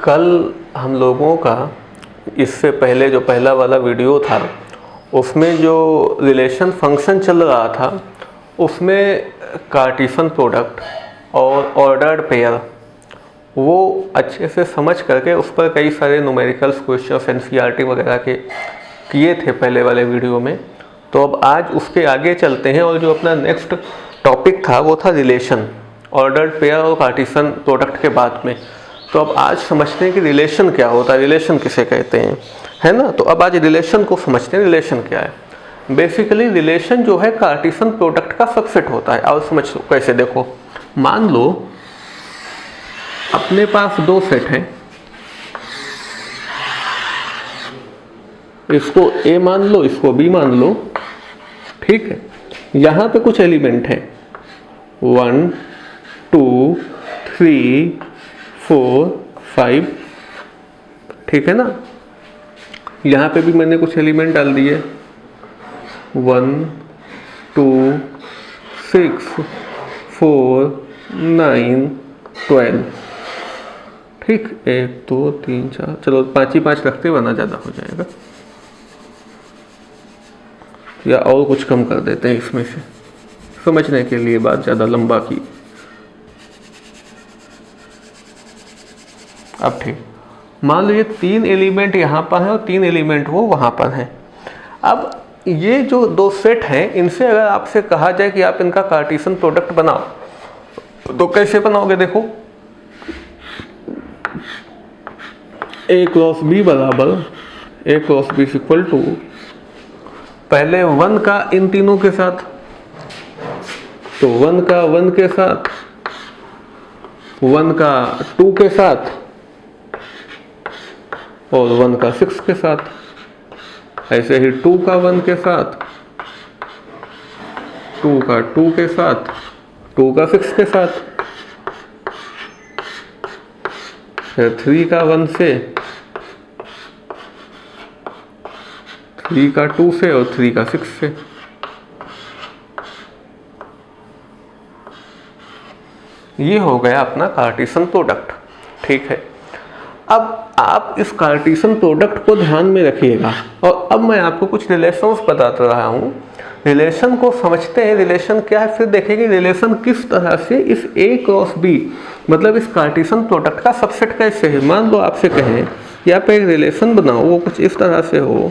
कल हम लोगों का इससे पहले जो पहला वाला वीडियो था उसमें जो रिलेशन फंक्शन चल रहा था उसमें कार्टेशियन प्रोडक्ट और ऑर्डर्ड पेयर वो अच्छे से समझ करके उस पर कई सारे न्यूमेरिकल्स क्वेश्चंस एनसीईआरटी वगैरह के किए थे पहले वाले वीडियो में। तो अब आज उसके आगे चलते हैं और जो अपना नेक्स्ट टॉपिक था वो था रिलेशन, ऑर्डर्ड पेयर और कार्टेशियन प्रोडक्ट के बाद में। तो अब आज समझते हैं कि रिलेशन क्या होता है, रिलेशन किसे कहते हैं, है ना। तो अब आज रिलेशन को समझते हैं, रिलेशन क्या है। बेसिकली रिलेशन जो है कार्टेशियन प्रोडक्ट का सबसेट होता है। और समझ लो कैसे, देखो मान लो अपने पास दो सेट हैं, इसको A मान लो, इसको B मान लो, ठीक है। यहाँ पे कुछ एलिमेंट हैं 1 2 3 4 5, ठीक है ना। यहाँ पे भी मैंने कुछ एलिमेंट डाल दिए 1 2 6 4 9 12, ठीक। 1 2 3 4, चलो 5 ही 5 रखते वरना ज़्यादा हो जाएगा, या और कुछ कम कर देते हैं इसमें से समझने के लिए, बात ज़्यादा लंबा की। अब ठीक, मान लो ये 3 एलिमेंट यहाँ पर हैं और 3 एलिमेंट वो वहाँ पर हैं। अब ये जो दो सेट हैं इनसे अगर आपसे कहा जाए कि आप इनका कार्टेशियन प्रोडक्ट बनाओ तो कैसे बनाओगे। देखो A क्रॉस B बराबर A cross B equal to पहले 1 का इन तीनों के साथ, तो 1 का 1 के साथ, 1 का 2 के साथ और 1 का 6 के साथ। ऐसे ही 2 का 1 के साथ, 2 का 2 के साथ, 2 का 6 के साथ, फिर 3 का 1 से, 3 का 2 से और 3 का 6 से। ये हो गया अपना कार्टेशियन प्रोडक्ट, ठीक है। अब आप इस कार्टेशियन प्रोडक्ट को ध्यान में रखिएगा और अब मैं आपको कुछ रिलेशंस बताता रहा हूँ। रिलेशन को समझते हैं, रिलेशन क्या है, फिर देखेंगे रिलेशन किस तरह से इस A क्रॉस B मतलब इस कार्टेशियन प्रोडक्ट का सबसेट कैसे है। मान लो आपसे कहें कि आप एक रिलेशन बनाओ, वो कुछ इस तरह से हो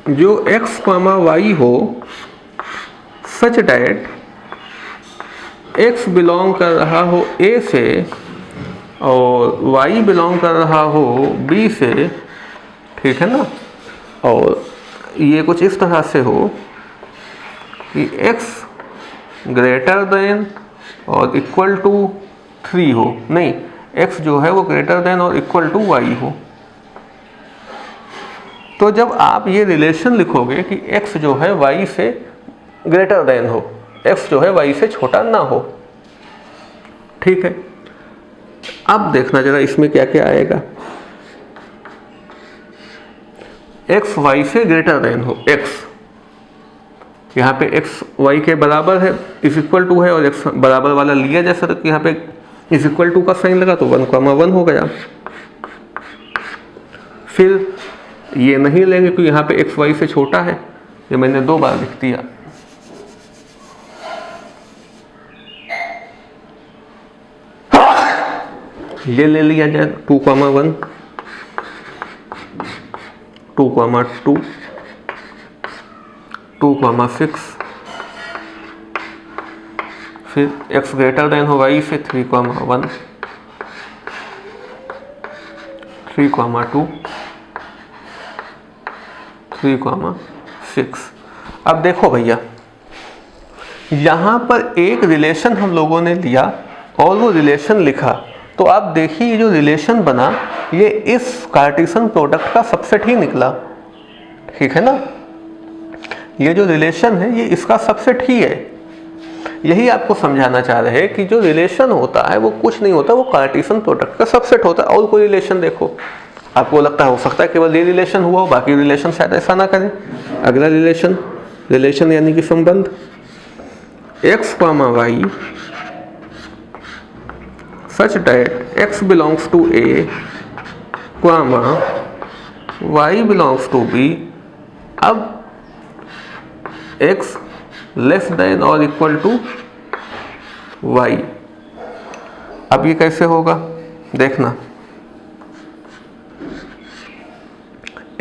जो x, y हो सच डैट x बिलोंग कर रहा हो A से और y बिलोंग कर रहा हो B से, ठीक है ना। और ये कुछ इस तरह से हो कि x ग्रेटर देन और इक्वल टू 3 हो, नहीं x जो है वो ग्रेटर देन और इक्वल टू y हो। तो जब आप ये रिलेशन लिखोगे कि x जो है y से ग्रेटर देन हो, x जो है y से छोटा ना हो, ठीक है। अब देखना जरा इसमें क्या क्या आएगा। x y से ग्रेटर देन हो, x यहाँ पे x y के बराबर है, इज इक्वल टू है, और x बराबर वाला लिया जैसा तो यहाँ पे इज इक्वल टू का साइन लगा तो 1,1 हो गया। फिर ये नहीं लेंगे क्योंकि यहाँ पे x y से छोटा है, ये मैंने 2 बार लिख दिया। ये ले लिया जाए 2,1 2,2 2,6, फिर x ग्रेटर देन हो y से 3,1 3,2 3,6। अब देखो भैया यहाँ पर एक रिलेशन हम लोगों ने लिया और वो रिलेशन लिखा, तो आप देखिए ये जो रिलेशन बना ये इस कार्टेशियन प्रोडक्ट का सबसेट ही निकला, ठीक है ना। ये जो रिलेशन है ये इसका सबसेट ही है। यही आपको समझाना चाह रहे हैं कि जो रिलेशन होता है वो कुछ नहीं होता, वो कार्टेशियन प्रोडक्ट का सबसेट होता है। और कोई रिलेशन देखो, आपको लगता है हो सकता है केवल ये रिलेशन हुआ हो, बाकी रिलेशन शायद ऐसा ना करें। अगला रिलेशन यानी कि संबंध x, y such that x belongs to A comma y belongs to B. अब x लेस देन और इक्वल टू y। अब ये कैसे होगा देखना,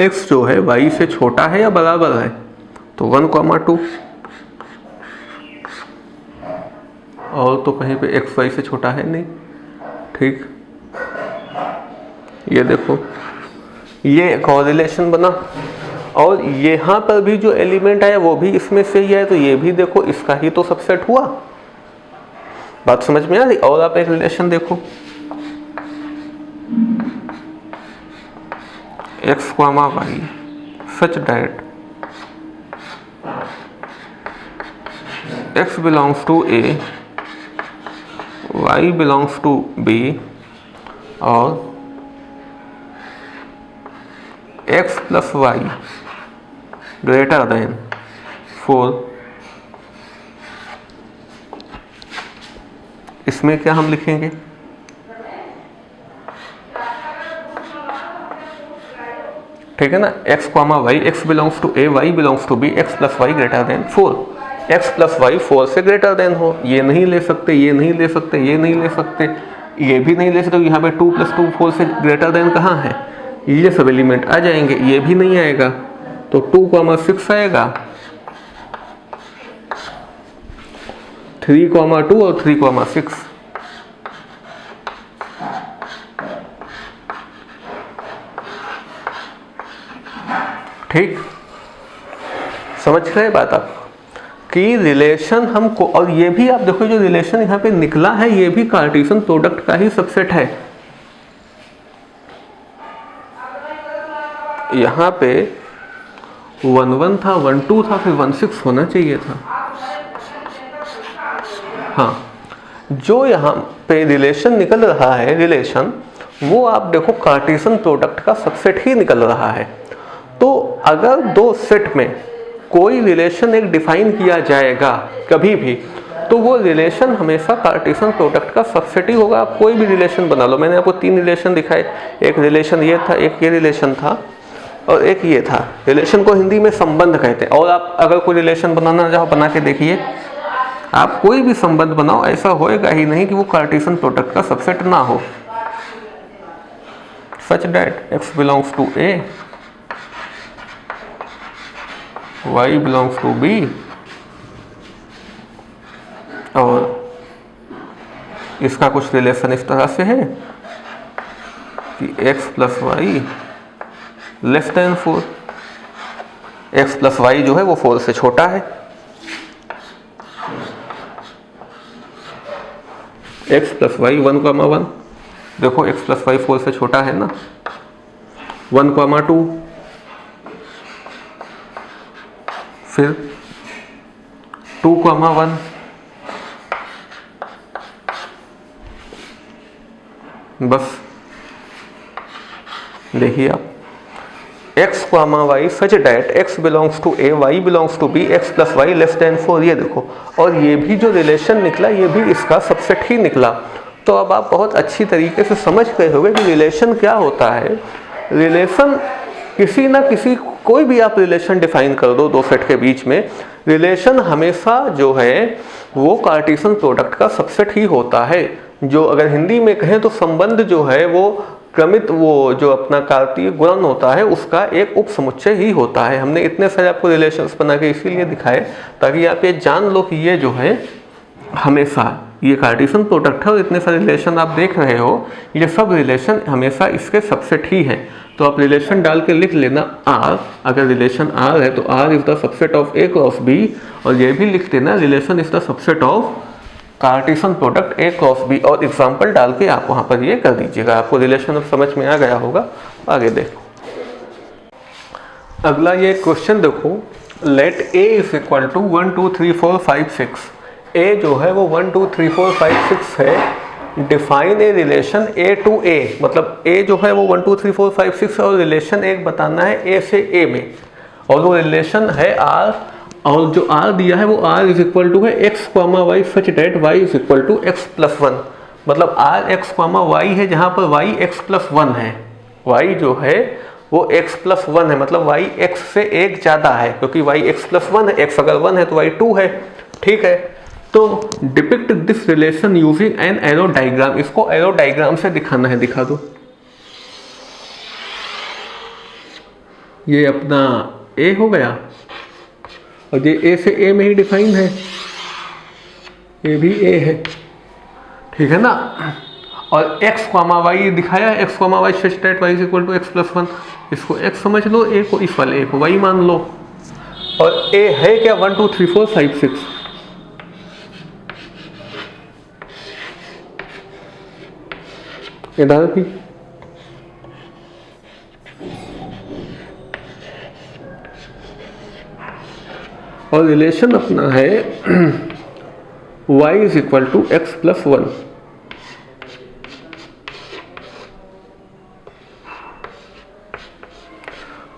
x जो है y से छोटा है या बराबर है, तो 1,2 और तो कहीं पे x y से छोटा है नहीं। ठीक, ये देखो ये कोरिलेशन बना, और यहाँ पर भी जो एलिमेंट आया वो भी इसमें से ही है, तो ये भी देखो इसका ही तो सबसेट हुआ। बात समझ में आ रही? और आप एक रिलेशन देखो, x, y such that x belongs to A, y belongs to B और x plus y greater than 4। इसमें क्या हम लिखेंगे, ठीक है ना, x, y, x belongs to A, y belongs to B, x plus y greater than 4। x plus y 4 से greater then हो, ये नहीं ले सकते, ये नहीं ले सकते, ये नहीं ले सकते, ये भी नहीं ले सकते। यहाँ पे 2 + 2 4 से ग्रेटर देन कहाँ है, ये सब एलिमेंट आ जाएंगे। ये भी नहीं आएगा तो 2,6 आएगा, 3,2 और 3,6। ठीक, समझ गए बात आप कि रिलेशन हमको, और ये भी आप देखो जो रिलेशन यहाँ पे निकला है ये भी कार्टेशियन प्रोडक्ट का ही सबसेट है। यहाँ पे 1,1 था, 1,2 था, फिर 1,6 होना चाहिए था। हाँ, जो यहाँ पे रिलेशन निकल रहा है, रिलेशन वो आप देखो कार्टेशियन प्रोडक्ट का सबसेट ही निकल रहा है। तो अगर दो सेट में कोई रिलेशन एक डिफाइन किया जाएगा कभी भी, तो वो रिलेशन हमेशा कार्टेशियन प्रोडक्ट का सबसेट ही होगा। आप कोई भी रिलेशन बना लो, मैंने आपको 3 रिलेशन दिखाए, एक रिलेशन ये था, एक ये रिलेशन था और एक ये था। रिलेशन को हिंदी में संबंध कहते हैं। और आप अगर कोई रिलेशन बनाना चाहो बना के देखिए, आप कोई भी संबंध बनाओ, ऐसा होएगा ही नहीं कि वो कार्टेशियन प्रोडक्ट का सबसेट ना हो। Such that x belongs to A, y belongs to B और इसका कुछ रिलेशन इस तरह से है कि x plus y less than 4। x plus y जो है वो 4 से छोटा है, x plus y 1,1, देखो x plus y 4 से छोटा है ना, 1,2, फिर 2,1, बस देखिए आप x, y such that x belongs to A, y belongs to B, x plus y less than 4। ये देखो, और ये भी जो रिलेशन निकला ये भी इसका सबसेट ही निकला। तो अब आप बहुत अच्छी तरीके से समझ गए होंगे कि रिलेशन क्या होता है। रिलेशन किसी ना किसी, कोई भी आप रिलेशन डिफाइन कर दो दो सेट के बीच में, रिलेशन हमेशा जो है वो कार्टेशियन प्रोडक्ट का सबसेट ही होता है। जो अगर हिंदी में कहें तो संबंध जो है वो क्रमित, वो जो अपना कार्तीय गुणन होता है उसका एक उप समुच्चय ही होता है। हमने इतने सारे आपको रिलेशंस बना के इसीलिए दिखाए ताकि आप ये जान लो कि ये जो है हमेशा ये कार्टेशियन प्रोडक्ट है, और इतने सारे रिलेशन आप देख रहे हो ये सब रिलेशन हमेशा इसके सबसेट ही हैं। तो आप रिलेशन डाल के लिख लेना R, अगर रिलेशन R है तो R is the subset of A cross B, और ये भी लिख देना relation is the subset of Cartesian product A cross B, और एग्जाम्पल डाल के आप वहाँ पर ये कर दीजिएगा। आपको रिलेशन अब समझ में आ गया होगा। आगे देखो, अगला ये क्वेश्चन देखो, let A is equal to 1 2 3 4 5 6। A जो है वो 1 2 3 4 5 6 है। Define a relation A to A, मतलब A जो है वो 1 2 3 4 5 6 और रिलेशन एक बताना है A से A में, और वो रिलेशन है R, और जो R दिया है वो R इज इक्वल टू है x, y such that y is equal to x plus 1। मतलब आर एक्स कॉमा वाई है जहाँ पर वाई एक्स प्लस वन है, वाई जो है वो x प्लस वन है, मतलब y x से एक ज़्यादा है, क्योंकि y x प्लस वन है, x अगर वन है तो y टू है। ठीक है, तो depict this relation using an arrow diagram, इसको एरो डायग्राम से दिखाना है, दिखा दो। ये अपना a हो गया और ये a से a में ही डिफाइन है, ये भी a है, ठीक है ना। और x कॉमा वाई दिखाया है, x comma y such that y is equal to x plus one, इसको x समझ लो, a को इस वाले a को y मान लो। और a है क्या 1 2 3 4 5 6, इधर भी और रिलेशन अपना है y is equal to x plus one.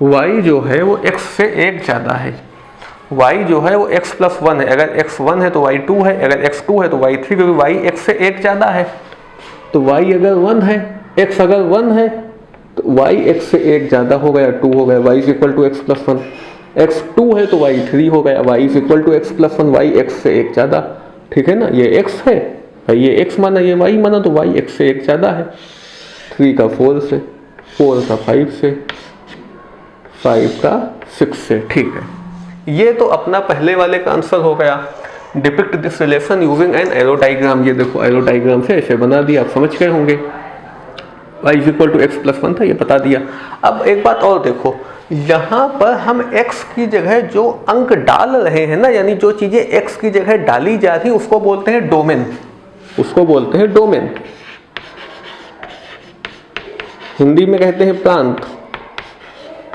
y जो है वो x से एक ज़्यादा है, y जो है वो x प्लस वन है, अगर x वन है तो y टू है, अगर x टू है तो y थ्री, क्योंकि y x से एक ज़्यादा है। तो y अगर वन है, x अगर वन है तो y x से एक ज़्यादा हो गया, टू हो गया, y is equal to x plus one. x two है तो y थ्री हो गया, y is equal to x plus one, y x से एक ज़्यादा, ठीक है ना। ये x है, ये x माना, ये y माना, तो y x से एक ज़्यादा है। 3 का 4 से, 4 का 5 से, 5 का 6 से, ठीक है। ये तो अपना पहले वाले का आंसर हो गया। Depict this relation using an arrow diagram, ये देखो एरो डायग्राम से ऐसे बना दिया, आप समझ गए होंगे। y is equal to x plus one था, ये बता दिया। अब एक बात और देखो, यहाँ पर हम x की जगह जो अंक डाल रहे हैं ना, यानी जो चीज़ें x की जगह डाली जा रही उसको बोलते हैं डोमेन, उसको बोलते हैं डोमेन, हिंदी में कहते हैं प्रांत।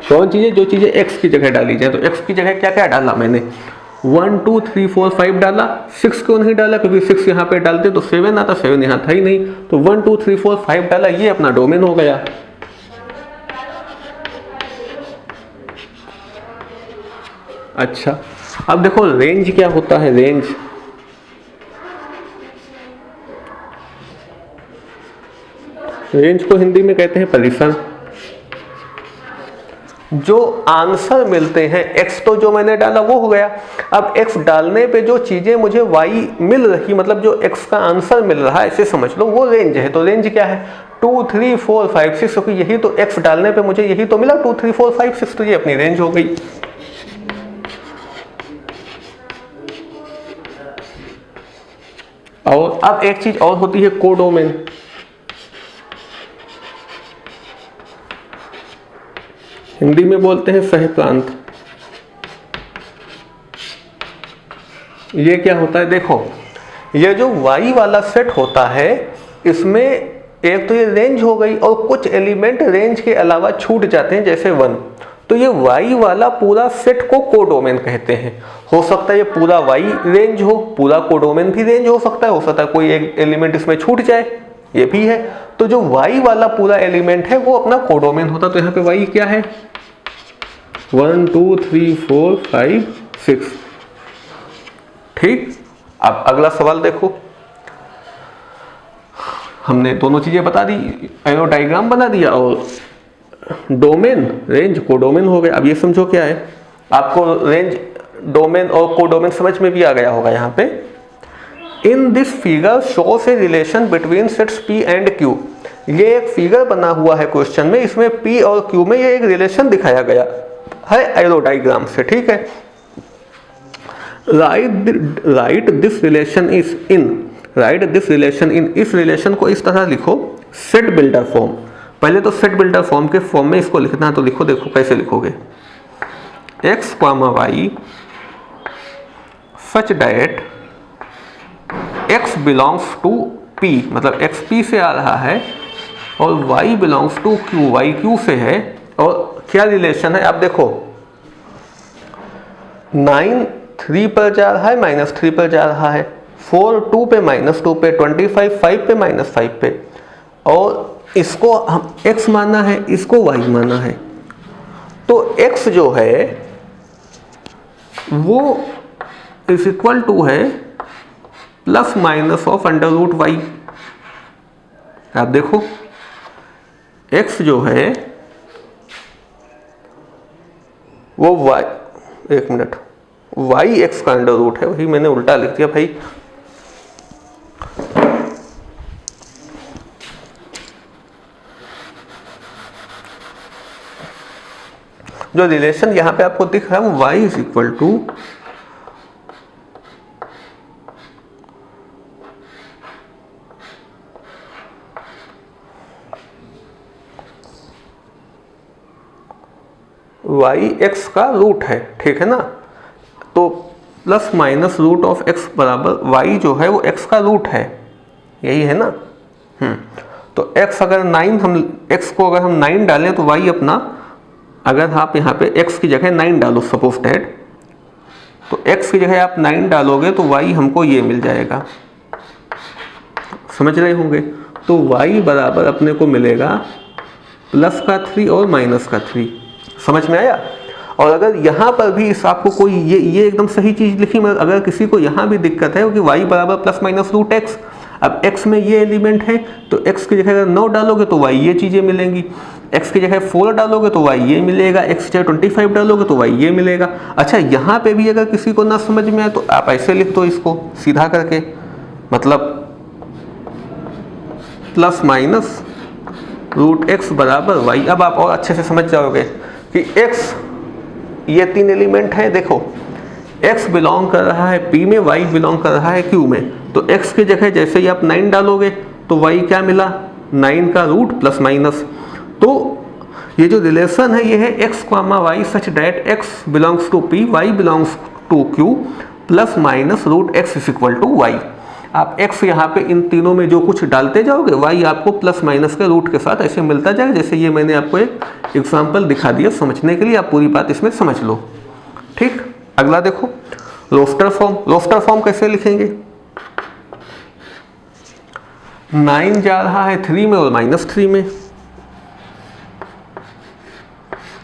कौन चीज़ें, जो चीज़ें x की जगह डाली जाए। तो x की जगह क्या क्या डाला मैंने, 1 2 3 4 5 डाला, 6 क्यों नहीं डाला, क्योंकि 6 यहाँ पे डालते तो 7 आता, 7 यहाँ था ही नहीं, तो 1 2 3 4 5 डाला, ये अपना डोमेन हो गया। अच्छा, अब देखो रेंज क्या होता है, रेंज रेंज को हिंदी में कहते हैं परिसर। जो आंसर मिलते हैं x तो जो मैंने डाला वो हो गया, अब x डालने पे जो चीजें मुझे y मिल रही, मतलब जो x का आंसर मिल रहा है इसे समझ लो वो रेंज है। तो रेंज क्या है, 2 3 4 5 6, क्योंकि यही तो x डालने पे मुझे यही तो मिला 2 3 4 5 6, तो ये अपनी रेंज हो गई। और अब एक चीज और होती है कोडोमेन। हिंदी में बोलते हैं सह प्रांत। ये क्या होता है, देखो ये जो y वाला सेट होता है इसमें एक तो ये रेंज हो गई और कुछ एलिमेंट रेंज के अलावा छूट जाते हैं जैसे 1, तो ये y वाला पूरा सेट को कोडोमेन कहते हैं। हो सकता है ये पूरा y रेंज हो, पूरा कोडोमेन भी रेंज हो सकता है कोई एक एलिमेंट इसमें छूट जाए, ये भी है। तो जो y वाला पूरा एलिमेंट है वो अपना कोडोमेन होता। तो यहाँ पे y क्या है, 1 2 3 4 5 6, ठीक। अब अगला सवाल देखो, हमने दोनों चीजें बता दी, एरो डायग्राम बना दिया और डोमेन रेंज कोडोमेन हो गया। अब ये समझो क्या है, आपको रेंज डोमेन और कोडोमेन समझ में भी आ गया होगा। यहाँ पे in this figure shows a relation between sets p and q, ये एक फिगर बना हुआ है क्वेश्चन में, इसमें p और q में ये एक रिलेशन दिखाया गया है एरो डायग्राम से, ठीक है। राइट दिस रिलेशन इन, इस रिलेशन को इस तरह लिखो, सेट बिल्डर फॉर्म। पहले तो सेट बिल्डर फॉर्म के फॉर्म में इसको लिखना है, तो लिखो, देखो कैसे लिखोगे, x, y such that x belongs to p, मतलब x p से आ रहा है, और y belongs to q, y q से है। और क्या रिलेशन है, आप देखो 9 3 पर जा रहा है, -3 पर जा रहा है, 4 2 पे, -2 पे, 25 5 पे, -5 पे, और इसको हम x माना है, इसको y माना है। तो x जो है वो इज इक्वल टू है plus minus of under root y, आप देखो x जो है वो y, एक मिनट, y x का अंडर रूट है, वही मैंने उल्टा लिख दिया भाई। जो रिलेशन यहां पे आपको दिख रहा है वो y is equal to y x का रूट है, ठीक है ना। तो plus minus root of x बराबर y जो है वो x का रूट है, यही है ना। तो x अगर 9, हम x को अगर हम 9 डालें तो y अपना, अगर आप यहाँ पे x की जगह 9 डालो सपोज दैट, तो x की जगह आप 9 डालोगे तो y हमको ये मिल जाएगा, समझ रहे होंगे। तो y बराबर अपने को मिलेगा प्लस का 3 और माइनस का 3, समझ में आया। और अगर यहाँ पर भी इस आपको कोई ये एकदम सही चीज़ लिखी, मगर अगर किसी को यहाँ भी दिक्कत है कि y बराबर प्लस माइनस रूट x, अब x में ये एलिमेंट है तो x की जगह अगर 9 डालोगे तो y ये चीज़ें मिलेंगी, x की जगह 4 डालोगे तो y ये मिलेगा, x की जगह 25 डालोगे तो y ये मिलेगा। अच्छा, यहाँ पे भी अगर किसी को ना समझ में आए तो आप ऐसे लिख दो इसको सीधा करके, मतलब प्लस माइनस रूट x बराबर y। अब आप और अच्छे से समझ जाओगे कि x ये 3 एलिमेंट हैं। देखो x बिलोंग कर रहा है p में, y बिलोंग कर रहा है q में। तो x की जगह जैसे ही आप 9 डालोगे तो y क्या मिला, 9 का रूट प्लस माइनस। तो ये जो रिलेशन है ये है x, y such that x belongs to p, y belongs to q, plus minus root x is equal to y। आप x यहाँ पे इन तीनों में जो कुछ डालते जाओगे y आपको प्लस माइनस के रूट के साथ ऐसे मिलता जाएगा, जैसे ये मैंने आपको एक एग्जाम्पल दिखा दिया समझने के लिए, आप पूरी बात इसमें समझ लो। ठीक, अगला देखो रोस्टर फॉर्म। रोस्टर फॉर्म कैसे लिखेंगे, 9 जा रहा है 3 में और माइनस 3 में,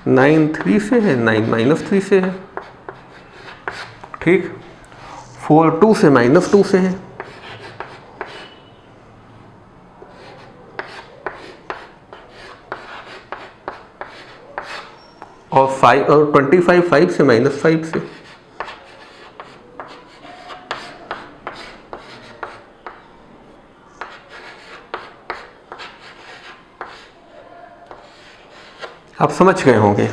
9 3 से है, 9 माइनस 3 से है, ठीक। 4 2 से माइनस 2 से है, और 5 और 25 5 से माइनस 5 से। आप समझ गए होंगे।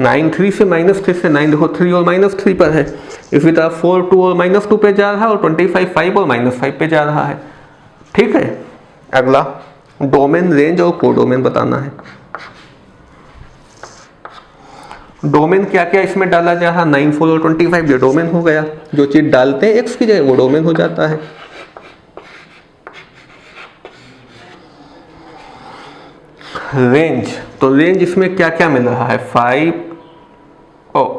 9 3 से माइनस 3 से, 9 देखो 3 और माइनस 3 पर है, इसी तरह 4 2 और माइनस 2 पे जा रहा है, और 25 5 और माइनस 5 पे जा रहा है, ठीक है। अगला डोमेन, रेंज और कोडोमेन बताना है। डोमेन क्या क्या इसमें डाला जा रहा, 9 4 और 25 ये डोमेन हो गया। जो चीज डालते हैं एक्स की जगह वो डोमेन हो जाता है। रेंज, तो रेंज इसमें क्या क्या मिल रहा है, 5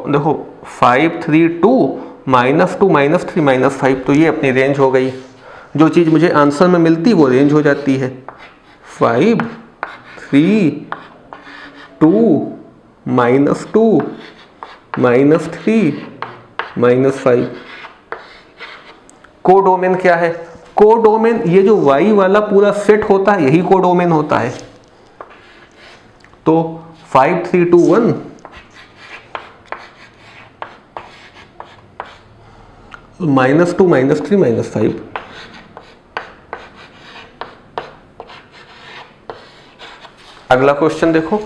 देखो 5 3 2 -2 -3 -5, तो ये अपनी रेंज हो गई। जो चीज़ मुझे आंसर में मिलती वो रेंज हो जाती है। 5 3 2 -2 -3 -5। कोडोमेन क्या है, कोडोमेन ये जो y वाला पूरा सेट होता है यही कोडोमेन होता है। तो 5 3 2 1 -2 -3 -5। अगला क्वेश्चन देखो,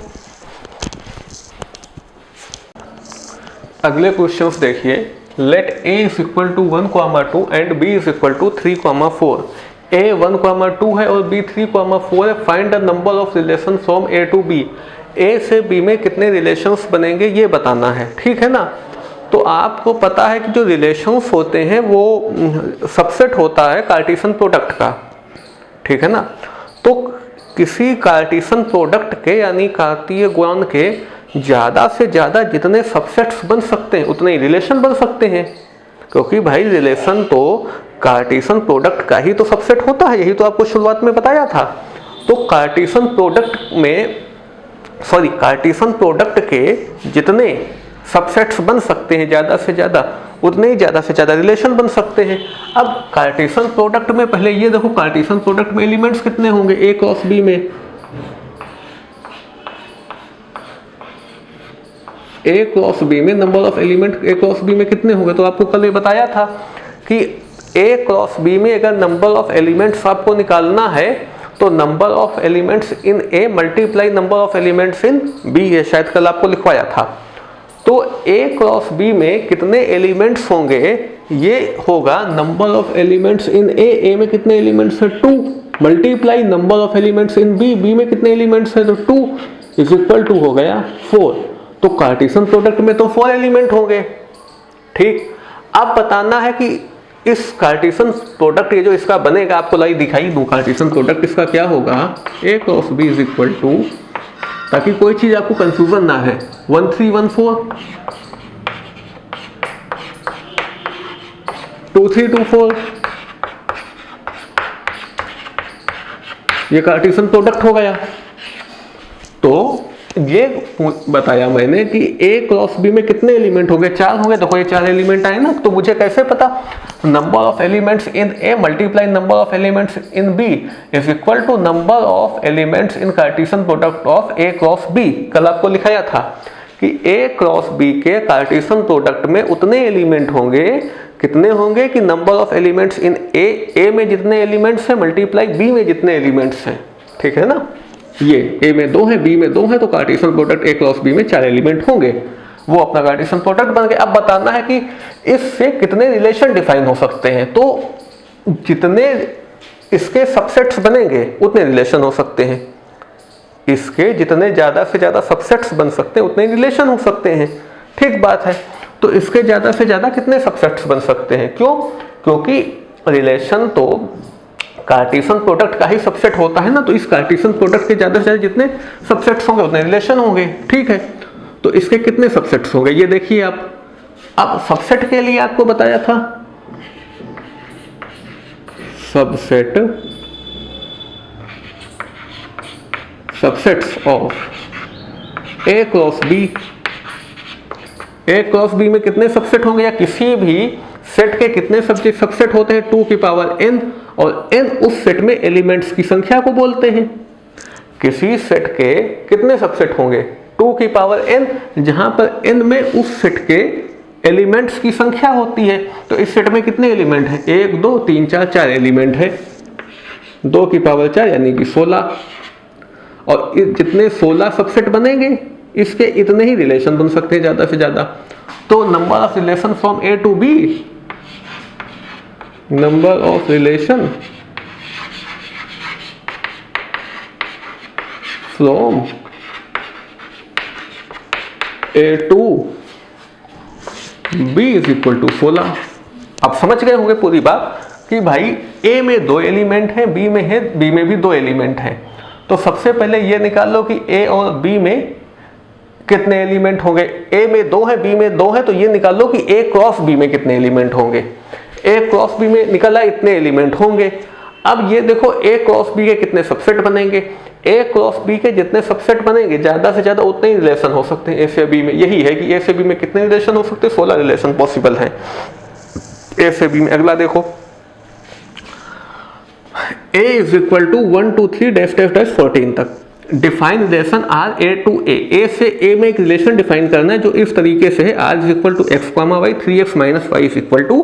अगले क्वेश्चंस देखिए। Let a is equal to 1, 2 and b is equal to 3, 4। a 1, 2 है और b 3, 4 है। Find the number of relation from a to b। a से b में कितने रिलेशंस बनेंगे ये बताना है, ठीक है ना। तो आपको पता है कि जो रिलेशंस होते हैं वो सबसेट होता है कार्टेशियन प्रोडक्ट का, ठीक है ना। तो किसी कार्टेशियन प्रोडक्ट के यानी कार्तीय गुणन के ज़्यादा से ज़्यादा जितने सबसेट्स बन सकते हैं उतने ही रिलेशन बन सकते हैं, क्योंकि भाई रिलेशन तो कार्टेशियन प्रोडक्ट का ही तो सबसेट होता है, यही तो आपको शुरुआत में बताया था। तो कार्टेशियन प्रोडक्ट के जितने सबसेट्स बन सकते हैं ज़्यादा से ज़्यादा उतने ही ज़्यादा से ज़्यादा रिलेशन बन सकते हैं। अब कार्टेशियन प्रोडक्ट में पहले ये देखो, कार्टेशियन प्रोडक्ट में एलिमेंट्स कितने होंगे ए क्रॉस बी में, ए क्रॉस बी में number of element A cross B में कितने होंगे, तो आपको कल ये बताया था कि ए क्रॉस बी में अगर नंबर ऑफ एलिमेंट्स आपको निकालना है तो number of elements in A multiply number of elements in B है, शायद कल आपको लिखवाया था। तो ए क्रॉस बी में कितने एलिमेंट्स होंगे, ये होगा number of elements in A में कितने एलिमेंट्स है 2 multiply number of elements in B में कितने एलिमेंट्स है तो 2 इज इक्वल टू हो गया 4। तो कार्टेशियन प्रोडक्ट में तो 4 एलिमेंट होंगे। ठीक, अब बताना है कि इस कार्टेशियन प्रोडक्ट ये जो इसका बनेगा, आपको लाइक दिखाई दूं कार्टेशियन प्रोडक्ट इसका क्या होगा, A cross B is equal to, ताकि कोई चीज आपको कंफ्यूजन ना है, 1 3 1 4 2 3 2 4, ये कार्टेशियन प्रोडक्ट हो गया। तो ये बताया मैंने कि ए क्रॉस बी में कितने एलिमेंट होंगे, 4 होंगे। देखो ये 4 एलिमेंट आए ना, तो मुझे कैसे पता, number of elements in A multiply number of elements in B is equal to number of elements in Cartesian product of A cross B. कल आपको लिखाया था कि ए क्रॉस बी के कार्टेशियन प्रोडक्ट में उतने एलिमेंट होंगे, कितने होंगे कि number of elements in A में जितने एलिमेंट्स हैं मल्टीप्लाई बी में जितने एलिमेंट्स हैं। ठीक है ना, ये ए में 2 है, बी में 2 है, तो Cartesian product A cross B में 4 एलिमेंट होंगे, वो अपना कार्टेशियन प्रोडक्ट बन गया। अब बताना है कि इससे कितने रिलेशन डिफाइन हो सकते हैं, तो जितने इसके सबसेट्स बनेंगे उतने रिलेशन हो सकते हैं, इसके जितने ज़्यादा से ज़्यादा सबसेट्स बन सकते हैं उतने रिलेशन हो सकते हैं। ठीक बात है, तो इसके ज़्यादा से ज़्यादा कितने सबसेट्स बन सकते हैं, क्यों, क्योंकि रिलेशन तो कार्टेशियन प्रोडक्ट का ही सबसेट होता है ना, तो इस कार्टेशियन प्रोडक्ट के ज़्यादा से ज़्यादा जितने सबसेट्स होंगे उतने रिलेशन होंगे। ठीक है, तो इसके कितने सबसेट्स होंगे ये देखिए आप। अब सबसेट के लिए आपको बताया था subsets of A cross B, A cross B में कितने सबसेट होंगे, या किसी भी सेट के कितने सबसेट होते हैं 2 की पावर n, और n उस सेट में एलिमेंट्स की संख्या को बोलते हैं। किसी सेट के कितने सबसेट होंगे 2 की पावर n, जहां पर n में उस सेट के एलिमेंट्स की संख्या होती है। तो इस सेट में कितने एलिमेंट हैं, 1 2 3 4 4 एलिमेंट है, 2 की पावर 4 यानी कि 16, और जितने 16 सबसेट बनेंगे इसके इतने ही रिलेशन बन सकते हैं ज़्यादा से ज़्यादा। तो number of relation from A to B, number of relation from A to B is equal to 16। आप समझ गए होंगे पूरी बात कि भाई ए में 2 एलिमेंट हैं, बी में है, बी में भी 2 एलिमेंट हैं। तो सबसे पहले ये निकाल लो कि ए और बी में कितने एलिमेंट होंगे, ए में 2 है, बी में 2 है, तो ये निकाल लो कि ए क्रॉस बी में कितने एलिमेंट होंगे। ए क्रॉस बी में निकला इतने एलिमेंट होंगे। अब ये देखो ए क्रॉस बी के कितने सबसेट बनेंगे, ए क्रॉस बी के जितने सबसेट बनेंगे ज़्यादा से ज़्यादा उतने ही रिलेशन हो सकते हैं ए से बी में। यही है कि ए से बी में कितने रिलेशन हो सकते हैं, 16 रिलेशन पॉसिबल हैं ए से बी में। अगला देखो, A is equal to 1 2 3 dash dash dash 14 तक define relation R A to A से ए में एक रिलेशन डिफाइन करना है जो इस तरीके से है, R is equal to x comma y 3x minus y is equal to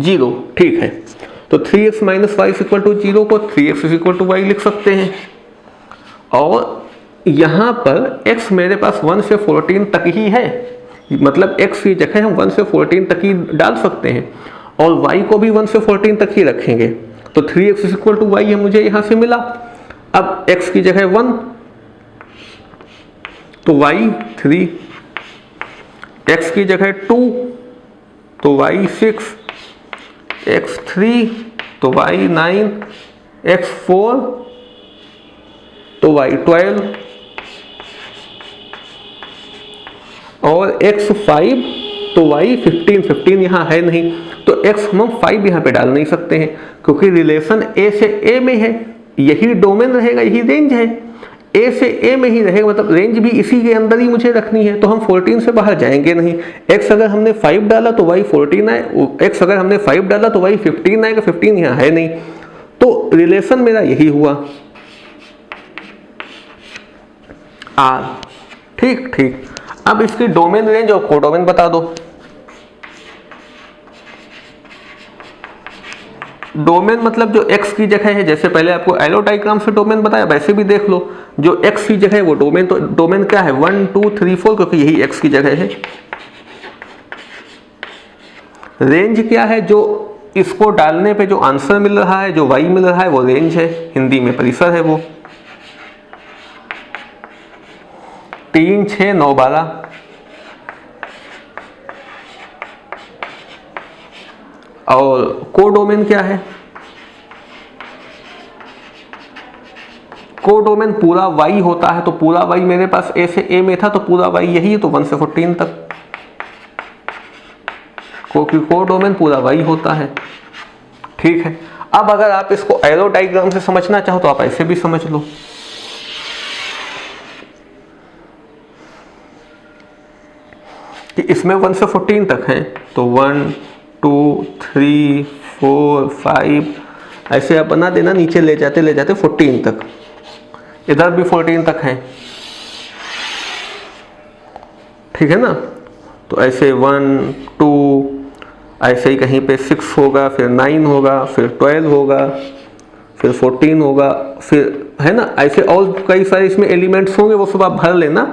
0। ठीक है, तो 3x minus y is equal to 0 को 3x is equal to Y लिख सकते हैं, और यहाँ पर x मेरे पास 1 से 14 तक ही है, मतलब x की जगह हम 1 से 14 तक ही डाल सकते हैं, और y को भी 1 से 14 तक ही रखेंगे। तो 3x is equal to Y है मुझे यहाँ से मिला। अब x की जगह 1 तो y 3, x की जगह 2 तो y 6, x 3 तो y 9, x 4 तो y 12, और x 5 तो y 15 यहाँ है नहीं, तो x हम 5 यहाँ पे डाल नहीं सकते हैं क्योंकि रिलेशन a से a में है, यही डोमेन रहेगा, यही रेंज है। ए से ए में ही रहेगा, मतलब रेंज भी इसी के अंदर ही मुझे रखनी है, तो हम 14 से बाहर जाएंगे नहीं। x अगर हमने 5 डाला तो y 14 आए, x अगर हमने 5 डाला तो y 15 आएगा, 15 यहाँ है नहीं, तो रिलेशन मेरा यही हुआ R। ठीक ठीक, अब इसकी डोमेन रेंज और कोडोमेन बता दो। डोमेन मतलब जो x की जगह है, जैसे पहले आपको एरो डायग्राम से डोमेन बताया वैसे भी देख लो, जो x की जगह है वो डोमेन, तो डोमेन क्या है 1 2 3 4, क्योंकि यही x की जगह है। रेंज क्या है, जो इसको डालने पे जो आंसर मिल रहा है, जो y मिल रहा है वो रेंज है, हिंदी में परिसर है वो। 3 6 9 12, और कोडोमेन क्या है, कोडोमेन पूरा y होता है, तो पूरा y मेरे पास a से a में था, तो पूरा y यही है, तो 1 से 14 तक, क्योंकि कोडोमेन पूरा y होता है। ठीक है, अब अगर आप इसको एरो डायग्राम से समझना चाहो तो आप ऐसे भी समझ लो। कि इसमें 1 से 14 तक है, तो 1 2 3 4 5 ऐसे आप बना देना, नीचे ले जाते 14 तक, इधर भी 14 तक है। ठीक है ना, तो ऐसे 1 2, ऐसे ही कहीं पे 6 होगा, फिर 9 होगा, फिर 12 होगा, फिर 14 होगा, फिर है ना, ऐसे और कई सारे इसमें एलिमेंट्स होंगे, वो सब आप भर लेना।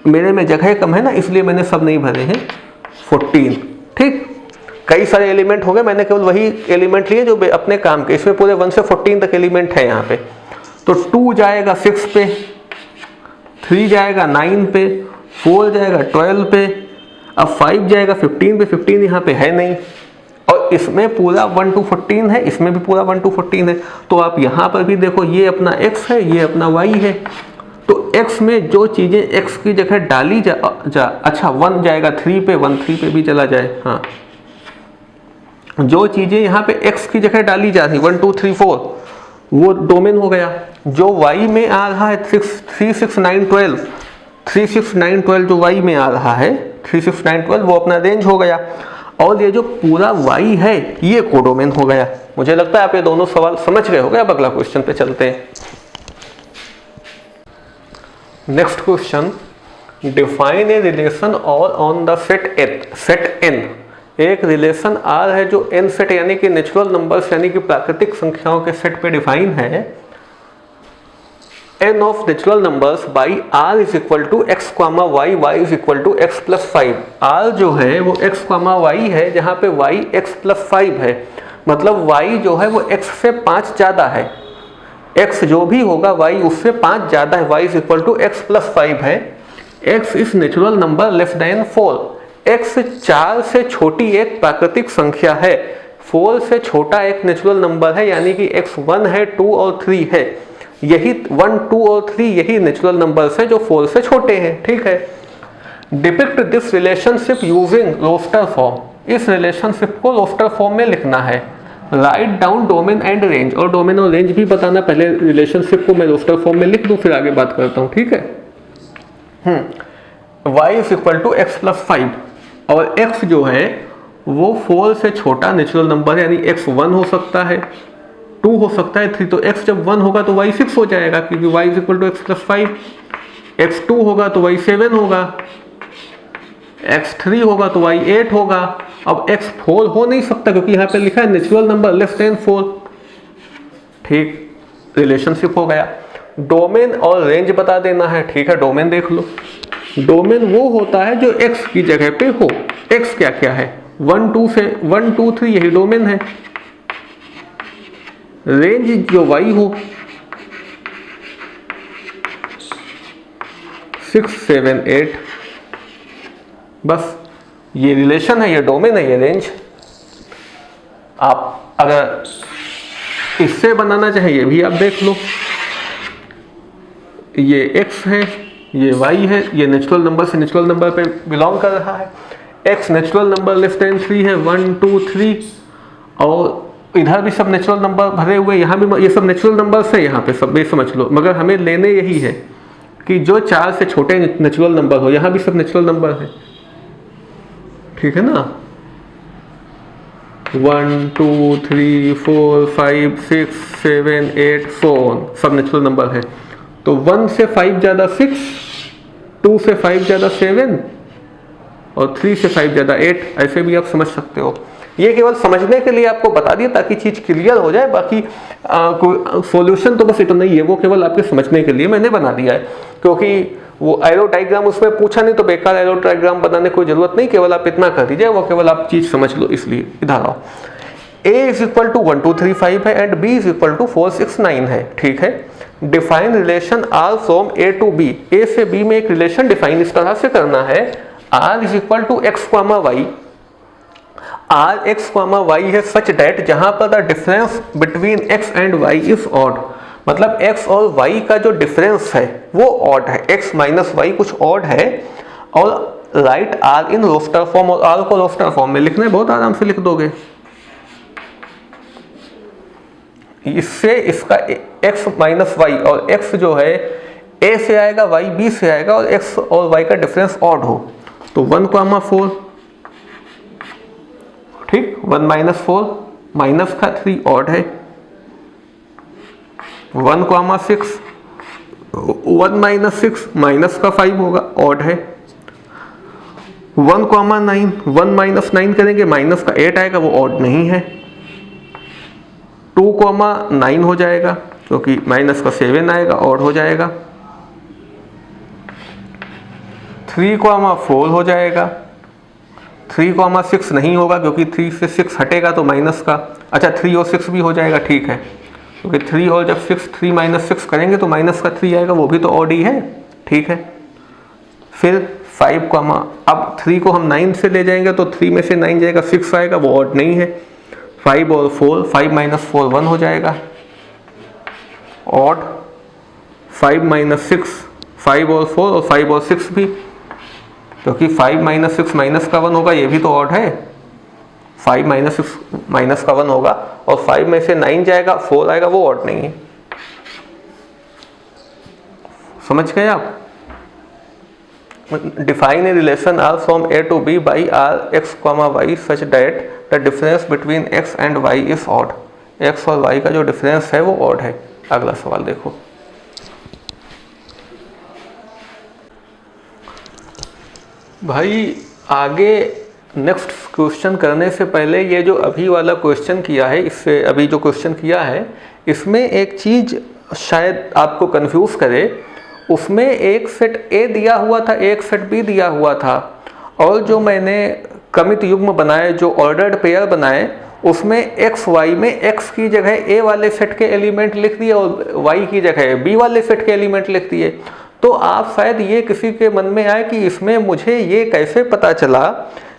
मेरे में जगह कम है ना, इसलिए मैंने सब नहीं भरे हैं 14। ठीक, कई सारे एलिमेंट हो गए, मैंने केवल वही एलिमेंट लिए जो अपने काम के, इसमें पूरे 1 से 14 तक एलिमेंट है यहाँ पे। तो 2 जाएगा 6 पे, 3 जाएगा 9 पे, 4 जाएगा 12 पे, अब 5 जाएगा 15 पे, 15 यहाँ पे है नहीं, और इसमें पूरा 1 to 14 है, इसमें भी पूरा 1 to 14 है। तो आप यहाँ पर भी देखो, ये अपना x है, ये अपना y है, तो x में जो चीज़ें x की जगह डाली अच्छा 1 जाएगा 3 पे, 1 3 पे भी चला जाए, हाँ, जो चीज़ें यहाँ पे x की जगह डाली जा रही 1 2 3 4 वो डोमेन हो गया। जो y में आ रहा है 3 6 9 12, 3 6 9 12 जो y में आ रहा है 3 6 9 12 वो अपना रेंज हो गया, और ये जो पूरा y है ये कोडोमेन हो गया। मुझे लगता है आप ये दोनों सवाल समझ गए हो गए। अब अगला क्वेश्चन पे चलते हैं। Next question, define a relation और ऑन द सेट n। एक रिलेशन R है जो n सेट यानी कि नेचुरल नंबर्स यानी कि प्राकृतिक संख्याओं के सेट पे डिफाइन है। n of natural numbers by r is equal to x, y, y is equal to x plus 5। r जो है वो x, y है, जहाँ पे y x प्लस 5 है, मतलब y जो है वो x से 5 ज़्यादा है। x जो भी होगा y उससे 5 ज़्यादा है, y is equal to x plus 5 है। x is natural number less than 4। x 4 से छोटी एक प्राकृतिक संख्या है, 4 से छोटा एक नेचुरल नंबर है, यानी कि x 1 है, 2 और 3 है। यही 1 2 और 3 यही नेचुरल नंबर्स हैं जो 4 से छोटे हैं। ठीक है, depict this relationship using roster form. इस रिलेशनशिप को रोस्टर फॉर्म में लिखना है। Write down domain and range, और डोमेन और रेंज भी बताना। पहले रिलेशनशिप को मैं रोस्टर फॉर्म में लिख दूं, फिर आगे बात करता हूँ। ठीक है, y is equal to x plus 5, और x जो है वो 4 से छोटा नेचुरल नंबर है, यानी x 1 हो सकता है, 2 हो सकता है, 3। तो x जब 1 होगा तो y 6 हो जाएगा, क्योंकि y is equal to x plus 5। x 2 होगा तो y 7 होगा, x 3 होगा तो y 8 होगा। अब x 4 हो नहीं सकता क्योंकि यहाँ पे लिखा है नेचुरल नंबर लेस देन 4। ठीक, रिलेशनशिप हो गया। डोमेन और रेंज बता देना है। ठीक है, डोमेन देख लो। डोमेन वो होता है जो x की जगह पे हो। x क्या क्या है, 1 2 से 1 2 3 यही डोमेन है। रेंज जो y हो 6 7 8, बस ये रिलेशन है, ये डोमेन है, ये रेंज। आप अगर इससे बनाना चाहें ये भी आप देख लो। ये x है, ये y है, ये नेचुरल नंबर से नेचुरल नंबर पे बिलोंग कर रहा है। x natural number less then 3 है, 1 2 3, और इधर भी सब नेचुरल नंबर भरे हुए, यहाँ भी ये सब नेचुरल नंबर से, यहाँ पे सब भी समझ लो, मगर हमें लेने यही है। कि जो 4 से छोटे नेचुरल नंबर हो, यहाँ भी सब नेचुरल नंबर है, ठीक है ना, 1 2 3 4 5 6 7 8 so on, सब नेचुरल नंबर है। तो 1 से 5 ज़्यादा 6, 2 से 5 ज़्यादा 7 और 3 से 5 ज़्यादा 8, ऐसे भी आप समझ सकते हो। ये केवल समझने के लिए आपको बता दिया ताकि चीज़ क्लियर हो जाए, बाकी सॉल्यूशन तो बस इतना ही है, वो केवल आपके समझने के लिए मैंने बना दिया है, क्योंकि वो एरो डायग्राम उसमें पूछा नहीं तो बेकार एरो डायग्राम बनाने की कोई जरूरत नहीं, केवल आप इतना कर दीजिए, वो केवल आप चीज़ समझ लो, इसलिए इधर आओ। A इज इक्वल टू 1 2 3 5 है and B is equal to 4 6 9 है, ठीक है। Define relation R from A to B, A से B में एक रिलेशन डिफाइन इस तरह से करना है, R is equal to x, y, R x, y है सच डेट जहां पर the difference between x and y is odd, मतलब x और y का जो डिफरेंस है वो ऑड है, x माइनस y कुछ ऑड है, और write R in roster form, और R को रोस्टर फॉर्म में लिखना है, बहुत आराम से लिख दोगे। इससे इसका x माइनस y और x जो है a से आएगा, y b से आएगा, और x और y का डिफरेंस ऑड हो तो 1,4, ठीक, 1 माइनस 4 माइनस का 3 ऑड है, 1,6, 1 माइनस 6 माइनस का 5 होगा, ऑड है, 1,9, 1 माइनस 9 करेंगे माइनस का 8 आएगा, वो ऑड नहीं है, 2,9 हो जाएगा क्योंकि माइनस का 7 आएगा, ऑड हो जाएगा, 3,4 हो जाएगा, 3,6 नहीं होगा क्योंकि 3 से 6 हटेगा तो माइनस का, अच्छा 3 और 6 भी हो जाएगा, ठीक है, क्योंकि 3 और जब 6, 3 माइनस 6 करेंगे तो माइनस का 3 आएगा, वो भी तो ऑड ही है, ठीक है। फिर 5, अब 3 को हम 9 से ले जाएंगे तो 3 में से 9 जाएगा, 6 आएगा, वो ऑड नहीं है, 5 और 4, 5 माइनस 4 1 हो जाएगा, ऑड, 5 माइनस 6 5 और 4, और 5 और 6 भी, क्योंकि 5 माइनस 6 माइनस का 1 होगा, ये भी तो ऑड है, 5 माइनस 6 माइनस का 1 होगा, और 5 में से 9 जाएगा, 4 आएगा, वो ऑड नहीं है। समझ गए आप? Define a relation R from A to B by R x, y such that the difference between x and y is odd, x और y का जो डिफरेंस है वो ऑड है। अगला सवाल देखो, भाई आगे नेक्स्ट क्वेश्चन करने से पहले ये जो अभी वाला क्वेश्चन किया है, इससे अभी जो क्वेश्चन किया है इसमें एक चीज़ शायद आपको कंफ्यूज करे, उसमें एक सेट A दिया हुआ था, एक सेट B दिया हुआ था, और जो मैंने क्रमित युग्म बनाए, जो ऑर्डर्ड पेयर बनाए, उसमें x y में x की जगह A वाले सेट के एलिमेंट लिख दिए और y की जगह B वाले सेट के एलिमेंट लिख दिए। तो आप शायद ये किसी के मन में आए कि इसमें मुझे ये कैसे पता चला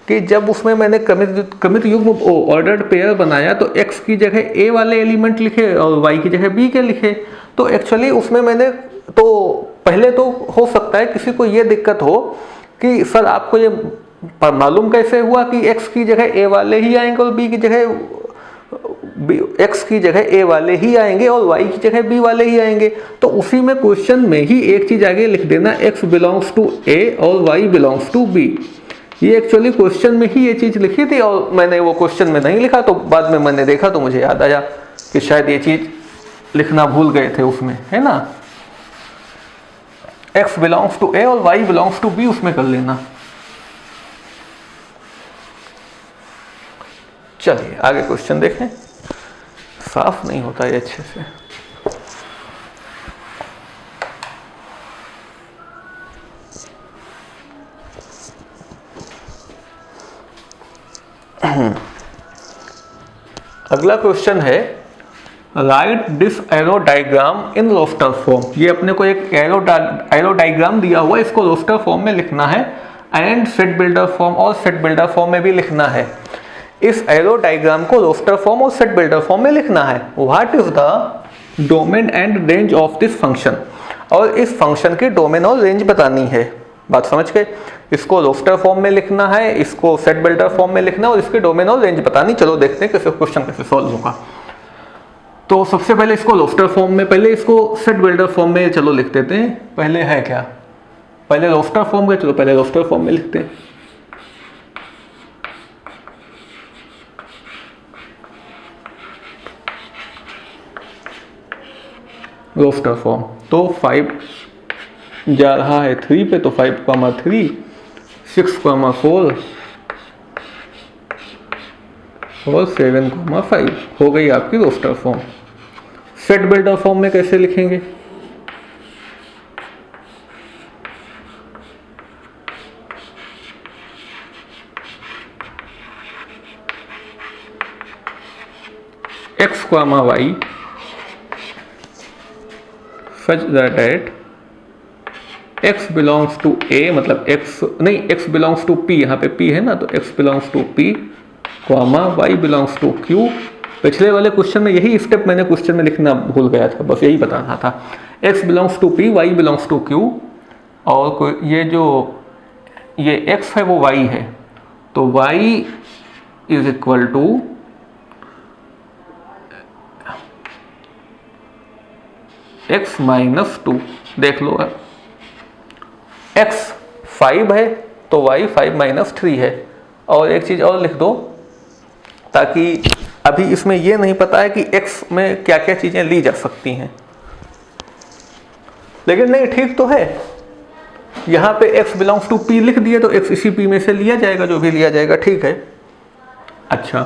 कि जब उसमें मैंने क्रमित युग्म ऑर्डर्ड पेयर बनाया तो x की जगह A वाले एलिमेंट लिखे और y की जगह B के लिखे। तो एक्चुअली उसमें मैंने तो पहले तो हो सकता है किसी को ये दिक्कत हो कि सर आपको ये मालूम कैसे हुआ कि x की जगह A वाले ही आएंगे और B की जगह x की जगह A वाले ही आएंगे और y की जगह B वाले ही आएंगे। तो उसी में क्वेश्चन में ही एक चीज़ आगे लिख देना, x बिलोंग्स टू A और y बिलोंग्स टू B। ये एक्चुअली क्वेश्चन में ही ये चीज़ लिखी थी और मैंने वो क्वेश्चन में नहीं लिखा, तो बाद में मैंने देखा तो मुझे याद आया कि शायद ये चीज़ लिखना भूल गए थे उसमें, है ना। x बिलोंग्स टू A और y बिलोंग्स टू B उसमें कर लेना। चलिए आगे क्वेश्चन देखें, साफ नहीं होता है अच्छे से। अगला क्वेश्चन है write this arrow diagram in roster form. ये अपने को एक एरो डायग्राम दिया हुआ है, इसको रोस्टर फॉर्म में लिखना है एंड सेट बिल्डर फॉर्म और सेट बिल्डर फॉर्म में भी लिखना है। इस एरो डायग्राम को रोस्टर फॉर्म और सेट बिल्डर फॉर्म में लिखना है। What is the domain and range of this function, और इस फंक्शन की डोमेन और रेंज बतानी है। बात समझ गए? इसको रोस्टर फॉर्म में लिखना है, इसको सेट बिल्डर फॉर्म में लिखना है और इसकी डोमेन और रेंज बतानी। चलो देखते हैं कैसे क्वेश्चन कैसे सॉल्व होगा। तो सबसे पहले इसको रोस्टर फॉर्म में, पहले इसको सेट बिल्डर फॉर्म में चलो लिख देते हैं। पहले है क्या, पहले रोस्टर फॉर्म में, चलो पहले रोस्टर फॉर्म में लिखते हैं। रोस्टर फॉर्म तो 5 जा रहा है 3 पे, तो 5,3, 6,4 और 7,5 हो गई आपकी roster form. Set builder form में कैसे लिखेंगे, x, y such that x belongs to a, मतलब x नहीं, x belongs to p, यहाँ पे p है ना, तो x belongs to p, y belongs to q। पिछले वाले क्वेश्चन में यही स्टेप मैंने क्वेश्चन में लिखना भूल गया था, बस यही बताना था। x belongs to p, y belongs to q, और ये जो ये x है वो y है, तो y is equal to x minus 2। देख लो, x 5 है तो y 5 माइनस 3 है। और एक चीज़ और लिख दो, ताकि अभी इसमें ये नहीं पता है कि x में क्या क्या चीज़ें ली जा सकती हैं, लेकिन नहीं ठीक तो है, यहाँ पे x बिलोंग्स टू p लिख दिए तो x इसी p में से लिया जाएगा, जो भी लिया जाएगा, ठीक है। अच्छा,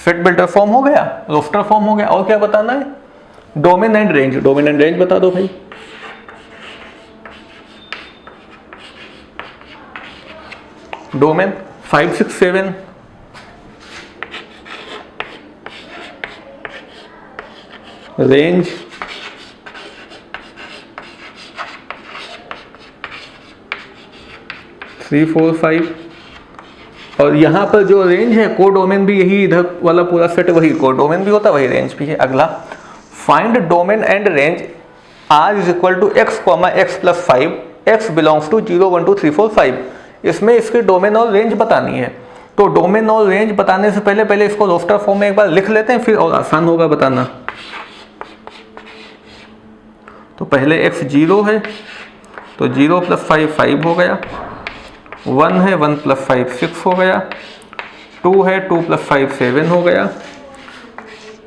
सेट बिल्डर फॉर्म हो गया, रोस्टर फॉर्म हो गया, और क्या बताना है, domain and range. Domain and range बता दो भाई। डोमेन 5, 6, 7, रेंज 3, 4, 5, और यहाँ पर जो रेंज है को डोमेन भी यही, इधर वाला पूरा सेट वही को डोमेन भी होता है, वही रेंज भी है। अगला, find domain and range R is equal to x, x plus 5, x belongs to 0, 1, 2, 3, 4, 5। इसमें इसके डोमेन और रेंज बतानी है, तो डोमेन और रेंज बताने से पहले इसको रोस्टर फॉर्म में एक बार लिख लेते हैं, फिर और आसान होगा बताना। तो पहले x 0 है तो 0 प्लस 5 5 हो गया, 1 है 1 प्लस 5 6 हो गया, 2 है 2 प्लस 5 7 हो गया,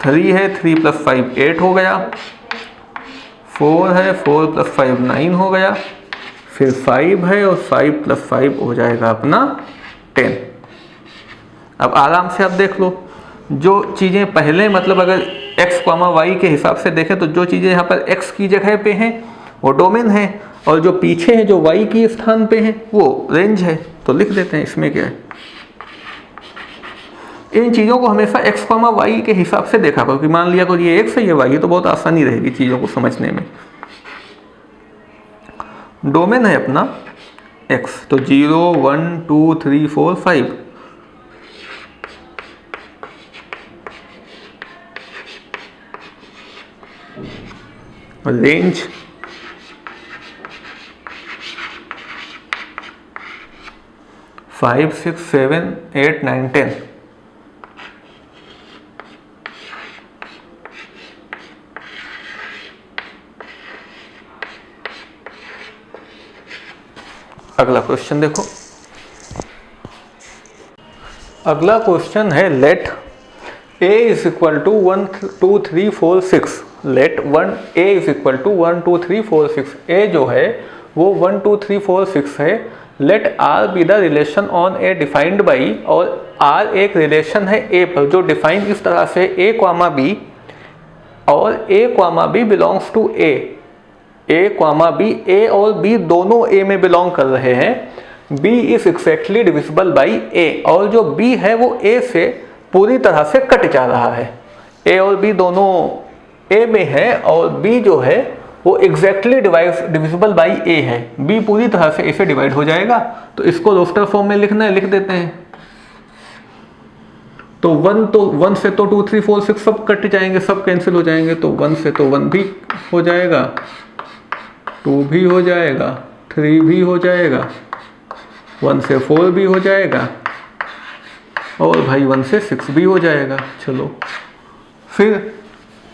3 है 3 प्लस 5 8 हो गया, 4 है 4 प्लस 5 9 हो गया, फिर 5 है और 5 प्लस 5 हो जाएगा अपना 10। अब आराम से आप देख लो, जो चीज़ें पहले, मतलब अगर x, y के हिसाब से देखें तो जो चीज़ें यहाँ पर x की जगह पे हैं वो डोमेन है, और जो पीछे है जो y की स्थान पे है वो रेंज है। तो लिख देते हैं, इसमें क्या है, इन चीज़ों को हमेशा x, y के हिसाब से देखा करो, कि मान लिया करो ये x है ये y है, तो बहुत आसानी रहेगी चीज़ों को समझने में। डोमेन है अपना x, तो 0, 1, 2, 3, 4, 5। रेंज 5, 6, 7, 8, 9, 10। अगला क्वेश्चन देखो, अगला क्वेश्चन है let a is equal to 1, 2, 3, 4, 6। Let a is equal to 1, 2, 3, 4, 6। a जो है वो 1, 2, 3, 4, 6 है। Let r be the relation on a defined by, और r एक रिलेशन है a पर जो डिफाइन इस तरह से a, b, और a, b belongs to a। a, b, a और b दोनों a में बिलोंग कर रहे हैं। b is exactly divisible by a, और जो b है वो a से पूरी तरह से कट जा रहा है। a और b दोनों a में है, और b जो है वो एग्जैक्टली डिविजिबल बाई a है। b पूरी तरह से a से डिवाइड हो जाएगा, तो इसको रोस्टर फॉर्म में लिखना है, लिख देते हैं। तो 1 से तो 2, 3, 4, 6 सब कट जाएंगे, सब कैंसिल हो जाएंगे, तो 1 से तो 1 भी हो जाएगा, 2 भी हो जाएगा, 3 भी हो जाएगा, 1 से 4 भी हो जाएगा, और भाई 1 से 6 भी हो जाएगा। चलो फिर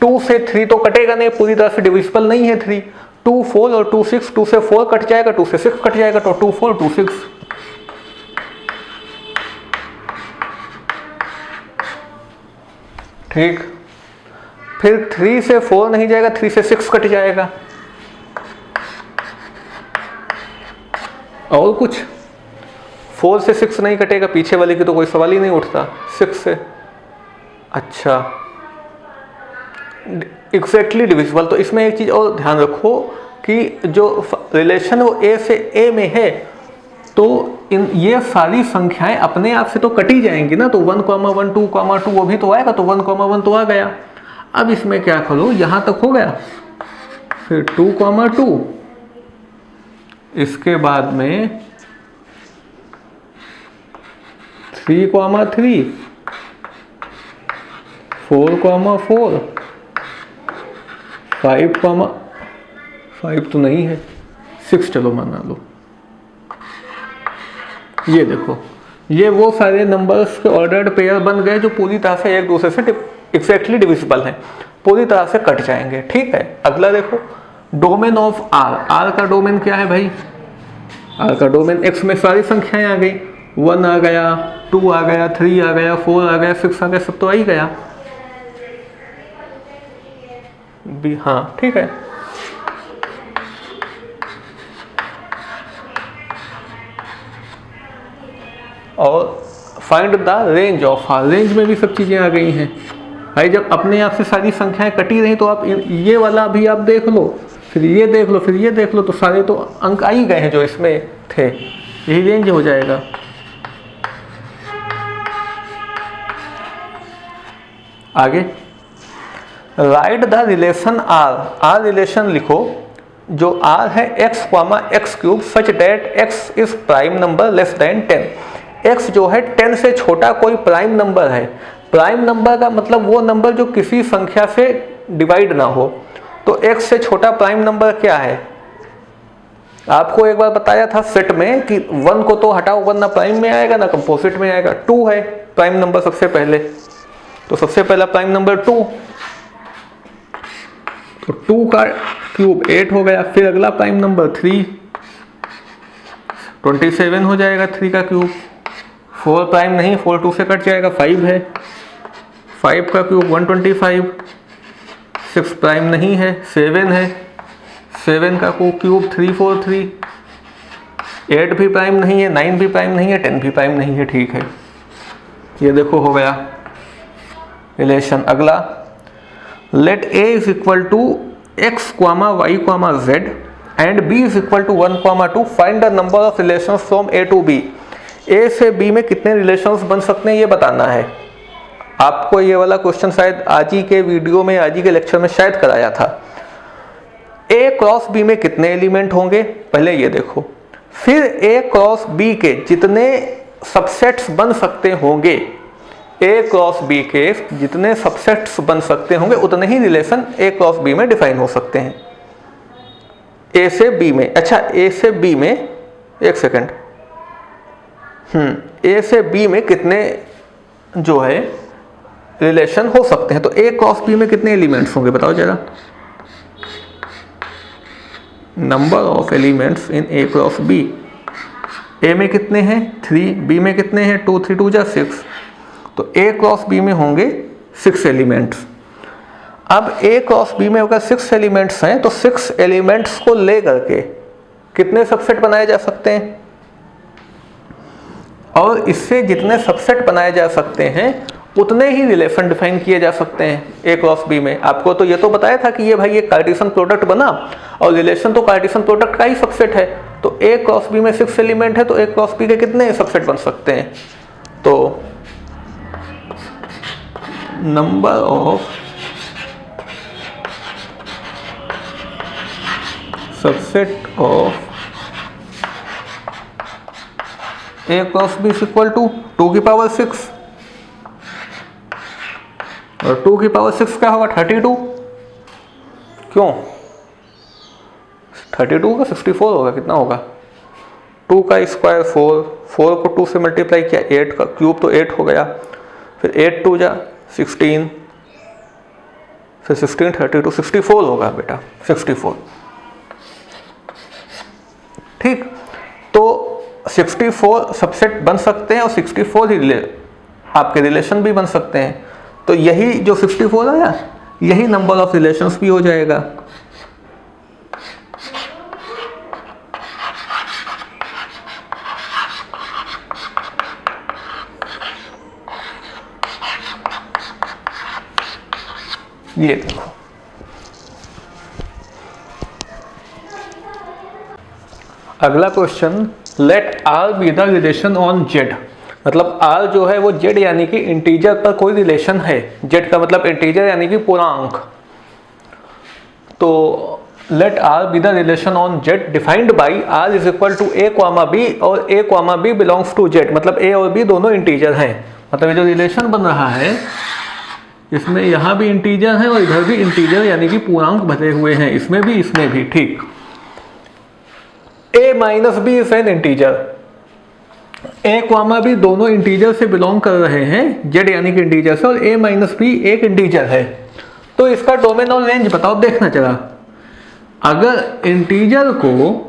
2 से 3 तो कटेगा नहीं, पूरी तरह से डिविजिबल नहीं है 3। 2 4 और 2 6, 2 से 4 कट जाएगा, 2 से 6 कट जाएगा, तो 2 4 2 6। ठीक, फिर 3 से 4 नहीं जाएगा, 3 से 6 कट जाएगा। और कुछ 4 से 6 नहीं कटेगा, पीछे वाले की तो कोई सवाल ही नहीं उठता 6 से। अच्छा, एग्जैक्टली डिविजिबल। तो इसमें एक चीज़ और ध्यान रखो कि जो रिलेशन वो ए से ए में है, तो ये सारी संख्याएं अपने आप से तो कटी जाएंगी ना, तो 1, 1, 2, 2 वो भी तो आएगा, तो 1, 1 तो आ गया। अब इसमें क्या करो, यहाँ तक हो गया, फिर 2, 2, इसके बाद में 3, 3, 4, 4, 5 तो नहीं है, 6 चलो माना लो। ये देखो, ये वो सारे नंबर्स के ऑर्डर्ड पेयर बन गए जो पूरी तरह से एक दूसरे से एग्जैक्टली डिविजिबल हैं, पूरी तरह से कट जाएंगे। ठीक है, अगला देखो, डोमेन ऑफ आर। आर का डोमेन क्या है भाई? आर का डोमेन एक्स में सारी संख्याएं आ गई, 1 आ गया, 2 आ गया, 3 आ गया, 4 आ गया, 6 आ गया, सब तो आ ही गया भी। हाँ ठीक है, और find the range of R. Range में भी सब चीज़ें आ गई हैं भाई। जब अपने आप से सारी संख्याएं कटी रही तो आप ये वाला भी आप देख लो, फिर ये देख लो, फिर ये देख लो, तो सारे तो अंक आ ही गए हैं जो इसमें थे, यही रेंज हो जाएगा। आगे, write the relation R. R relation लिखो जो आर है x, x³ such that x is prime number less than 10। x जो है 10 से छोटा कोई प्राइम नंबर है। प्राइम नंबर का मतलब वो नंबर जो किसी संख्या से डिवाइड ना हो। तो x से छोटा प्राइम नंबर क्या है? आपको एक बार बताया था सेट में कि 1 को तो हटाओ, 1 ना प्राइम में आएगा ना कंपोजिट में आएगा। 2 है प्राइम नंबर सबसे पहले, तो सबसे पहला प्राइम नंबर 2, तो 2 का क्यूब 8 हो गया। फिर अगला प्राइम नंबर 3, 27 हो जाएगा 3 का क्यूब। 4 प्राइम नहीं, 4 2 से कट जाएगा, 5 है, 5 का क्यूब 125। 6 प्राइम नहीं है, 7 है, 7 का क्यूब 343। 8 भी प्राइम नहीं है, 9 भी प्राइम नहीं है, 10 भी प्राइम नहीं है। ठीक है, ये देखो हो गया रिलेशन। अगला, let a is equal to x, y, z and b is equal to 1, 2। Find the number of relations from a to b। a से b में कितने रिलेशंस बन सकते हैं ये बताना है। आपको ये वाला क्वेश्चन शायद आज ही के वीडियो में, आज ही के लेक्चर में शायद कराया था। a क्रॉस b में कितने एलिमेंट होंगे पहले ये देखो, फिर a क्रॉस b के जितने सबसेट्स बन सकते होंगे, a क्रॉस b के जितने सबसेट्स बन सकते होंगे उतने ही रिलेशन a क्रॉस b में डिफाइन हो सकते हैं। a से b में, अच्छा a से b में, एक सेकंड, a से b में कितने जो है रिलेशन हो सकते हैं, तो a क्रॉस b में कितने एलिमेंट्स होंगे बताओ जरा। Number of elements in a cross b। a में कितने हैं 3, b में कितने हैं 2, 3 2 जा 6, तो a क्रॉस b में होंगे 6 एलिमेंट्स। अब a क्रॉस b में अगर 6 एलिमेंट्स हैं तो 6 एलिमेंट्स को ले करके कितने सबसेट बनाए जा सकते हैं, और इससे जितने सबसेट बनाए जा सकते हैं उतने ही रिलेशन डिफाइन किए जा सकते हैं a क्रॉस b में। आपको तो ये तो बताया था कि ये भाई एक कार्टेशियन प्रोडक्ट बना और रिलेशन तो कार्टेशियन प्रोडक्ट का ही सबसेट है, तो a क्रॉस b में 6 एलिमेंट है तो a क्रॉस b के कितने सबसेट बन सकते हैं, तो number of subset of a cross b is equal to 2 की पावर 6, और 2 की पावर 6 क्या होगा 32। क्यों 32 का 64 होगा, कितना होगा 2 का स्क्वायर 4, 4 को 2 से मल्टीप्लाई किया, 8 का क्यूब तो 8 हो गया, फिर 8 2 जा 16, फिर 16 32 64 होगा बेटा, 64। ठीक, तो 64 सबसेट बन सकते हैं और 64 ही आपके रिलेशन भी बन सकते हैं। तो यही जो 64 आया यही नंबर ऑफ रिलेशंस भी हो जाएगा। ये देखो, अगला question, let R be the relation on Z. मतलब आर जो है वो जेड यानी कि इंटीजर पर कोई रिलेशन है। जेड का मतलब इंटीजर यानी कि पूर्णांक। तो let R be the relation on Z defined by R is equal to A comma B और A comma B belongs to Z. मतलब ए और बी दोनों इंटीजर हैं। मतलब ये जो रिलेशन बन रहा है इसमें यहाँ भी इंटीजर है और इधर भी इंटीजर यानी कि पूर्णांक भरे हुए हैं, इसमें भी। ठीक, a minus B is an integer. a comma B दोनों इंटीजर से बिलोंग कर रहे हैं, z यानी कि इंटीजर से, और a माइनस बी एक इंटीजर है। तो इसका डोमेन और रेंज बताओ। देखना चला, अगर इंटीजर को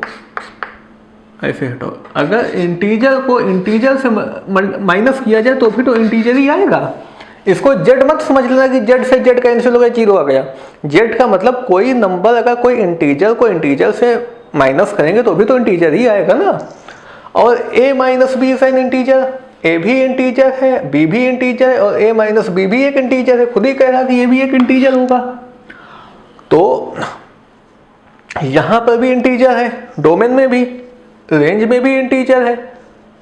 ऐसे हटाओ, अगर इंटीजर को इंटीजर से माइनस किया जाए तो भी तो इंटीजर ही आएगा। इसको जेड मत समझ लेना कि जेड से जेड कैंसिल हो गया, जीरो आ गया। जेड का मतलब कोई नंबर अगर कोई इंटीजर को इंटीजर से माइनस करेंगे तो भी तो इंटीजर ही आएगा ना। और a minus B is an integer, a भी इंटीजर है, b भी इंटीजर है और a माइनस बी भी एक इंटीजर है। खुद ही कह रहा कि ये भी एक इंटीजर होगा। तो यहां पर भी इंटीजर है, डोमेन में भी, रेंज में भी इंटीजर है।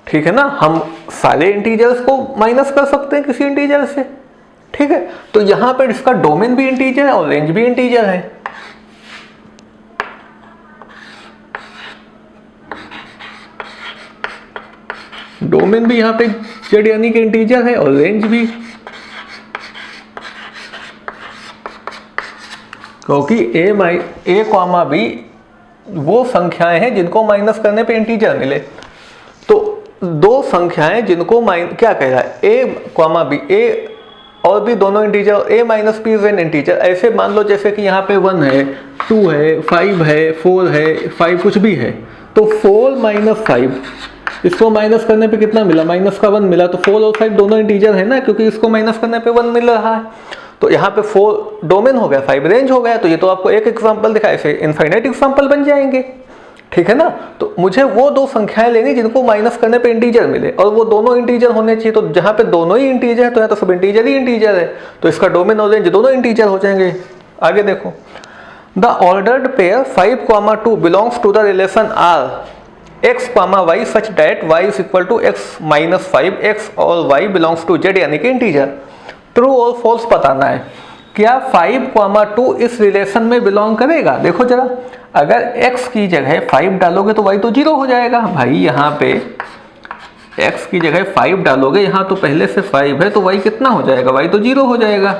ठीक है ना, हम सारे इंटीजर्स को माइनस कर सकते हैं किसी इंटीजर से। ठीक है, तो यहां पर इसका डोमेन भी इंटीजर है और रेंज भी इंटीजर है। डोमेन भी यहाँ पे जेड यानी कि इंटीजर है और रेंज भी, क्योंकि ए कॉमा बी वो संख्याएं हैं जिनको माइनस करने पे इंटीजर मिले। तो दो संख्याएं जिनको क्या कह रहा है, ए कॉमा बी, ए और भी दोनों integer, a minus B is an integer. ऐसे मान लो जैसे कि यहाँ पे 1 है, 2 है, 5 है, 4 है, 5 कुछ भी है। तो 4 माइनस 5, इसको माइनस करने पे कितना मिला, माइनस का 1 मिला। तो 4 और 5 दोनों इंटीजर है ना, क्योंकि इसको माइनस करने पे 1 मिल रहा है। तो यहाँ पे 4 डोमेन हो गया, 5 रेंज हो गया। तो ये तो आपको एक एग्जांपल दिखा, ऐसे इनफाइनाइट एग्जांपल बन जाएंगे। ठीक है ना, तो मुझे वो दो संख्याएं लेनी जिनको माइनस करने पे इंटीजर मिले और वो दोनों इंटीजर होने चाहिए। तो जहाँ पे दोनों ही इंटीजर है तो यहाँ तो सब इंटीजर ही इंटीजर है, तो इसका डोमेन और रेंज दोनों इंटीजर हो जाएंगे। आगे देखो, the ordered pair 5, 2 belongs to the relation R x, y such that y is equal to x minus 5, x और y बिलोंग्स टू z यानी कि इंटीजर। ट्रू और फॉल्स बताना है। क्या 5, 2 इस रिलेशन में बिलोंग करेगा? देखो जरा, अगर x की जगह 5 डालोगे तो y तो 0 हो जाएगा। भाई यहाँ पे x की जगह 5 डालोगे, यहाँ तो पहले से 5 है, तो y कितना हो जाएगा, y तो 0 हो जाएगा।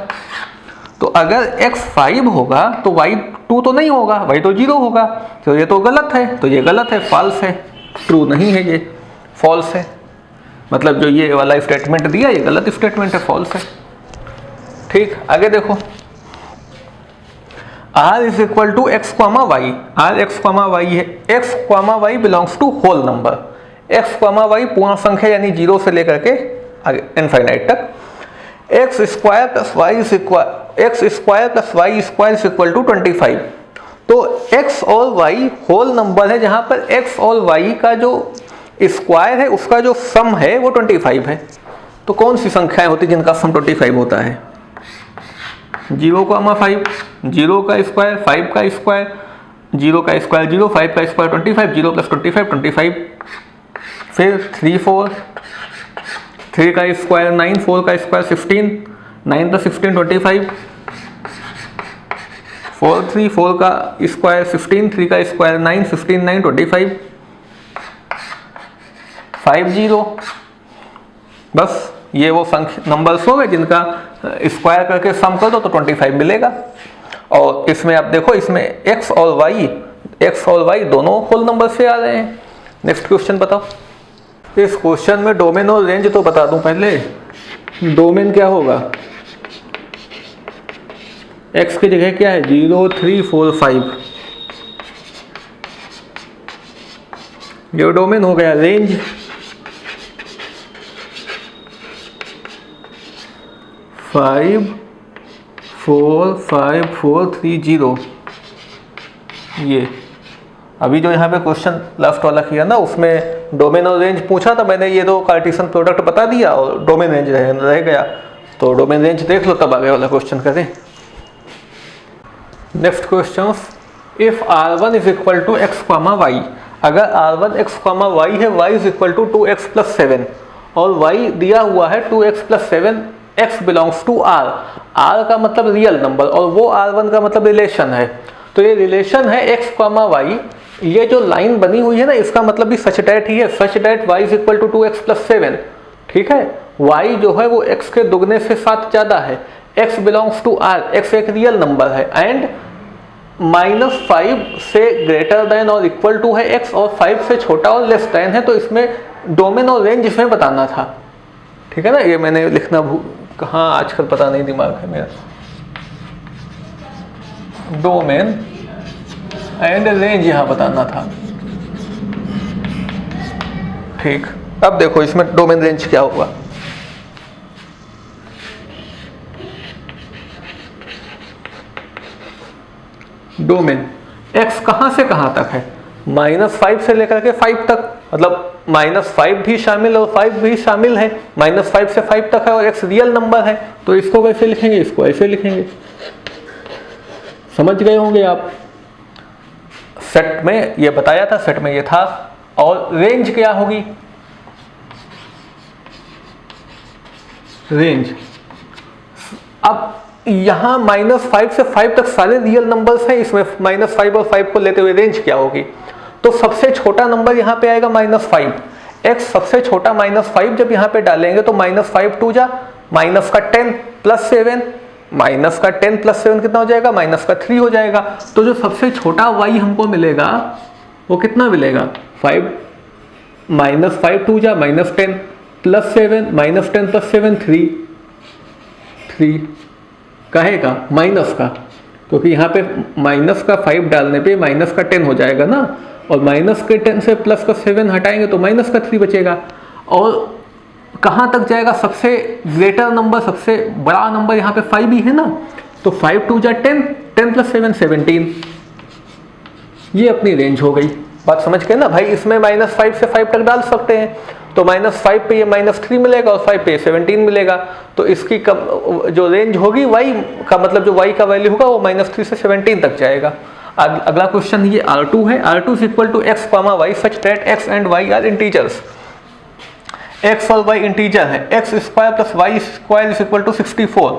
तो अगर x 5 होगा तो y 2 तो नहीं होगा, y तो 0 होगा। तो ये तो गलत है, तो ये गलत है, फॉल्स है, ट्रू नहीं है, ये फॉल्स है। मतलब जो ये वाला स्टेटमेंट दिया ये गलत स्टेटमेंट है, फॉल्स है। ठीक, आगे देखो, r is equal to x comma Y, R X comma Y है, X comma Y belongs to whole number. X comma Y पूर्ण संख्या यानी 0 से लेकर के आगे इनफाइनाइट तक। X square plus y is equal to 25। तो x और y होल नंबर है, जहां पर x और y का जो स्क्वायर है उसका जो सम है वो 25 है। तो कौन सी संख्याएं होती जिनका सम 25 होता है? 0,5, 0 का स्क्वायर, 5 का स्क्वायर, 0 का स्क्वायर 0, 5 का स्क्वायर 25, 0 प्लस 25 25। फिर 3, 4, 3 का स्क्वायर 9, 4 का स्क्वायर 16, 9 प्लस 16 25, 4, 3, 4 का स्क्वायर 16, 3 का स्क्वायर 9, 16, 9 25, 5 0। बस ये वो संख्या नंबर्स हो गए जिनका स्क्वायर करके सम कर दो तो 25 मिलेगा। और इसमें आप देखो, इसमें x और y दोनों होल नंबर से आ रहे हैं। नेक्स्ट क्वेश्चन बताओ। इस क्वेश्चन में डोमेन और रेंज तो बता दूं पहले। डोमेन क्या होगा? x की जगह क्या है 0 3 4 5, ये डोमेन हो गया। रेंज 5 4 5 4 3 0। ये अभी जो यहाँ पे क्वेश्चन लास्ट वाला किया ना, उसमें डोमेन और रेंज पूछा था मैंने, ये दो कार्टेशियन प्रोडक्ट बता दिया और डोमेन रेंज रह गया। तो डोमेन रेंज देख लो तब आगे वाला क्वेश्चन करें। Next question, if r1 is equal to x comma y, अगर r1 x कॉमा वाई है, y is equal to 2x plus 7 और y दिया हुआ है 2x plus 7, x belongs to r, r का मतलब रियल नंबर और वो r1 का मतलब रिलेशन है। तो ये रिलेशन है x कॉमा वाई, ये जो लाइन बनी हुई है ना, इसका मतलब भी सच डैट ही है, such that y is equal to 2x plus 7। ठीक है, y जो है वो x के दुगने से 7 ज़्यादा है, x belongs to r, x एक रियल नंबर है, एंड -5 से ग्रेटर देन और इक्वल टू है x और 5 से छोटा और लेस देन है। तो इसमें डोमेन और रेंज इसमें बताना था। ठीक है ना, ये मैंने लिखना कहाँ आजकल पता नहीं, दिमाग है मेरा। डोमेन एंड रेंज यहाँ बताना था। ठीक, अब देखो इसमें डोमेन रेंज क्या होगा। डोमेन x कहाँ से कहाँ तक है, -5 से लेकर के 5 तक, मतलब -5 भी शामिल और 5 भी शामिल है, -5 से 5 तक है और x रियल नंबर है। तो इसको कैसे लिखेंगे, इसको ऐसे लिखेंगे, समझ गए होंगे आप। सेट में ये बताया था, सेट में ये था। और रेंज क्या होगी, रेंज, अब यहाँ -5 से 5 तक सारे रियल नंबर्स हैं, इसमें -5 और 5 को लेते हुए रेंज क्या होगी। तो सबसे छोटा नंबर यहाँ पे आएगा -5, x सबसे छोटा -5 जब यहाँ पे डालेंगे तो -5 2 जा -10 प्लस 7, -10 प्लस 7 कितना हो जाएगा, -3 हो जाएगा। तो जो सबसे छोटा y हमको मिलेगा वो कितना मिलेगा, 5, -5 2 जा -10 प्लस 7, -10 प्लस 7 3 कहेगा माइनस का, क्योंकि यहाँ पे माइनस का 5 डालने पे माइनस का 10 हो जाएगा ना, और माइनस के 10 से प्लस का 7 हटाएंगे तो माइनस का 3 बचेगा। और कहाँ तक जाएगा, सबसे ग्रेटर नंबर, सबसे बड़ा नंबर यहाँ पे 5 ही है ना, तो 5 2 जा 10, 10 प्लस 7 17। ये अपनी रेंज हो गई। बात समझ गए ना भाई, इसमें -5 से 5 तक डाल सकते हैं, तो -5 पे ये -3 मिलेगा और 5 पे 17 मिलेगा। तो इसकी जो रेंज होगी y का, मतलब जो y का वैल्यू होगा वो -3 से 17 तक जाएगा। अगला क्वेश्चन ये R2 है। R2 is equal to x comma y such that x and y are integers. x और y इंटीजर है, x square plus y square is equal to 64।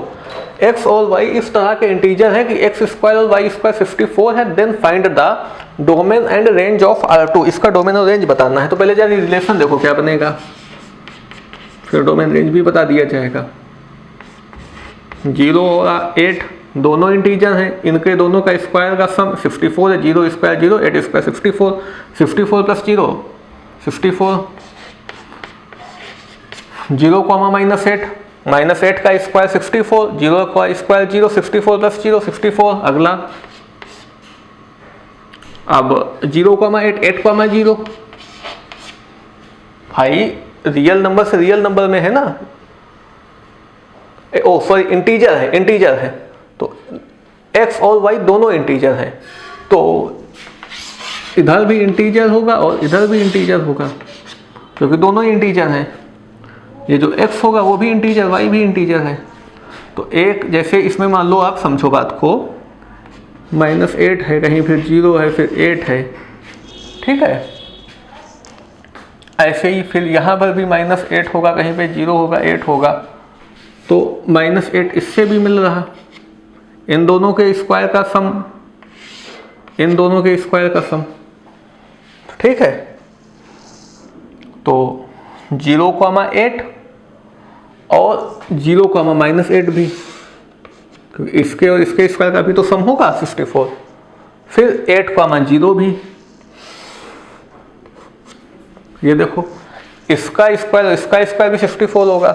x और y इस तरह के इंटीजर है कि x स्क्वायर और y स्क्वायर 64 है। Then find the domain and range of R2, इसका डोमेन और रेंज बताना है। तो पहले जाए रिलेशन देखो क्या बनेगा, फिर डोमेन रेंज भी बता दिया जाएगा। 0 और 8 दोनों इंटीजर हैं, इनके दोनों का स्क्वायर का सम 64 है। 0 स्क्वायर 0, 8 स्क्वायर 64, 64 प्लस 0 64, 0 कॉमा -8, -8 का स्क्वायर 64, 0 का स्क्वायर 0, 64 प्लस 0 64। अगला अब 0 कॉमा 8, 8 कॉमा 0, भाई रियल नंबर से रियल नंबर में है ना, ओ सॉरी इंटीजर है, इंटीजर है, तो x और y दोनों इंटीजर हैं, तो इधर भी इंटीजर होगा और इधर भी इंटीजर होगा, क्योंकि दोनों ही इंटीजर हैं। ये जो x होगा वो भी इंटीजर, y भी इंटीजर है। तो एक जैसे इसमें मान लो, आप समझो बात को, -8 है, कहीं फिर 0 है, फिर 8 है, ठीक है। ऐसे ही फिर यहाँ पर भी -8 होगा, कहीं पे 0 होगा, 8 होगा, तो -8 इससे भी मिल रहा, इन दोनों के स्क्वायर का सम, इन दोनों के स्क्वायर का सम, ठीक है। तो 0,8 और 0,-8 भी, क्योंकि इसके और इसके स्क्वायर का भी तो सम होगा 64। फिर 8,0 भी, ये देखो इसका स्क्वायर भी 64 होगा,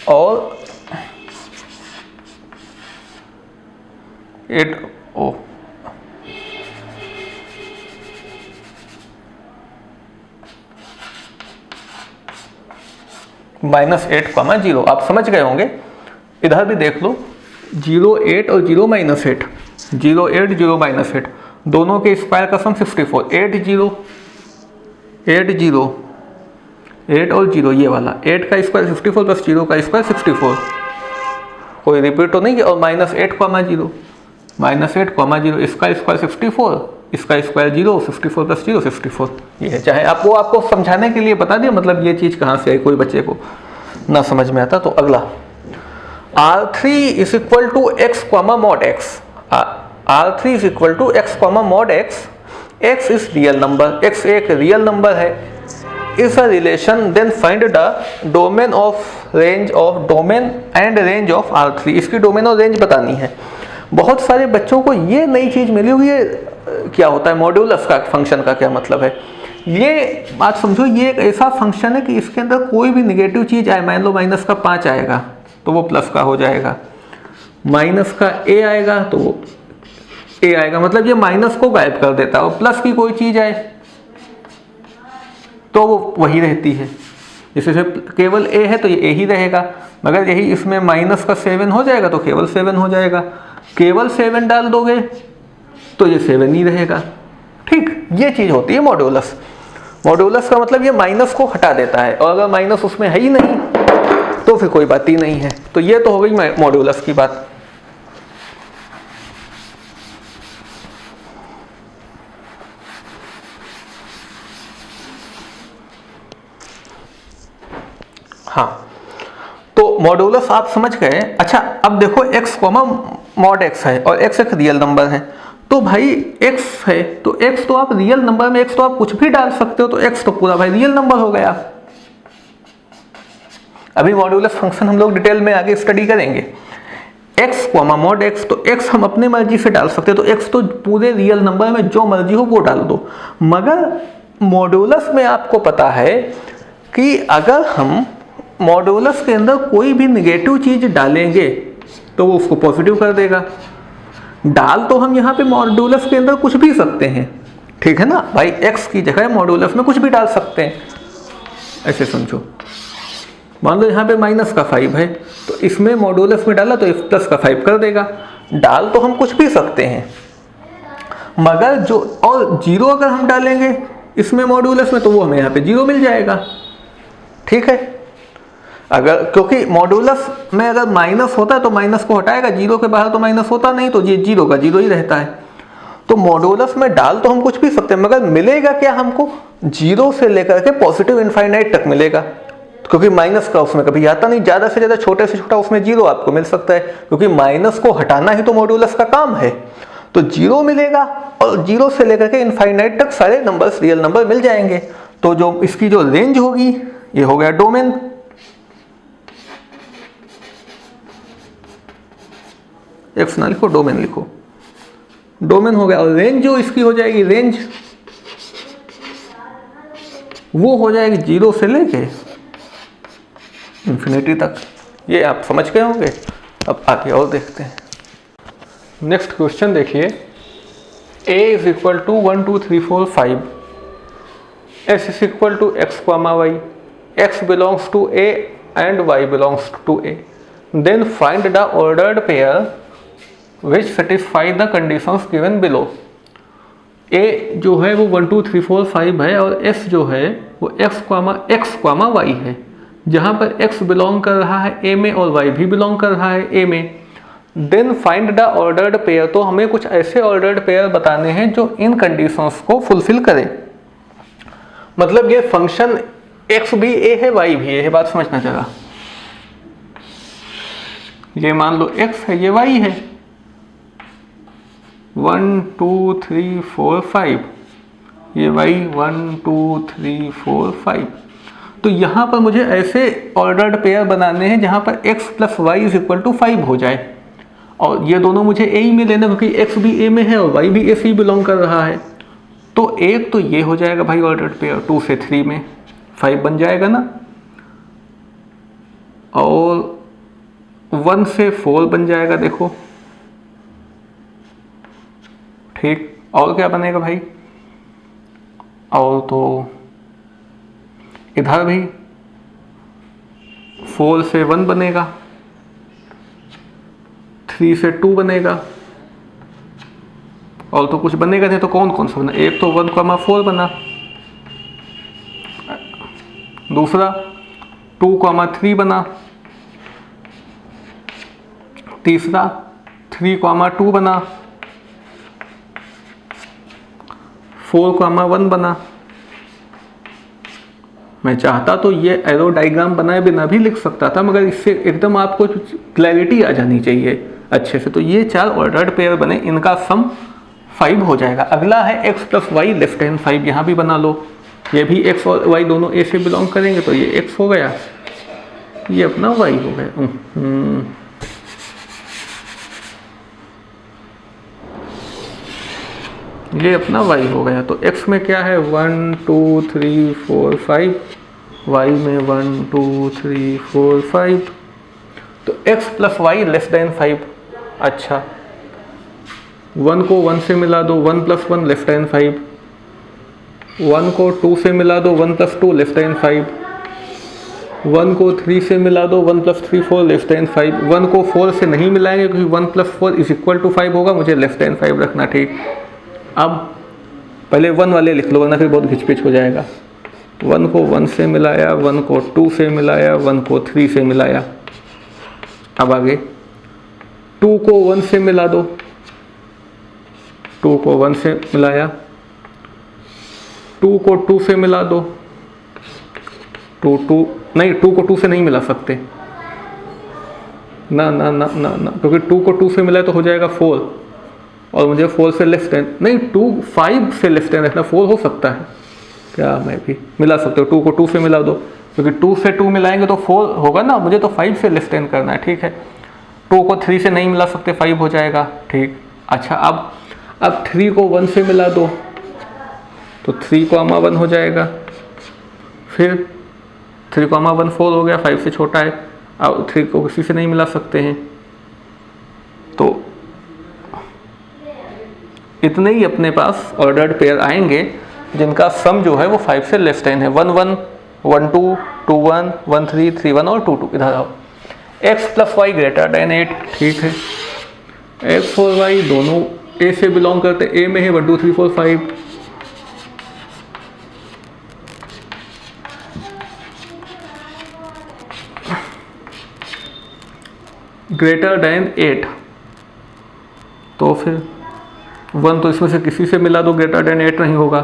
और 8 ओ -8, 0 आप समझ गए होंगे। इधर भी देख लो 0 8 और 0 -8, 0 8 0 -8 दोनों के स्क्वायर का सम 64, 8 0 8 0 8 और 0 ये वाला 8 का स्क्वायर 64 प्लस 0 का स्क्वायर 64, कोई रिपीट तो नहीं है। और -8, 0 -8, 0 इसका स्क्वायर 64, इसका स्क्वायर 0, 64 प्लस 0 64 ये है। चाहे आप वो आपको समझाने के लिए बता दिया, मतलब ये चीज़ कहाँ से आई, कोई बच्चे को ना समझ में आता। तो अगला R3 is equal to x, mod x, R3 is equal to x, mod x, x is real number, x एक रियल नंबर है, is a relation, then find the domain of range of domain and range of R3। इसकी domain और range बतानी है। बहुत सारे बच्चों को ये नई चीज़ मिली होगी, ये क्या होता है मॉड्यूलस का फंक्शन का क्या मतलब है। ये बात समझो, ये एक ऐसा फंक्शन है कि इसके अंदर कोई भी निगेटिव चीज़ आए, मान लो -5 आएगा तो वो प्लस का हो जाएगा, -a आएगा तो वो a आएगा, मतलब ये माइनस को गायब कर देता है। और प्लस की कोई चीज़ आए तो वो वही रहती है। जैसे केवल a है तो ये a ही रहेगा, मगर यही इसमें -7 हो जाएगा तो केवल 7 हो जाएगा, केवल 7 डाल दोगे तो ये 7 ही रहेगा। ठीक, ये चीज़ होती है मॉड्यूलस। मॉड्यूलस का मतलब ये माइनस को हटा देता है, और अगर माइनस उसमें है ही नहीं तो फिर कोई बात ही नहीं है। तो ये तो हो गई मॉड्यूलस की बात। हाँ, तो मॉड्यूलस आप समझ गए। अच्छा, अब देखो x, mod x है और x एक रियल नंबर है, तो भाई x है तो x तो आप रियल नंबर में x तो आप कुछ भी डाल सकते हो, तो x तो पूरा भाई रियल नंबर हो गया। अभी मॉड्यूलस फंक्शन हम लोग डिटेल में आगे स्टडी करेंगे। x, mod x, तो x हम अपने मर्जी से डाल सकते हैं, तो x तो पूरे रियल नंबर में जो मर्जी हो वो डाल दो। मगर मॉड्यूलस में आपको पता है कि अगर हम मॉड्यूलस के अंदर कोई भी निगेटिव चीज डालेंगे तो वो उसको पॉजिटिव कर देगा। डाल तो हम यहाँ पे मॉड्यूलस के अंदर कुछ भी सकते हैं, ठीक है ना भाई, x की जगह मॉड्यूलस में कुछ भी डाल सकते हैं। ऐसे समझो, मान लो यहाँ पे -5 है तो इसमें मॉड्यूलस में डाला तो +5 कर देगा। डाल तो हम कुछ भी सकते हैं, मगर जो और 0 अगर हम डालेंगे इसमें मॉड्यूलस में तो वो हमें यहाँ पे 0 मिल जाएगा। ठीक है, अगर क्योंकि मॉड्यूलस में अगर माइनस होता है तो माइनस को हटाएगा, 0 के बाहर तो माइनस होता नहीं, तो ये 0 का 0 ही रहता है। तो मॉड्यूलस में डाल तो हम कुछ भी सकते हैं, मगर मिलेगा क्या हमको, 0 से लेकर के पॉजिटिव इनफाइनाइट तक मिलेगा, क्योंकि माइनस का उसमें कभी आता नहीं। ज़्यादा से ज़्यादा छोटे से छोटा उसमें 0 आपको मिल सकता है, क्योंकि माइनस को हटाना ही तो मॉड्यूलस का काम है। तो 0 मिलेगा और 0 से लेकर के इनफाइनाइट तक सारे नंबर्स रियल नंबर मिल जाएंगे। तो जो इसकी जो रेंज होगी ये हो गया डोमेन। एक्स ना लिखो, डोमेन लिखो, डोमेन हो गया। और रेंज जो इसकी हो जाएगी, रेंज वो हो जाएगी 0 से लेके इन्फिनिटी तक। ये आप समझ गए होंगे। अब आगे और देखते हैं। नेक्स्ट क्वेश्चन देखिए, a is equal to 1 2 3 4 5, s is equal to x, y, x belongs to a and y belongs to a, then find the ordered pair which satisfy the conditions given below। a जो है वो 1 2 3 4 5 है और s जो है वो x, y है, जहाँ पर x बिलोंग कर रहा है a में और y भी बिलोंग कर रहा है a में। Then find the ordered pair, तो हमें कुछ ऐसे ऑर्डर्ड पेयर बताने हैं जो इन कंडीशंस को फुलफिल करें। मतलब ये फंक्शन x भी a है y भी a है, बात समझना जरा। ये मान लो x है, ये y है, 1 2 3 4 5, ये y 1 2 3 4 5। तो यहाँ पर मुझे ऐसे ऑर्डर्ड पेयर बनाने हैं जहाँ पर x plus y is equal to 5 हो जाए, और ये दोनों मुझे a में लेना, क्योंकि x भी a में है और y भी a से बिलोंग कर रहा है। तो एक तो ये हो जाएगा भाई ऑर्डर्ड पेयर, 2 से 3 में 5 बन जाएगा ना, और 1 से 4 बन जाएगा। देखो ठीक। और क्या बनेगा भाई, और तो इधर भी 4 से 1 बनेगा, 3 से 2 बनेगा, और तो कुछ बनेगा नहीं। तो कौन कौन सा बना, एक तो 1,4 बना, दूसरा 2,3 बना, तीसरा 3,2 बना, 4,1 बना। मैं चाहता तो ये एरो डायग्राम बनाए बिना भी लिख सकता था, मगर इससे एकदम आपको क्लैरिटी आ जानी चाहिए अच्छे से। तो ये 4 ऑर्डर्ड पेयर बने, इनका सम 5 हो जाएगा। अगला है x plus y left hand 5, यहाँ भी बना लो। ये भी x और y दोनों a से बिलोंग करेंगे, तो ये x हो गया, ये अपना y हो गया। ये अपना y हो गया। तो x में क्या है, 1 2 3 4 5, y में 1 2 3 4 5। तो x plus y less than 5। अच्छा, 1 को 1 से मिला दो, 1 प्लस 1 लेस देन 5। 1 को 2 से मिला दो, 1 प्लस 2 लेस देन 5। 1 को 3 से मिला दो, 1 प्लस 3 4 लेस देन 5। 1 को 4 से नहीं मिलाएंगे क्योंकि 1 प्लस 4 इज इक्वल टू 5 होगा, मुझे लेस देन 5 रखना। ठीक, अब पहले 1 वाले लिख लो वरना फिर बहुत घिचपिच हो जाएगा। 1 को 1 से मिलाया, 1 को 2 से मिलाया, 1 को 3 से मिलाया। अब आगे 2 को 1 से मिला दो, 2 को 1 से मिलाया, 2 को 2 से मिला दो, 2 को 2 से नहीं मिला सकते ना ना ना ना ना, क्योंकि 2 को 2 से मिलाया तो हो जाएगा 4, और मुझे 4 से लेस देन नहीं, 5 से लेस देन रखना। 4 हो सकता है क्या, मैं भी मिला सकते हो। 2 को 2 से मिला दो, क्योंकि 2 से 2 मिलाएंगे तो 4 होगा ना, मुझे तो 5 से लेस देन करना है। ठीक है, 2 को 3 से नहीं मिला सकते, 5 हो जाएगा। ठीक, अच्छा अब 3 को 1 से मिला दो, तो 3,1 हो जाएगा। फिर 3,1 4 हो गया, 5 से छोटा है। अब 3 को किसी से नहीं मिला सकते हैं, तो इतने ही अपने पास ऑर्डर्ड पेयर आएंगे जिनका सम जो है वो 5 से लेस देन है। 1 1 1 2 2 1 1 3 3 1 और 2 2। इधर आओ, x plus y greater than 8। ठीक है, x और y दोनों a से बिलोंग करते, a में है 1 2 3 4 5। ग्रेटर देन 8, तो फिर 1 तो इसमें से किसी से मिला दो, ग्रेटर देन 8 नहीं होगा।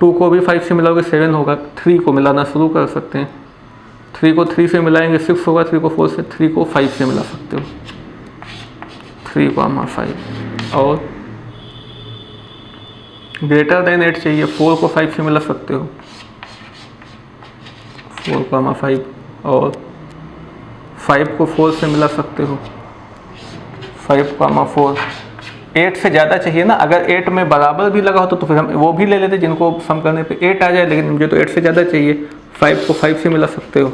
2 को भी 5 से मिलाओगे 7 होगा। 3 को मिलाना शुरू कर सकते हैं, 3 को 3 से मिलाएंगे 6 होगा। 3 को 4 से, 3 को 5 से मिला सकते हो, 3,5। और ग्रेटर देन 8 चाहिए, 4 को 5 से मिला सकते हो, 4,5। और 5 को 4 से मिला सकते हो, 5,4। 8 से ज़्यादा चाहिए ना, अगर 8 में बराबर भी लगा हो तो फिर हम वो भी ले लेते जिनको सम करने पे 8 आ जाए, लेकिन मुझे तो 8 से ज़्यादा चाहिए। 5 को 5 से मिला सकते हो,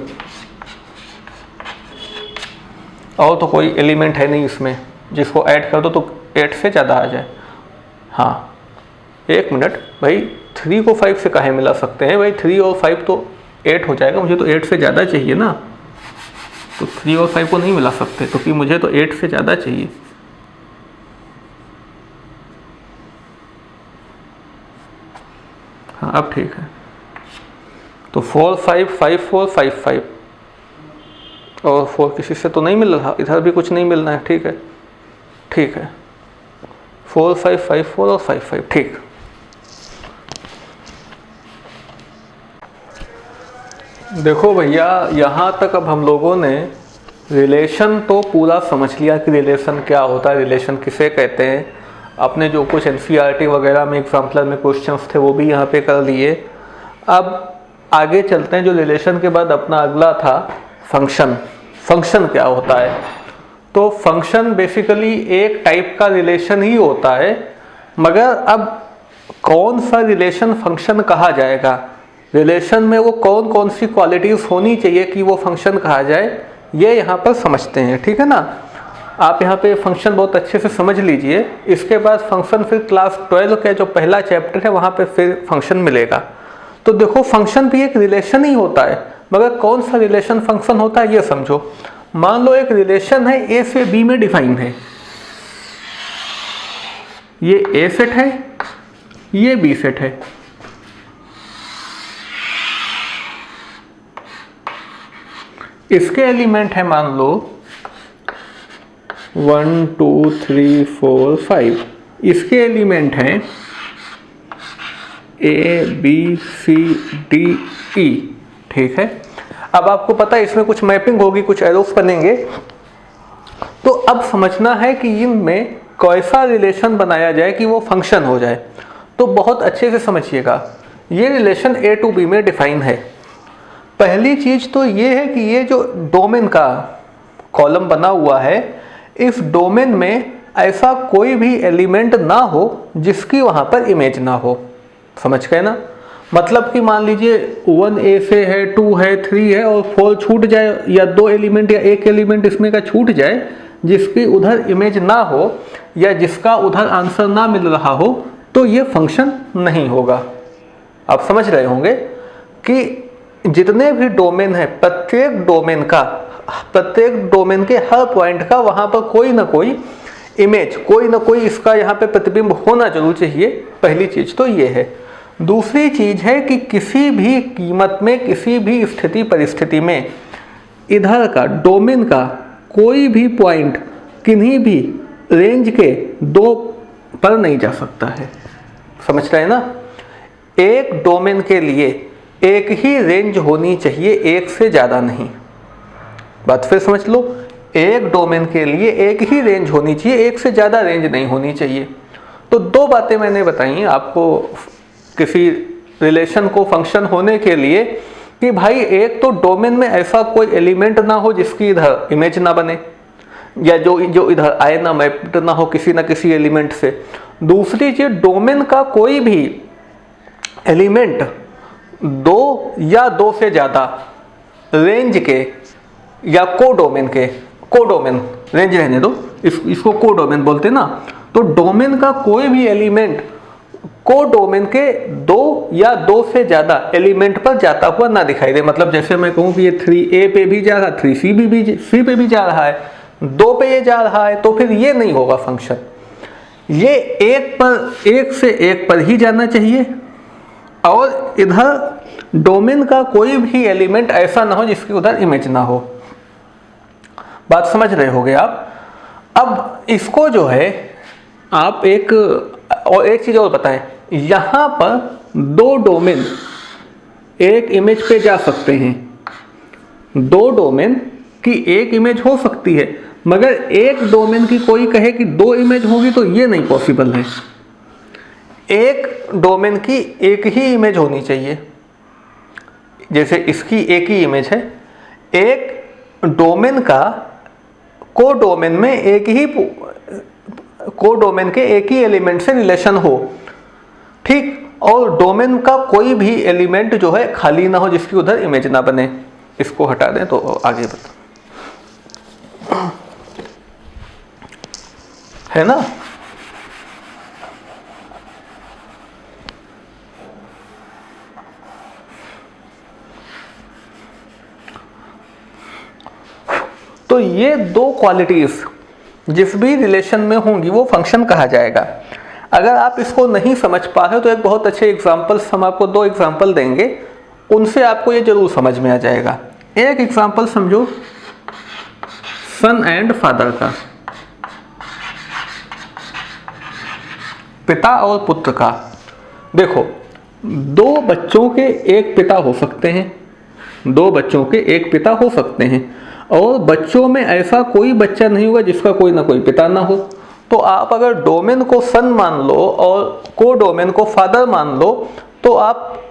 और तो कोई एलिमेंट है नहीं इसमें जिसको ऐड कर दो तो 8 से ज़्यादा आ जाए। हाँ, एक मिनट भाई, 3 को 5 से काहे मिला सकते हैं भाई, 3 और 5 तो 8 हो जाएगा, मुझे तो 8 से ज़्यादा चाहिए ना। तो 3 और 5 को नहीं मिला सकते, तो कि मुझे तो 8 से ज़्यादा चाहिए। हाँ, अब ठीक है। तो 4 5 5 4 5 5 और 4 किसी से तो नहीं मिल रहा, इधर भी कुछ नहीं मिलना है। ठीक है, ठीक है, 4 5 5 4 और 5 5। ठीक, देखो भैया, यहाँ तक अब हम लोगों ने रिलेशन तो पूरा समझ लिया कि रिलेशन क्या होता है, रिलेशन किसे कहते हैं। अपने जो कुछ एनसीईआरटी वगैरह में एग्जाम्पलर में क्वेश्चंस थे वो भी यहाँ पे कर लिए। अब आगे चलते हैं, जो रिलेशन के बाद अपना अगला था फंक्शन। फंक्शन क्या होता है? तो फंक्शन बेसिकली एक टाइप का रिलेशन ही होता है, मगर अब कौन सा रिलेशन फंक्शन कहा जाएगा, रिलेशन में वो कौन कौन सी क्वालिटीज़ होनी चाहिए कि वो फंक्शन कहा जाए, ये यहाँ पर समझते हैं। ठीक है ना। आप यहाँ पे फंक्शन बहुत अच्छे से समझ लीजिए। इसके बाद फंक्शन फिर क्लास 12 का जो पहला चैप्टर है वहाँ पे फिर फंक्शन मिलेगा। तो देखो फंक्शन भी एक रिलेशन ही होता है, मगर कौन सा रिलेशन फंक्शन होता है ये समझो। मान लो एक रिलेशन है ए से बी में डिफाइन है, ये ए सेट है, ये बी सेट है। इसके एलिमेंट है मान लो 1 2 3 4 5। इसके एलिमेंट हैं A B C D E. ठीक है, अब आपको पता है इसमें कुछ मैपिंग होगी, कुछ एरोस बनेंगे। तो अब समझना है कि इनमें कैसा रिलेशन बनाया जाए कि वो फंक्शन हो जाए। तो बहुत अच्छे से समझिएगा, ये रिलेशन ए टू बी में डिफाइन है। पहली चीज तो ये है कि ये जो डोमेन का कॉलम बना हुआ है, इस डोमेन में ऐसा कोई भी एलिमेंट ना हो जिसकी वहाँ पर इमेज ना हो। समझ गए ना? मतलब कि मान लीजिए 1A से है, 2 है, 3 है और 4 छूट जाए, या 2 एलिमेंट या एक एलिमेंट इसमें का छूट जाए जिसकी उधर इमेज ना हो या जिसका उधर आंसर ना मिल रहा हो, तो ये फंक्शन नहीं होगा। आप समझ रहे होंगे कि जितने भी डोमेन है, प्रत्येक डोमेन के हर पॉइंट का वहाँ पर कोई ना कोई इमेज, कोई ना कोई इसका यहाँ पे प्रतिबिंब होना जरूर चाहिए। पहली चीज तो ये है। दूसरी चीज है कि किसी भी कीमत में, किसी भी स्थिति परिस्थिति में इधर का डोमेन का कोई भी पॉइंट किन्हीं भी रेंज के 2 पर नहीं जा सकता है। समझ रहे हैं ना? एक डोमेन के लिए एक ही रेंज होनी चाहिए, एक से ज़्यादा नहीं। बात फिर समझ लो, एक डोमेन के लिए एक ही रेंज होनी चाहिए, एक से ज़्यादा रेंज नहीं होनी चाहिए। तो 2 बातें मैंने बताई आपको किसी रिलेशन को फंक्शन होने के लिए कि भाई एक तो डोमेन में ऐसा कोई एलिमेंट ना हो जिसकी इधर इमेज ना बने, या जो इधर आए ना, मैप्ड ना हो किसी ना किसी एलिमेंट से। दूसरी चीज, डोमेन का कोई भी एलिमेंट 2 या 2 से ज़्यादा रेंज के या कोडोमेन रेंज रहने दो, इसको कोडोमेन बोलते ना। तो डोमेन का कोई भी एलिमेंट कोडोमेन के 2 या 2 से ज़्यादा एलिमेंट पर जाता हुआ ना दिखाई दे। मतलब जैसे मैं कहूँ कि ये 3A पे भी जा रहा है, 3C पे भी जा रहा है, 2 पे ये जा रहा है, तो फिर ये नहीं होगा फंक्शन। ये एक से एक पर ही जाना चाहिए, और इधर डोमेन का कोई भी एलिमेंट ऐसा ना हो जिसकी उधर इमेज ना हो। बात समझ रहे होगे आप? अब इसको जो है आप एक चीज और बताएं, यहां पर 2 डोमेन एक इमेज पे जा सकते हैं। 2 डोमेन की एक इमेज हो सकती है, मगर एक डोमेन की कोई कहे कि 2 इमेज होगी तो ये नहीं पॉसिबल है। एक डोमेन की एक ही इमेज होनी चाहिए। जैसे इसकी एक ही इमेज है, एक डोमेन का कोडोमेन में कोडोमेन के एक ही एलिमेंट से रिलेशन हो, ठीक, और डोमेन का कोई भी एलिमेंट जो है खाली ना हो जिसकी उधर इमेज ना बने। इसको हटा दें तो आगे बता, है ना? तो ये 2 क्वालिटीज जिस भी रिलेशन में होंगी वो फंक्शन कहा जाएगा। अगर आप इसको नहीं समझ पा रहे तो एक बहुत अच्छे एग्जाम्पल्स, हम आपको 2 एग्जाम्पल देंगे, उनसे आपको ये जरूर समझ में आ जाएगा। एक एग्जाम्पल समझो सन एंड फादर का, पिता और पुत्र का। देखो 2 बच्चों के एक पिता हो सकते हैं, 2 बच्चों के एक पिता हो सकते हैं, और बच्चों में ऐसा कोई बच्चा नहीं होगा जिसका कोई ना कोई पिता ना हो। तो आप अगर डोमेन को सन मान लो और कोडोमेन को फादर मान लो, तो आप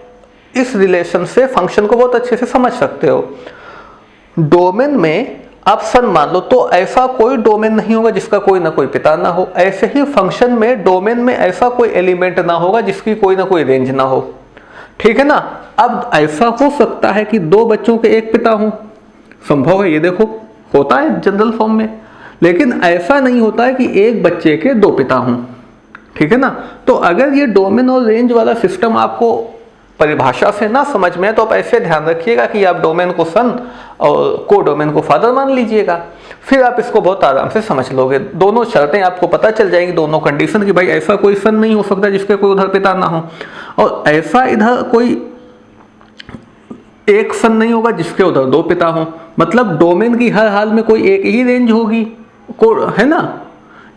इस रिलेशन से फंक्शन को बहुत अच्छे से समझ सकते हो। डोमेन में आप सन मान लो तो ऐसा कोई डोमेन नहीं होगा जिसका कोई ना कोई पिता ना हो। ऐसे ही फंक्शन में डोमेन में ऐसा कोई एलिमेंट ना होगा जिसकी कोई ना कोई रेंज ना हो। ठीक है ना? अब ऐसा हो सकता है कि 2 बच्चों के एक पिता हों, संभव है, ये देखो होता है जनरल फॉर्म में। लेकिन ऐसा नहीं होता है कि एक बच्चे के दो पिता हों, ठीक है ना। तो अगर ये डोमेन और रेंज वाला सिस्टम आपको परिभाषा से ना समझ में, तो आप ऐसे ध्यान रखिएगा कि आप डोमेन को सन और को डोमेन को फादर मान लीजिएगा, फिर आप इसको बहुत आराम से समझ लोगे। दोनों शर्तें आपको पता चल जाएंगी, दोनों कंडीशन कि भाई ऐसा कोई सन नहीं हो सकता जिसके कोई उधर पिता ना हो, और ऐसा इधर कोई एक सन नहीं होगा जिसके उधर दो पिता हो। मतलब डोमेन की हर हाल में कोई एक ही रेंज होगी, है ना,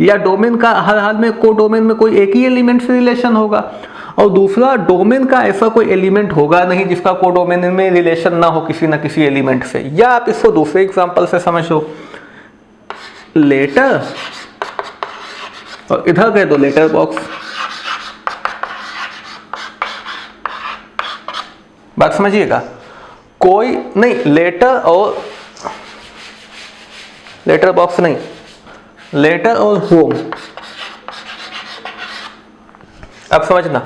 या डोमेन का हर हाल में को डोमेन में कोई एक ही एलिमेंट से रिलेशन होगा। और दूसरा, डोमेन का ऐसा कोई एलिमेंट होगा नहीं जिसका को डोमेन में रिलेशन ना हो किसी ना किसी एलिमेंट से। या आप इसको दूसरे एग्जांपल से समझो, लेटर और इधर कह दो लेटर बॉक्स। बात समझिएगा, कोई नहीं, लेटर और लेटर बॉक्स नहीं, लेटर और होम। अब समझना,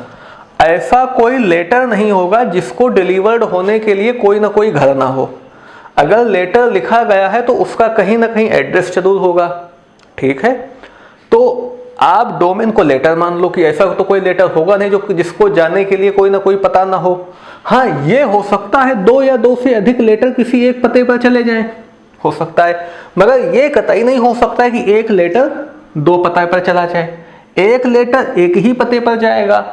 ऐसा कोई लेटर नहीं होगा जिसको डिलीवर्ड होने के लिए कोई ना कोई घर ना हो। अगर लेटर लिखा गया है तो उसका कहीं ना कहीं एड्रेस जरूर होगा, ठीक है। तो आप डोमेन को लेटर मान लो कि ऐसा तो कोई लेटर होगा नहीं जो जिसको जाने के लिए कोई ना कोई पता ना हो। हाँ, ये हो सकता है दो या दो से अधिक लेटर किसी एक पते पर चले जाएं, हो सकता है, मगर ये कतई नहीं हो सकता है कि एक लेटर दो पते पर चला जाए। एक लेटर एक ही पते पर जाएगा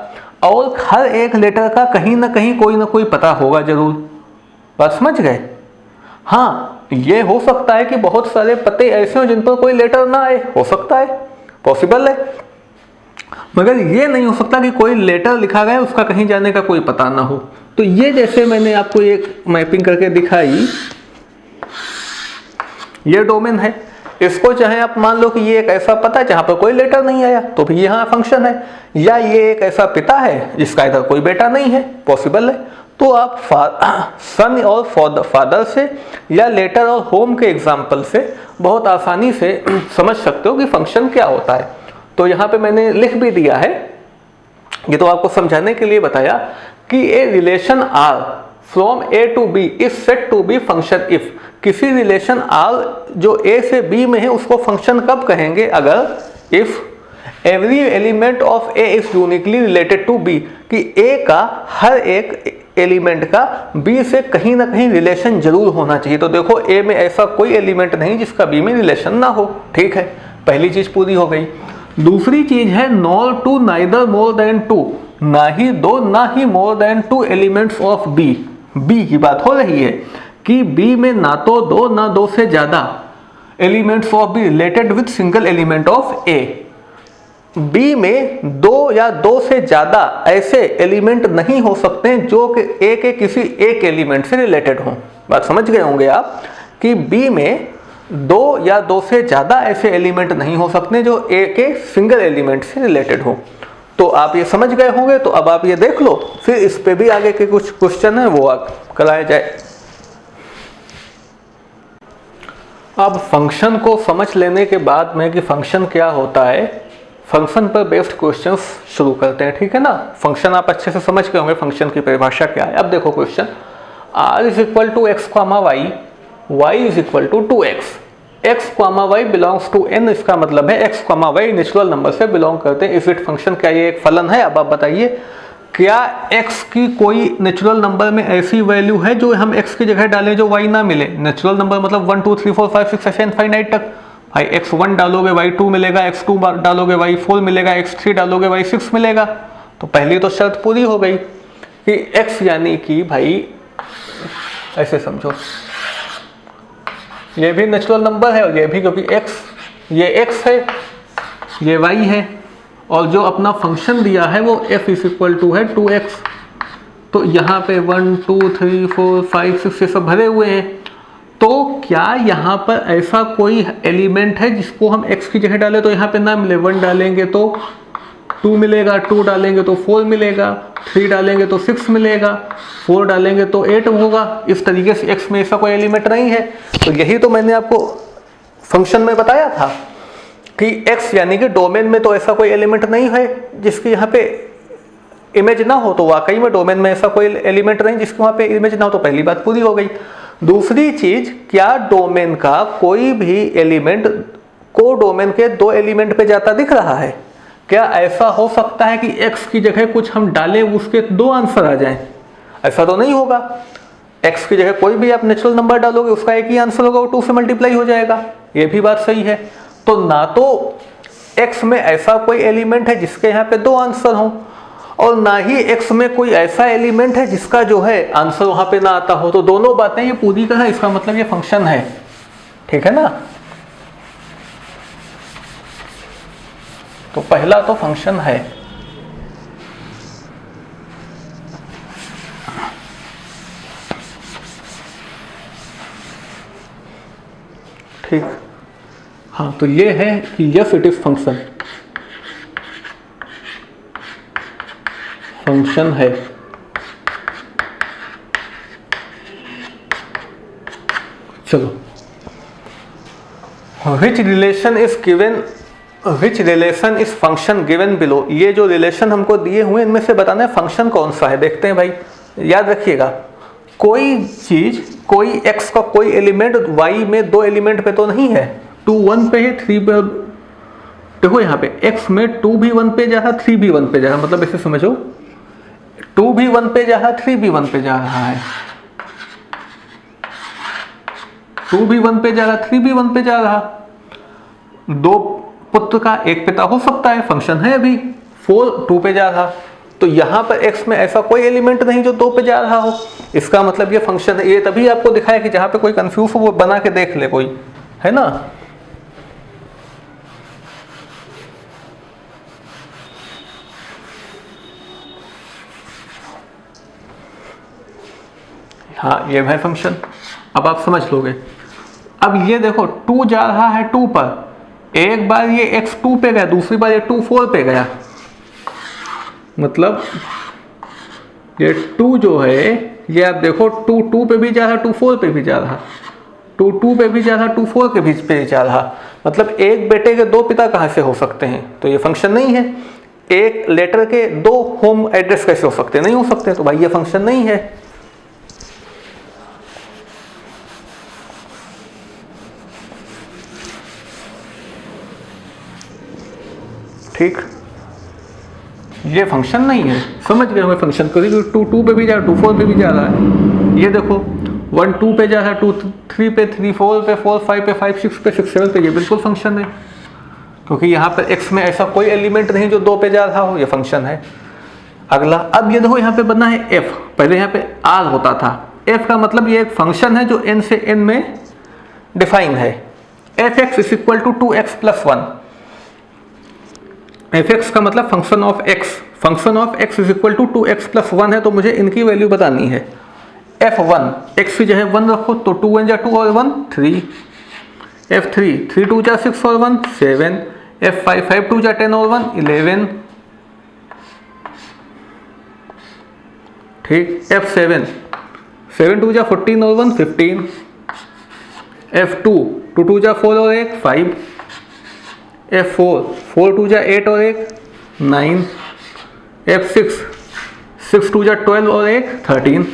और हर एक लेटर का कहीं ना कहीं कोई ना कोई पता होगा जरूर। बात समझ गए। हाँ, ये हो सकता है कि बहुत सारे पते ऐसे हो जिन पर कोई लेटर ना आए, हो सकता है, पॉसिबल है, मगर ये नहीं हो सकता कि कोई लेटर लिखा गया उसका कहीं जाने का कोई पता ना हो। तो ये जैसे मैंने आपको एक मैपिंग करके दिखाई, ये डोमेन है, इसको चाहे आप मान लो कि ये एक ऐसा पता है जहां पर कोई लेटर नहीं आया तो भी यहाँ फंक्शन है, या ये एक ऐसा पिता है जिसका इधर कोई बेटा नहीं है, पॉसिबल है। तो आप सन और फादर से या लेटर और होम के एग्जाम्पल से बहुत आसानी से समझ सकते हो कि फंक्शन क्या होता है। तो यहाँ पे मैंने लिख भी दिया है, ये तो आपको समझाने के लिए बताया कि A relation R from A to B is set to B function if. किसी रिलेशन आर जो ए से बी में है उसको फंक्शन कब कहेंगे, अगर if every element of a is uniquely related to b, कि ए का हर एक एलिमेंट का बी से कहीं ना कहीं रिलेशन जरूर होना चाहिए। तो देखो, ए में ऐसा कोई एलिमेंट नहीं जिसका बी में रिलेशन ना हो, ठीक है, पहली चीज पूरी हो गई। दूसरी चीज है nor two neither more than two, ना ही दो ना ही more than two elements of B. B की बात हो रही है कि बी में ना तो दो ना दो से ज्यादा elements of b related with single element of a. B में दो या दो से ज्यादा ऐसे एलिमेंट नहीं हो सकते जो कि ए के किसी एक एलिमेंट से रिलेटेड हो। बात समझ गए होंगे आप कि बी में दो या दो से ज्यादा ऐसे एलिमेंट नहीं हो सकते जो ए के सिंगल एलिमेंट से रिलेटेड हो। तो आप ये समझ गए होंगे। तो अब आप ये देख लो, फिर इस पे भी आगे के कुछ क्वेश्चन है वो कराए जाए। अब फंक्शन को समझ लेने के बाद में कि फंक्शन क्या होता है, फंक्शन पर बेस्ड क्वेश्चंस शुरू करते हैं, ठीक है ना। फंक्शन आप अच्छे से समझ गए होंगे, फंक्शन की परिभाषा क्या है। अब देखो question, r is equal to x comma y, y is equal to 2x, x comma Y belongs to n, इसका मतलब है x कॉमा वाई नेचुरल नंबर से बिलोंग करते हैं। इफ इट फंक्शन, क्या ये एक फलन है। अब आप बताइए, क्या x की कोई नेचुरल नंबर में ऐसी वैल्यू है जो हम x की जगह डालें जो y ना मिले। नेचुरल नंबर मतलब 1 2 3 4 5 6 ऐसे इनफाइनाइट तक। भाई x1 डालोगे y2 मिलेगा, x2 डालोगे y4 मिलेगा, x3 डालोगे y6 मिलेगा। तो पहली तो शर्त पूरी हो गई कि x यानी कि भाई ऐसे समझो, ये भी नेचुरल नंबर है और ये भी, क्योंकि ये x है, ये y है, और जो अपना फंक्शन दिया है वो f इज इक्वल टू है 2x। तो यहाँ पे 1 2 3 4 5 6 ये सब भरे हुए हैं। तो क्या यहाँ पर ऐसा कोई एलिमेंट है जिसको हम x की जगह डालें तो यहाँ पे ना मिले। 1 डालेंगे तो 2 मिलेगा, 2 डालेंगे तो 4 मिलेगा, 3 डालेंगे तो 6 मिलेगा, 4 डालेंगे तो 8 होगा। इस तरीके से x में ऐसा कोई एलिमेंट नहीं है। तो यही तो मैंने आपको फंक्शन में बताया था कि x यानी कि डोमेन में तो ऐसा कोई एलिमेंट नहीं है जिसकी यहाँ पे इमेज ना हो। तो वाकई में डोमेन में ऐसा कोई एलिमेंट नहीं जिसके वहाँ पे इमेज ना हो। तो पहली बात पूरी हो गई। दूसरी चीज, क्या डोमेन का कोई भी एलिमेंट कोडोमेन के 2 एलिमेंट पे जाता दिख रहा है। क्या ऐसा हो सकता है कि x की जगह कुछ हम डालें उसके 2 आंसर आ जाएं? ऐसा तो नहीं होगा। x की जगह कोई भी आप नेचुरल नंबर डालोगे उसका एक ही आंसर होगा, वो 2 से मल्टीप्लाई हो जाएगा। ये भी बात सही है। तो ना तो x में ऐसा कोई एलिमेंट है जिसके यहाँ पे 2 आंसर हों, और ना ही x में कोई ऐसा एलिमेंट है जिसका जो है आंसर वहां पे ना आता हो। तो दोनों बातें ये पूरी तरह, इसका मतलब ये फंक्शन है। ठीक है ना? तो पहला तो फंक्शन है। ठीक, हाँ, तो ये है कि yes it is function, function है। चलो, which relation is given, which relation is function given below. ये जो रिलेशन हमको दिए हुए इनमें से बताना है फंक्शन कौन सा है। देखते हैं भाई, याद रखिएगा, कोई चीज, कोई x का कोई एलिमेंट y में 2 एलिमेंट पे तो नहीं है। 2 1 पे है, 3 पे। देखो यहाँ पे x में 2 भी 1 पे जा रहा, 3 भी 1 पे जा रहा, मतलब इसे समझो 2 भी 1 पे जा रहा, 3 भी 1 पे जा रहा है। 2 भी 1 पे जा रहा, 3 भी 1 पे जा रहा। 2 पुत्र का एक पिता हो सकता है, फंक्शन है अभी। 4 2 पे जा रहा, तो यहाँ पर x में ऐसा कोई एलिमेंट नहीं जो 2 पे जा रहा हो, इसका मतलब ये फंक्शन है। ये तभी आपको दिखाया कि जहाँ पे कोई कंफ्यूज हो वो बना के देख ले कोई, है ना? हाँ, ये है फंक्शन। अब आप समझ लोगे। अब ये देखो 2 जा रहा है 2 पर, एक बार ये x 2 पे गया, दूसरी बार ये 2 4 पे गया, मतलब ये 2 जो है ये आप देखो 2 2 पे भी जा रहा, 2 4 पे भी जा रहा, 2 2 पे भी जा रहा, 2 4 के बीच पे जा रहा। मतलब एक बेटे के 2 पिता कहाँ से हो सकते हैं? तो ये फंक्शन नहीं है। एक लेटर के 2 होम एड्रेस कैसे हो सकते हैं? नहीं हो सकते। तो भाई ये फंक्शन नहीं है। ठीक, ये फंक्शन नहीं है। समझ गए हमें फंक्शन को? 2 2 पे भी जा रहा, 2 4 पे भी जा रहा है। ये देखो 1 2 पे जा रहा, 2 3 पे, 3 4 पे, 4 5 पे, 5 6 पे, 6 7 पे, ये बिल्कुल फंक्शन है, क्योंकि यहाँ पर x में ऐसा कोई एलिमेंट नहीं जो 2 पे जा रहा हो, ये फंक्शन है। अगला, अब ये देखो यहाँ पे बनना है f, पहले यहाँ पे r होता था। f का मतलब ये एक फंक्शन है जो n से n में डिफाइन है। f(x) is equal to 2x plus 1। f(x) का मतलब function of x, function of x is equal to 2x plus 1 है, तो मुझे इनकी वैल्यू बतानी है। f1, x की जगह 1 रखो, तो 2 1 जा 2 और 1 3, f3 3 2 जा 6 और 1 7, f5 5 2 जा 10 और 1 11। ठीक, f7 7 2 जा 14 और 1 15, f2 2 2 जा 4 और 1 5, f4 4 2 जा 8 और 1 9, f6 6 2 जा 12 और 1 13।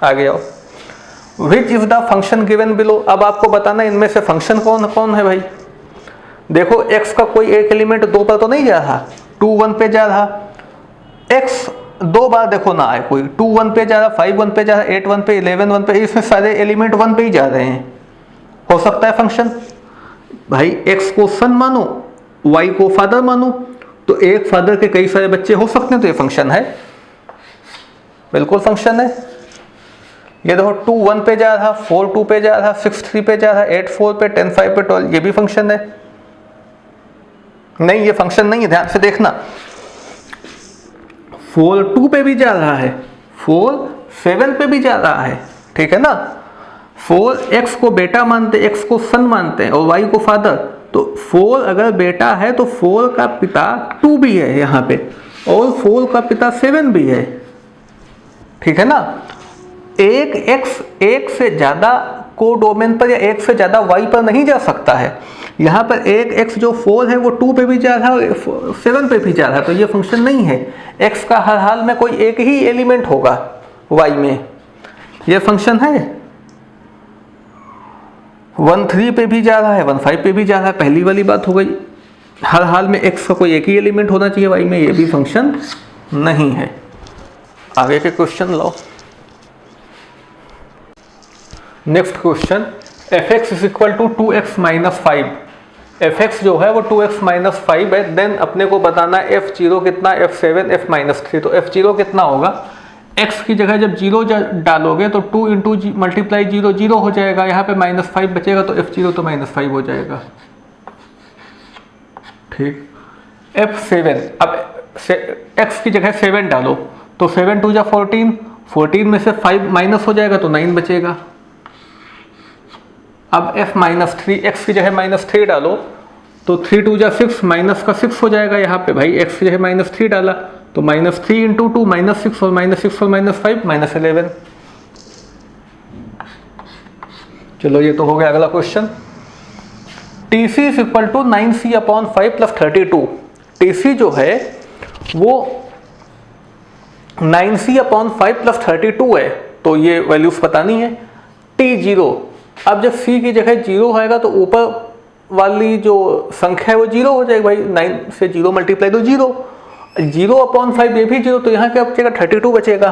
आगे आओ, which is the function given below. अब आपको बताना इनमें से फंक्शन कौन कौन है भाई। देखो x का कोई एक एलिमेंट 2 पर तो नहीं जा रहा, 2 1 पे जा रहा। x 2 बार देखो ना आए कोई, 2 1 पे जा रहा, 5 1 पे जा रहा, 8 1 पे, 11 1 पे, इसमें सारे एलिमेंट 1 पे ही जा रहे हैं, हो सकता है फंक्शन। भाई x को सन मानो, y को फादर मानो, तो एक फादर के कई सारे बच्चे हो सकते हैं, तो ये फंक्शन है, बिल्कुल फंक्शन है। ये देखो 2 1 पे जा रहा, 4 2 पे जा रहा, 6 3 पे जा रहा, 8 4 पे, 10 5 पे, 12, ये भी फंक्शन है। नहीं, ये फंक्शन नहीं है, ध्यान से देखना। 4 2 पे भी जा रहा है, 4 7 पे भी जा रहा है, ठीक है ना। 4 x को बेटा मानते, x को सन मानते हैं और y को फादर, तो 4 अगर बेटा है तो 4 का पिता 2 भी है यहाँ पे, और 4 का पिता 7 भी है, ठीक है ना। एक x एक से ज़्यादा कोडोमेन पर या एक से ज़्यादा y पर नहीं जा सकता है। यहाँ पर एक x जो 4 है वो 2 पे भी जा रहा है और 7 पे भी जा रहा है, तो ये फंक्शन नहीं है। x का हर हाल में कोई एक ही एलिमेंट होगा y में, ये फंक्शन है। 1 3 पे भी जा रहा है, 1 5 पे भी जा रहा है, पहली वाली बात हो गई। हर हाल में x का कोई एक ही एलिमेंट होना चाहिए y में, ये भी फंक्शन नहीं है। आगे के क्वेश्चन लो। Next question, f(x) is equal to 2x minus 5। f(x) जो है वो 2x माइनस 5 है। देन अपने को बताना है f0 कितना, f7, f माइनस 3। तो f0 कितना होगा, x की जगह जब 0 डालोगे तो 2 इंटू मल्टीप्लाई 0 0 हो जाएगा, यहाँ पे माइनस 5 बचेगा, तो f0 तो माइनस 5 हो जाएगा। ठीक, f7, अब x की जगह 7 डालो तो 7 2 जा 14, 14 में से 5 माइनस हो जाएगा तो 9 बचेगा। अब f माइनस 3, x की जगह माइनस 3 डालो तो 3 2 जा 6, माइनस का 6 हो जाएगा। यहाँ पे भाई x की जगह माइनस 3 डाला तो माइनस 3 इंटू 2 माइनस 6, और माइनस 6 और माइनस 5 माइनस 11। चलो ये तो हो गया। अगला question, TC is equal to 9C upon 5 plus 32। TC जो है वो 9C अपॉन 5 प्लस 32 है, तो ये वैल्यूज पता नहीं है। T0, अब जब C की जगह 0 आएगा तो ऊपर वाली जो संख्या है वो 0 हो जाएगी भाई, 9 से 0 मल्टीप्लाई तो 0, 0 अपॉन 5 ये भी 0, तो यहाँ क्या बचेगा, 32 बचेगा।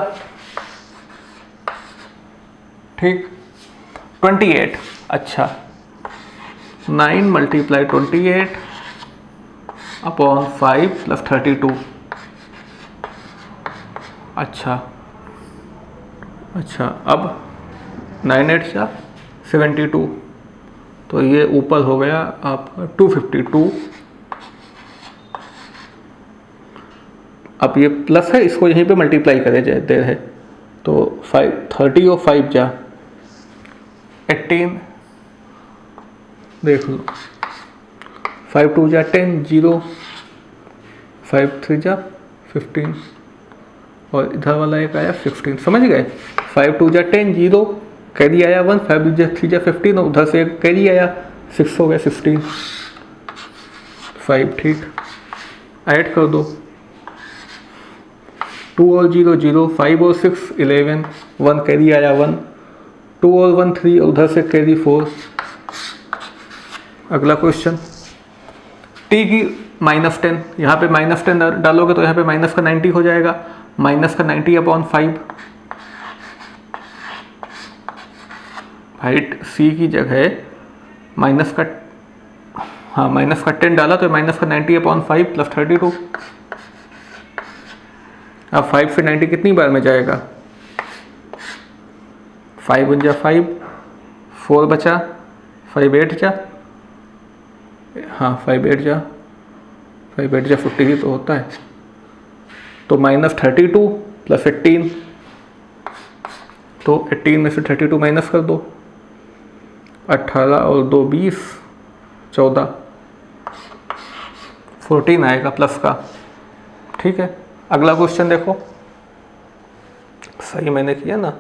ठीक, 28, अच्छा 9 मल्टीप्लाई 28 अपॉन 5 प्लस 32। अच्छा अब 9 8 जा 72, तो ये ऊपर हो गया आपका 252। अब ये प्लस है, इसको यहीं पे मल्टीप्लाई करे जाते हैं, तो 5 30 और 5 जा 18, देख लो 5 2 जा 10 0, 5 3 जा 15, और इधर वाला एक आया 16। समझ गए, 5 2 जा 10 0, कैरी आया 1, 5 3 जा 15, और उधर से एक कैरी आया 6 हो गया 16 5। ठीक, ऐड कर दो, 2 और 0 0, 5 और 6 11, 1 कैरी आया 1, 2 और 1 3, और उधर से कैरी 4। अगला क्वेश्चन, t की माइनस 10, यहाँ पे माइनस 10 डालोगे तो यहाँ पे माइनस का 90 हो जाएगा, माइनस का 90 अपॉन 5। हाइट c की जगह माइनस का, हाँ माइनस का 10 डाला तो माइनस का 90 अपॉन 5 प्लस 32। अब 5 से 90 कितनी बार में जाएगा, 5 1 जा 5, 4 बचा, 5 8 जा, हाँ 5 8 जा 40 ही तो होता है, तो माइनस 32 प्लस 18, तो 18 में से 32 माइनस कर दो, 18 और 2 20, 14, 14 आएगा प्लस का। ठीक है, अगला क्वेश्चन देखो, सही मैंने किया ना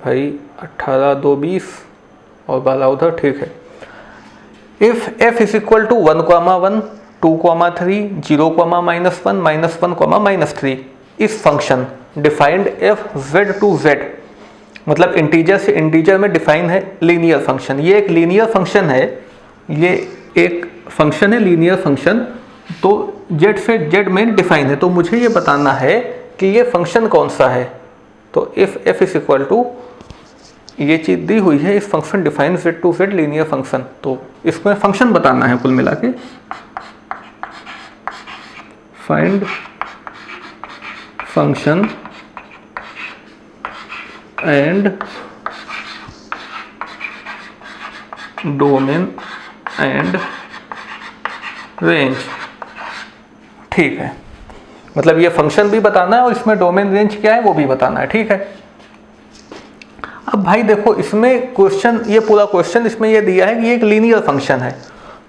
भाई, 18 2 20 और 12 उधर। ठीक है, if f is equal to 1, 1, 2, 3, 0, -1, -1, -3 इस function defined f z to z, मतलब इंटीजर से इंटीजर में डिफाइन है लीनियर फंक्शन। ये एक लीनियर फंक्शन है, ये एक फंक्शन है लीनियर फंक्शन, तो z से z में डिफाइन है। तो मुझे ये बताना है कि ये फंक्शन कौन सा है। तो if f is equal to, ये चीज़ दी हुई है, इस function define z to z linear function, तो इसमें फंक्शन बताना है कुल मिला के। Find function and domain and range. ठीक है, मतलब ये फंक्शन भी बताना है और इसमें डोमेन रेंज क्या है वो भी बताना है। ठीक है, अब भाई देखो इसमें क्वेश्चन, ये पूरा क्वेश्चन इसमें ये दिया है कि ये एक लीनियर फंक्शन है।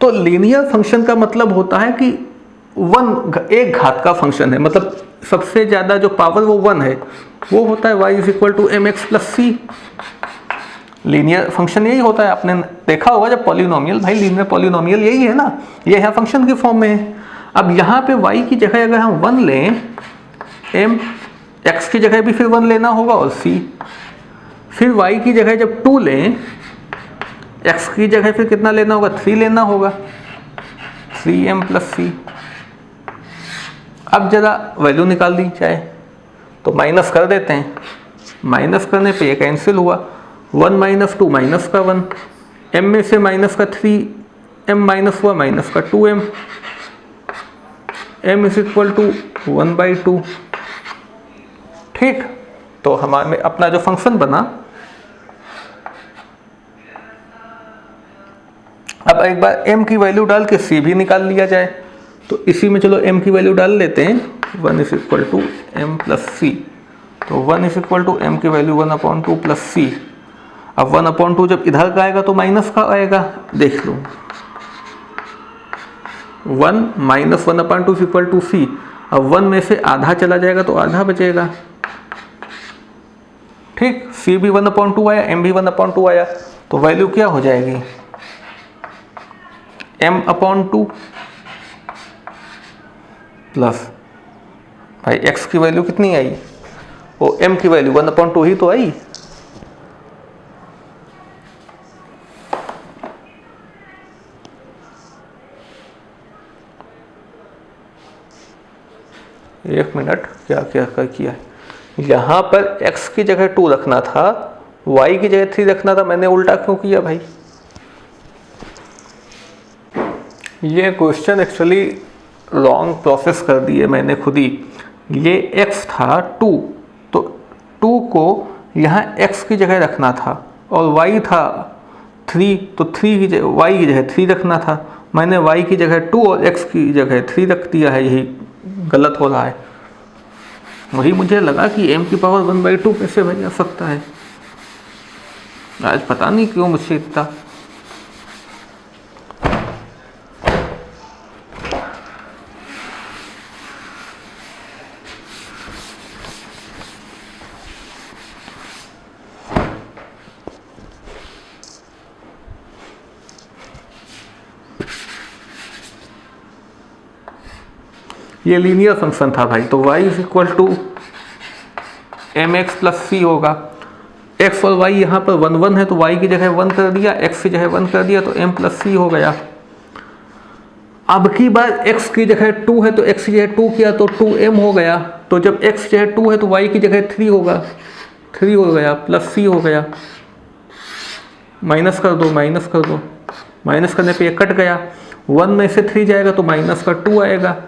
तो लीनियर फंक्शन का मतलब होता है कि एक घात का फंक्शन है, मतलब सबसे ज़्यादा जो पावर वो 1 है, वो होता है y is equal to mx plus c. Linear function यही होता है, आपने देखा होगा जब पॉलिनोमियल, भाई लीनियर पॉलिनोमियल यही है ना, ये यहाँ फंक्शन की फॉर्म में है। अब यहाँ पे y की जगह अगर हम 1 लें, m x की जगह भी फिर 1 लेना होगा और c, फिर y की जगह जब 2 लें, x की जगह फिर कितना लेना होगा, 3 लेना होगा, 3m + c। अब जरा वैल्यू निकाल दी जाए तो माइनस कर देते हैं, माइनस करने पे ये कैंसिल हुआ, 1 - 2 -1, m में से माइनस का 3m माइनस हुआ, माइनस का 2m, m = 1/2। ठीक, तो हमारे अपना जो फंक्शन बना, अब एक बार m की वैल्यू डाल के c भी निकाल लिया जाए। तो इसी में चलो m की वैल्यू डाल लेते हैं, 1 = m + c। तो 1 = m की वैल्यू 1/2 + c। अब 1/2 जब इधर का आएगा तो माइनस का आएगा, देख लो, 1 - 1/2 = c। अब 1 में से आधा चला जाएगा तो आधा बचेगा। ठीक, c भी 1/2 आया, m भी 1/2 आया, तो वैल्यू क्या हो जाएगी, m/2 प्लस, भाई x की वैल्यू कितनी आई, वो m की वैल्यू 1/2 ही तो आई। एक मिनट, क्या किया है, यहाँ पर x की जगह 2 रखना था, y की जगह 3 रखना था, मैंने उल्टा क्यों किया भाई। ये क्वेश्चन एक्चुअली लॉन्ग प्रोसेस कर दिए मैंने खुद ही। ये x था 2, तो 2 को यहाँ x की जगह रखना था, और y था 3, तो 3 की जगह y की जगह 3 रखना था। मैंने y की जगह 2 और x की जगह 3 रख दिया है, यही गलत हो रहा है। वही मुझे लगा कि m की पावर 1/2 कैसे बन सकता है, आज पता नहीं क्यों मुझसे इतना। ये लीनियर फंक्शन था भाई, तो y = mx + c होगा। x और y यहाँ पर 1 1 है, तो y की जगह 1 कर दिया, x की जगह 1 कर दिया, तो m + c हो गया। अब की बार x की जगह 2 है, तो x की जगह 2 किया तो 2m हो गया। तो जब x की जगह 2 है तो y की जगह 3 होगा, 3 हो गया, प्लस c हो गया। माइनस कर दो, माइनस कर दो, माइनस करने पे ये कट गया, 1 में से 3 जाएगा तो माइनस का 2 आएगा,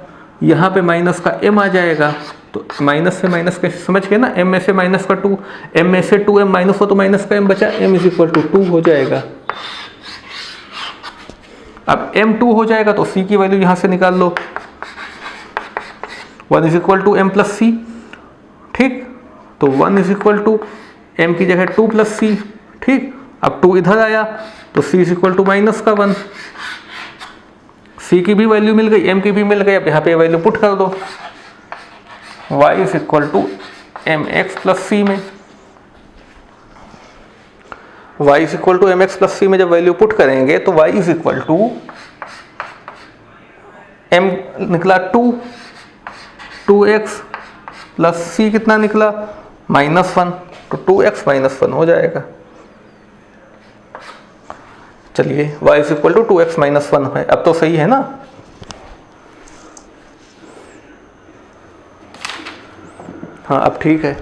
यहाँ पे माइनस का m आ जाएगा। तो माइनस से माइनस कैसे समझ गए ना, m में से माइनस का 2, m में से 2m माइनस हो तो माइनस का m बचा, m = 2 हो जाएगा। अब m 2 हो जाएगा तो c की वैल्यू यहाँ से निकाल लो, 1 = m + c। ठीक, तो 1 = m की जगह 2 + c। ठीक, अब 2 इधर आया तो c = -1। c की भी वैल्यू मिल गई, m की भी मिल गई। अब यहाँ पे वैल्यू पुट कर दो, y = mx + c में, y = mx + c में जब वैल्यू पुट करेंगे तो y = m निकला 2, 2x + c कितना निकला, -1, तो 2x - 1 हो जाएगा। चलिए, y = 2x - 1 है, अब तो सही है ना। हाँ, अब ठीक है।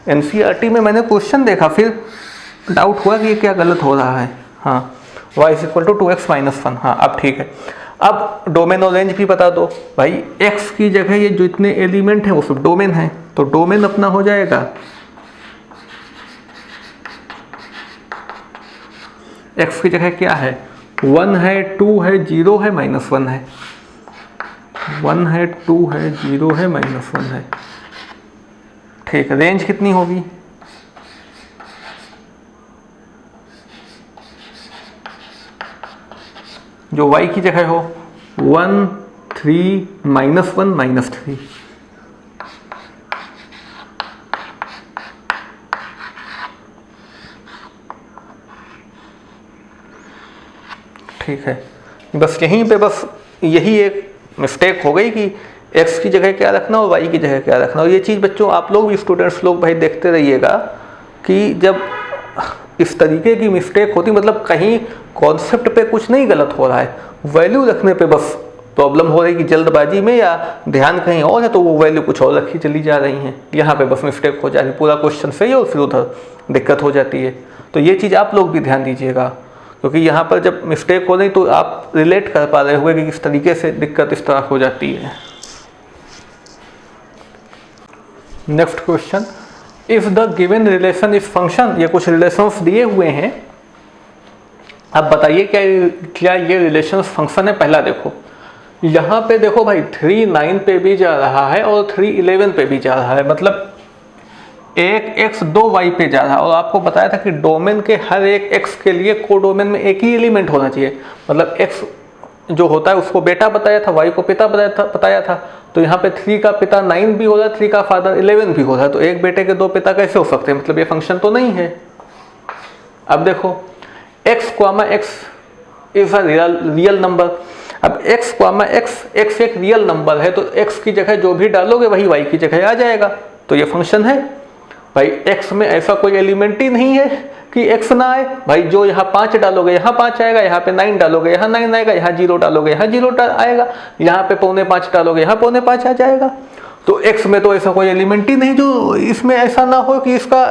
NCERT में मैंने क्वेश्चन देखा, फिर डाउट हुआ कि ये क्या गलत हो रहा है। हाँ, y = 2x - 1। हाँ, अब ठीक है। अब डोमेन और रेंज भी बता दो भाई। x की जगह ये जितने एलिमेंट हैं वो सब डोमेन हैं, तो डोमेन अपना हो जाएगा x की जगह क्या है, 1 है, 2 है, 0 है, -1 है, 1 है, 2 है, 0 है, -1 है। ठीक है, रेंज कितनी होगी, जो y की जगह हो, 1 3 -1 -3। ठीक है, बस यहीं पे बस यही एक मिस्टेक हो गई कि x की जगह क्या रखना और y की जगह क्या रखना। और ये चीज़ बच्चों आप लोग भी, स्टूडेंट्स लोग भाई देखते रहिएगा कि जब इस तरीके की मिस्टेक होती, मतलब कहीं कॉन्सेप्ट पे कुछ नहीं गलत हो रहा है, वैल्यू रखने पे बस प्रॉब्लम हो रही कि जल्दबाजी में या ध्यान कहीं और है तो वो वैल्यू कुछ और रखी चली जा रही हैं, यहाँ पे बस मिस्टेक हो जा रही है। पूरा क्वेश्चन सही है और फिर उधर दिक्कत हो जाती है। तो ये चीज़ आप लोग भी ध्यान दीजिएगा, क्योंकि यहाँ पर जब मिस्टेक हो रही तो आप रिलेट कर पा रहे होंगे कि किस तरीके से दिक्कत इस तरह हो जाती है। Next question, if the given relation is function, ये कुछ रिलेशंस दिए हुए हैं, अब बताइए क्या ये रिलेशंस फंक्शन है। पहला देखो, यहाँ पे देखो भाई 3 9 पे भी जा रहा है और 3 11 पे भी जा रहा है, मतलब एक x 2 y पे जा रहा है। और आपको बताया था कि डोमेन के हर एक x के लिए कोडोमेन में एक ही एलिमेंट होना चाहिए, मतलब x जो होता है उसको बेटा बताया था, y को पिता बताया था। तो यहाँ पे 3 का पिता 9 भी हो रहा है, 3 का फादर 11 भी हो रहा है, तो एक बेटे के 2 पिता कैसे हो सकते हैं, मतलब ये फंक्शन तो नहीं है। अब देखो x, x is a real number. अब x, x एक रियल नंबर है, तो x की जगह जो भी डालोगे वही y की जगह आ जाएगा, तो ये फंक्शन है। भाई x में ऐसा कोई एलिमेंट ही नहीं है कि x ना आए। भाई जो यहाँ 5 डालोगे यहाँ 5 आएगा, यहाँ पे 9 डालोगे यहाँ 9 आएगा, यहाँ 0 डालोगे यहाँ 0 आएगा, यहाँ पे 4.5 डालोगे यहाँ 4.5 आ जाएगा। तो x में तो ऐसा कोई एलिमेंट ही नहीं जो इसमें ऐसा ना हो कि इसका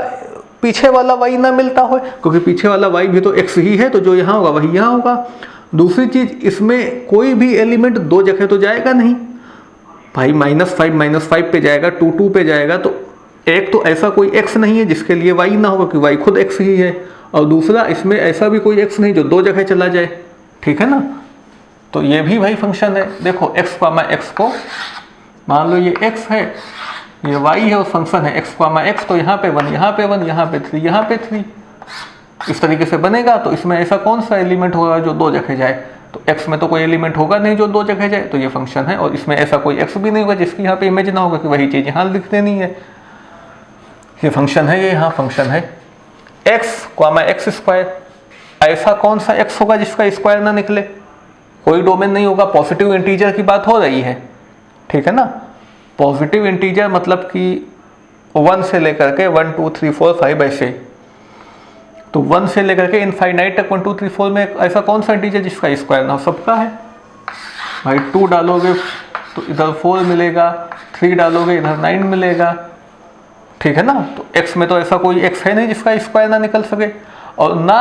पीछे वाला y ना मिलता हो, क्योंकि पीछे वाला y भी तो x ही है, तो जो यहाँ होगा वही यहाँ होगा। दूसरी चीज, इसमें कोई भी एलिमेंट 2 जगह तो जाएगा नहीं भाई, -5 पे जाएगा, 2 2 पे जाएगा, तो एक तो ऐसा कोई x नहीं है जिसके लिए y ना होगा, क्योंकि y खुद x ही है। और दूसरा, इसमें ऐसा भी कोई x नहीं जो 2 जगह चला जाए, ठीक है ना। तो ये भी भाई फंक्शन है। देखो x, x को मान लो ये x है, ये y है और फंक्शन है x, x, तो यहाँ पे 1, यहाँ पे 1, यहाँ पे 3, यहाँ पे 3, इस तरीके से बनेगा। तो इसमें ऐसा कौन सा एलिमेंट होगा जो 2 जगह जाए, तो x में तो कोई एलिमेंट होगा नहीं जो 2 जगह जाए, तो ये फंक्शन है। और इसमें ऐसा कोई x भी नहीं होगा जिसकी यहाँ पे इमेज ना होगा कि वही चीज़ यहाँ लिख देनी है, ये फंक्शन है, ये यहाँ फंक्शन है। x, x², ऐसा कौन सा x होगा जिसका स्क्वायर ना निकले, कोई डोमेन नहीं होगा। पॉजिटिव इंटीजर की बात हो रही है, ठीक है ना। पॉजिटिव इंटीजर मतलब कि 1 से लेकर के 1 2 3 4 5 ऐसे, तो 1 से लेकर के इनफाइनाइट तक 1 2 3 4 में ऐसा कौन सा इंटीजर जिसका स्क्वायर ना हो, सबका है भाई। 2 डालोगे तो इधर 4 मिलेगा, 3 डालोगे इधर 9 मिलेगा, ठीक है ना। तो x में तो ऐसा कोई x है नहीं जिसका स्क्वायर ना निकल सके, और ना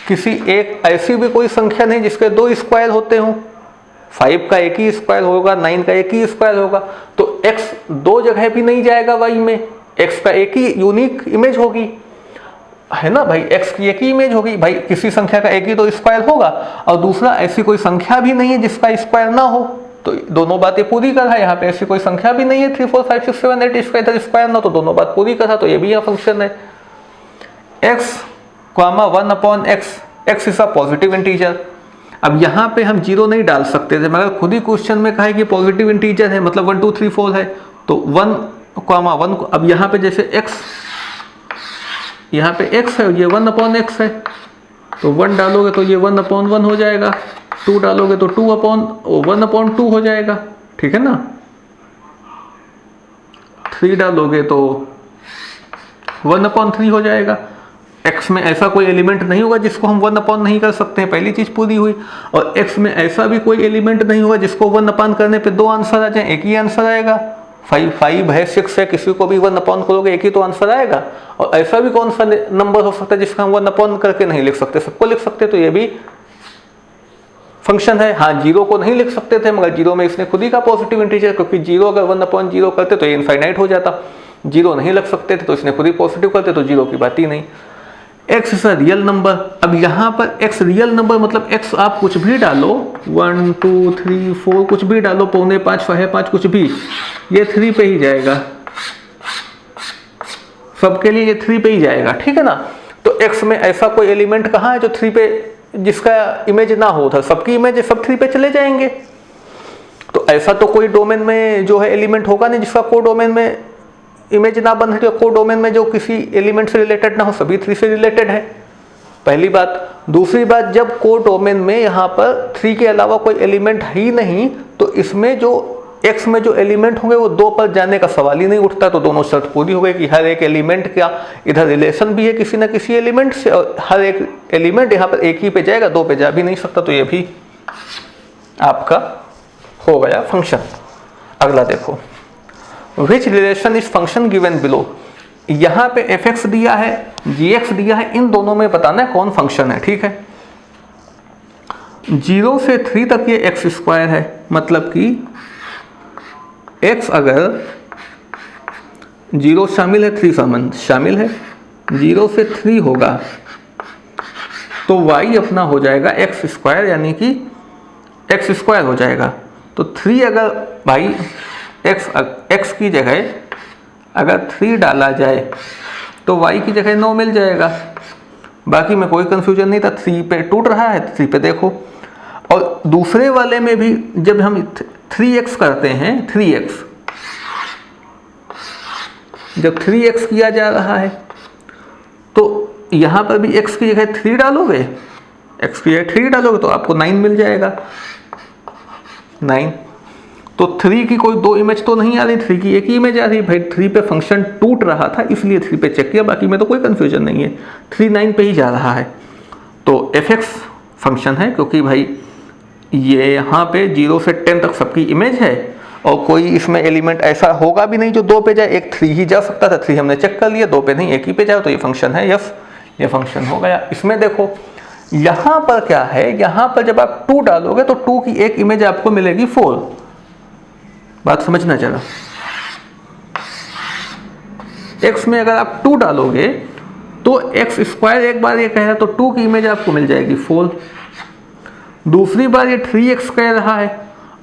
किसी एक ऐसी भी कोई संख्या नहीं जिसके 2 स्क्वायर होते हों। 5 का एक ही स्क्वायर होगा, 9 का एक ही स्क्वायर होगा, तो x 2 जगह भी नहीं जाएगा y में, x का एक ही यूनिक इमेज होगी, है ना भाई। x की एक ही इमेज होगी भाई, किसी संख्या का एक ही तो स्क्वायर होगा, और दूसरा ऐसी कोई संख्या भी नहीं है जिसका स्क्वायर ना हो, तो दोनों बातें पूरी कर है। यहाँ पे ऐसी कोई संख्या भी नहीं है 3 4 5 6 7 8 इसका इधर स्क्वायर ना, तो दोनों बात पूरी कर, तो ये भी यहाँ फंक्शन है। x, 1/x, x is a positive integer. अब यहाँ पे हम 0 नहीं डाल सकते थे, मगर खुद ही क्वेश्चन में कहा है कि पॉजिटिव इंटीजर है, मतलब 1 2 3 4 है, तो 1, अब यहाँ पे जैसे x, यहाँ पे x है, ये 1/x है, तो 1 डालोगे तो ये 1/1 हो जाएगा, 2 डालोगे तो 1/2 हो जाएगा, ठीक है ना। 3 डालोगे तो 1/3 हो जाएगा। x में ऐसा कोई एलिमेंट नहीं होगा जिसको हम 1/, नहीं कर सकते हैं, पहली चीज पूरी हुई। और x में ऐसा भी कोई एलिमेंट नहीं होगा जिसको 1/, करने पे 2 आंसर आ जाए, एक ही आंसर आएगा। 5 है, 6 है, किसी को भी 1/, करोगे एक ही तो आंसर आएगा। और ऐसा भी कौन सा नंबर हो सकता है जिसका हम 1/, करके नहीं लिख सकते, सबको लिख सकते, तो ये भी फंक्शन है। हाँ, 0 को नहीं लिख सकते थे, मगर 0 में इसने खुद ही का पॉजिटिव इंटीजर, क्योंकि 0 अगर 1/0 करते तो ये इनफाइनाइट हो जाता, 0 नहीं लग सकते थे तो इसने खुद ही पॉजिटिव करते, तो 0 की बात ही नहीं। x is a real number. अब यहाँ पर x रियल नंबर मतलब x आप कुछ भी डालो, 1 2 3 4 कुछ भी डालो, 4.5 5 कुछ भी, ये 3 पे ही जाएगा, सबके लिए ये 3 पे ही जाएगा, ठीक है ना। तो x में ऐसा कोई एलिमेंट कहाँ है जो 3 पे, जिसका इमेज ना हो, था सबकी इमेज सब 3 पे चले जाएंगे। तो ऐसा तो कोई डोमेन में जो है एलिमेंट होगा नहीं जिसका को डोमेन में इमेज ना बन रही हो, को डोमेन में जो किसी एलिमेंट से रिलेटेड ना हो, सभी 3 से रिलेटेड है, पहली बात। दूसरी बात, जब को डोमेन में यहाँ पर 3 के अलावा कोई एलिमेंट ही नहीं, तो इसमें जो x में जो एलिमेंट होंगे वो 2 पर जाने का सवाल ही नहीं उठता। तो दोनों शर्त पूरी हो गई कि हर एक एलिमेंट का इधर रिलेशन भी है किसी ना किसी एलिमेंट से, और हर एक एलिमेंट यहाँ पर एक ही पे जाएगा, 2 पे जा भी नहीं सकता। तो ये भी आपका हो गया फंक्शन। अगला देखो, which relation is function given below. यहाँ पे fx दिया है, gx दिया है, इन दोनों में बताना है कौन फंक्शन है। ठीक है, 0 से 3 तक ये एक्स स्क्वायर है, मतलब कि x अगर 0 शामिल है, 3 शामिल है, 0 से 3 होगा तो y अपना हो जाएगा एक्स स्क्वायर, यानी कि एक्स स्क्वायर हो जाएगा। तो 3 अगर भाई x की जगह अगर 3 डाला जाए तो y की जगह 9 मिल जाएगा। बाकी में कोई कंफ्यूजन नहीं था, 3 पे टूट रहा है, 3 पे देखो। और दूसरे वाले में भी जब हम 3x करते हैं, 3x जब 3x किया जा रहा है तो यहाँ पर भी x की जगह 3 डालोगे, x की जगह 3 डालोगे तो आपको 9 मिल जाएगा, 9। तो 3 की कोई 2 इमेज तो नहीं आ रही, 3 की एक ही इमेज आ रही। भाई 3 पे फंक्शन टूट रहा था इसलिए 3 पे चेक किया, बाकी में तो कोई कंफ्यूजन नहीं है, 3 9 पे ही जा रहा है। तो fx फंक्शन है, क्योंकि भाई ये यहाँ पे 0 से 10 तक सबकी इमेज है और कोई इसमें एलिमेंट ऐसा होगा भी नहीं जो 2 पे जाए। एक 3 ही जा सकता था, 3 हमने चेक कर लिया, 2 पे नहीं, एक ही पे जाए, तो ये फंक्शन है। यस, ये फंक्शन हो गया। इसमें देखो यहाँ पर क्या है, यहाँ पर जब आप 2 डालोगे तो 2 की एक इमेज आपको मिलेगी 4। बात समझना चला। x में अगर आप 2 डालोगे तो एक्स स्क्वायर एक बार ये कह रहा है तो 2 की इमेज आपको मिल जाएगी 4। दूसरी बार ये 3x कह रहा है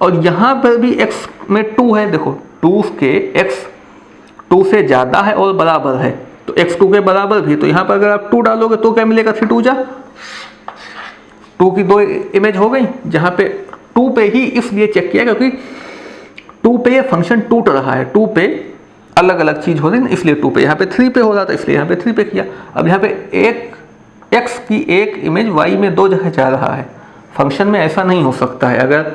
और यहाँ पर भी x में 2 है। देखो 2 के x 2 से ज़्यादा है और बराबर है, तो x 2 के बराबर भी, तो यहाँ पर अगर आप 2 डालोगे तो क्या मिलेगा, 3 2 जा 2 की 2 इमेज हो गई। जहाँ पे 2 पे ही इसलिए चेक किया क्योंकि 2 पे ये फंक्शन टूट रहा है, 2 पे अलग अलग चीज़ हो रही है, इसलिए 2 पे। यहाँ पे 3 पे हो रहा था इसलिए यहाँ पे 3 पे किया। अब यहाँ पे एक x की एक इमेज y में 2 जगह जा रहा है। फंक्शन में ऐसा नहीं हो सकता है। अगर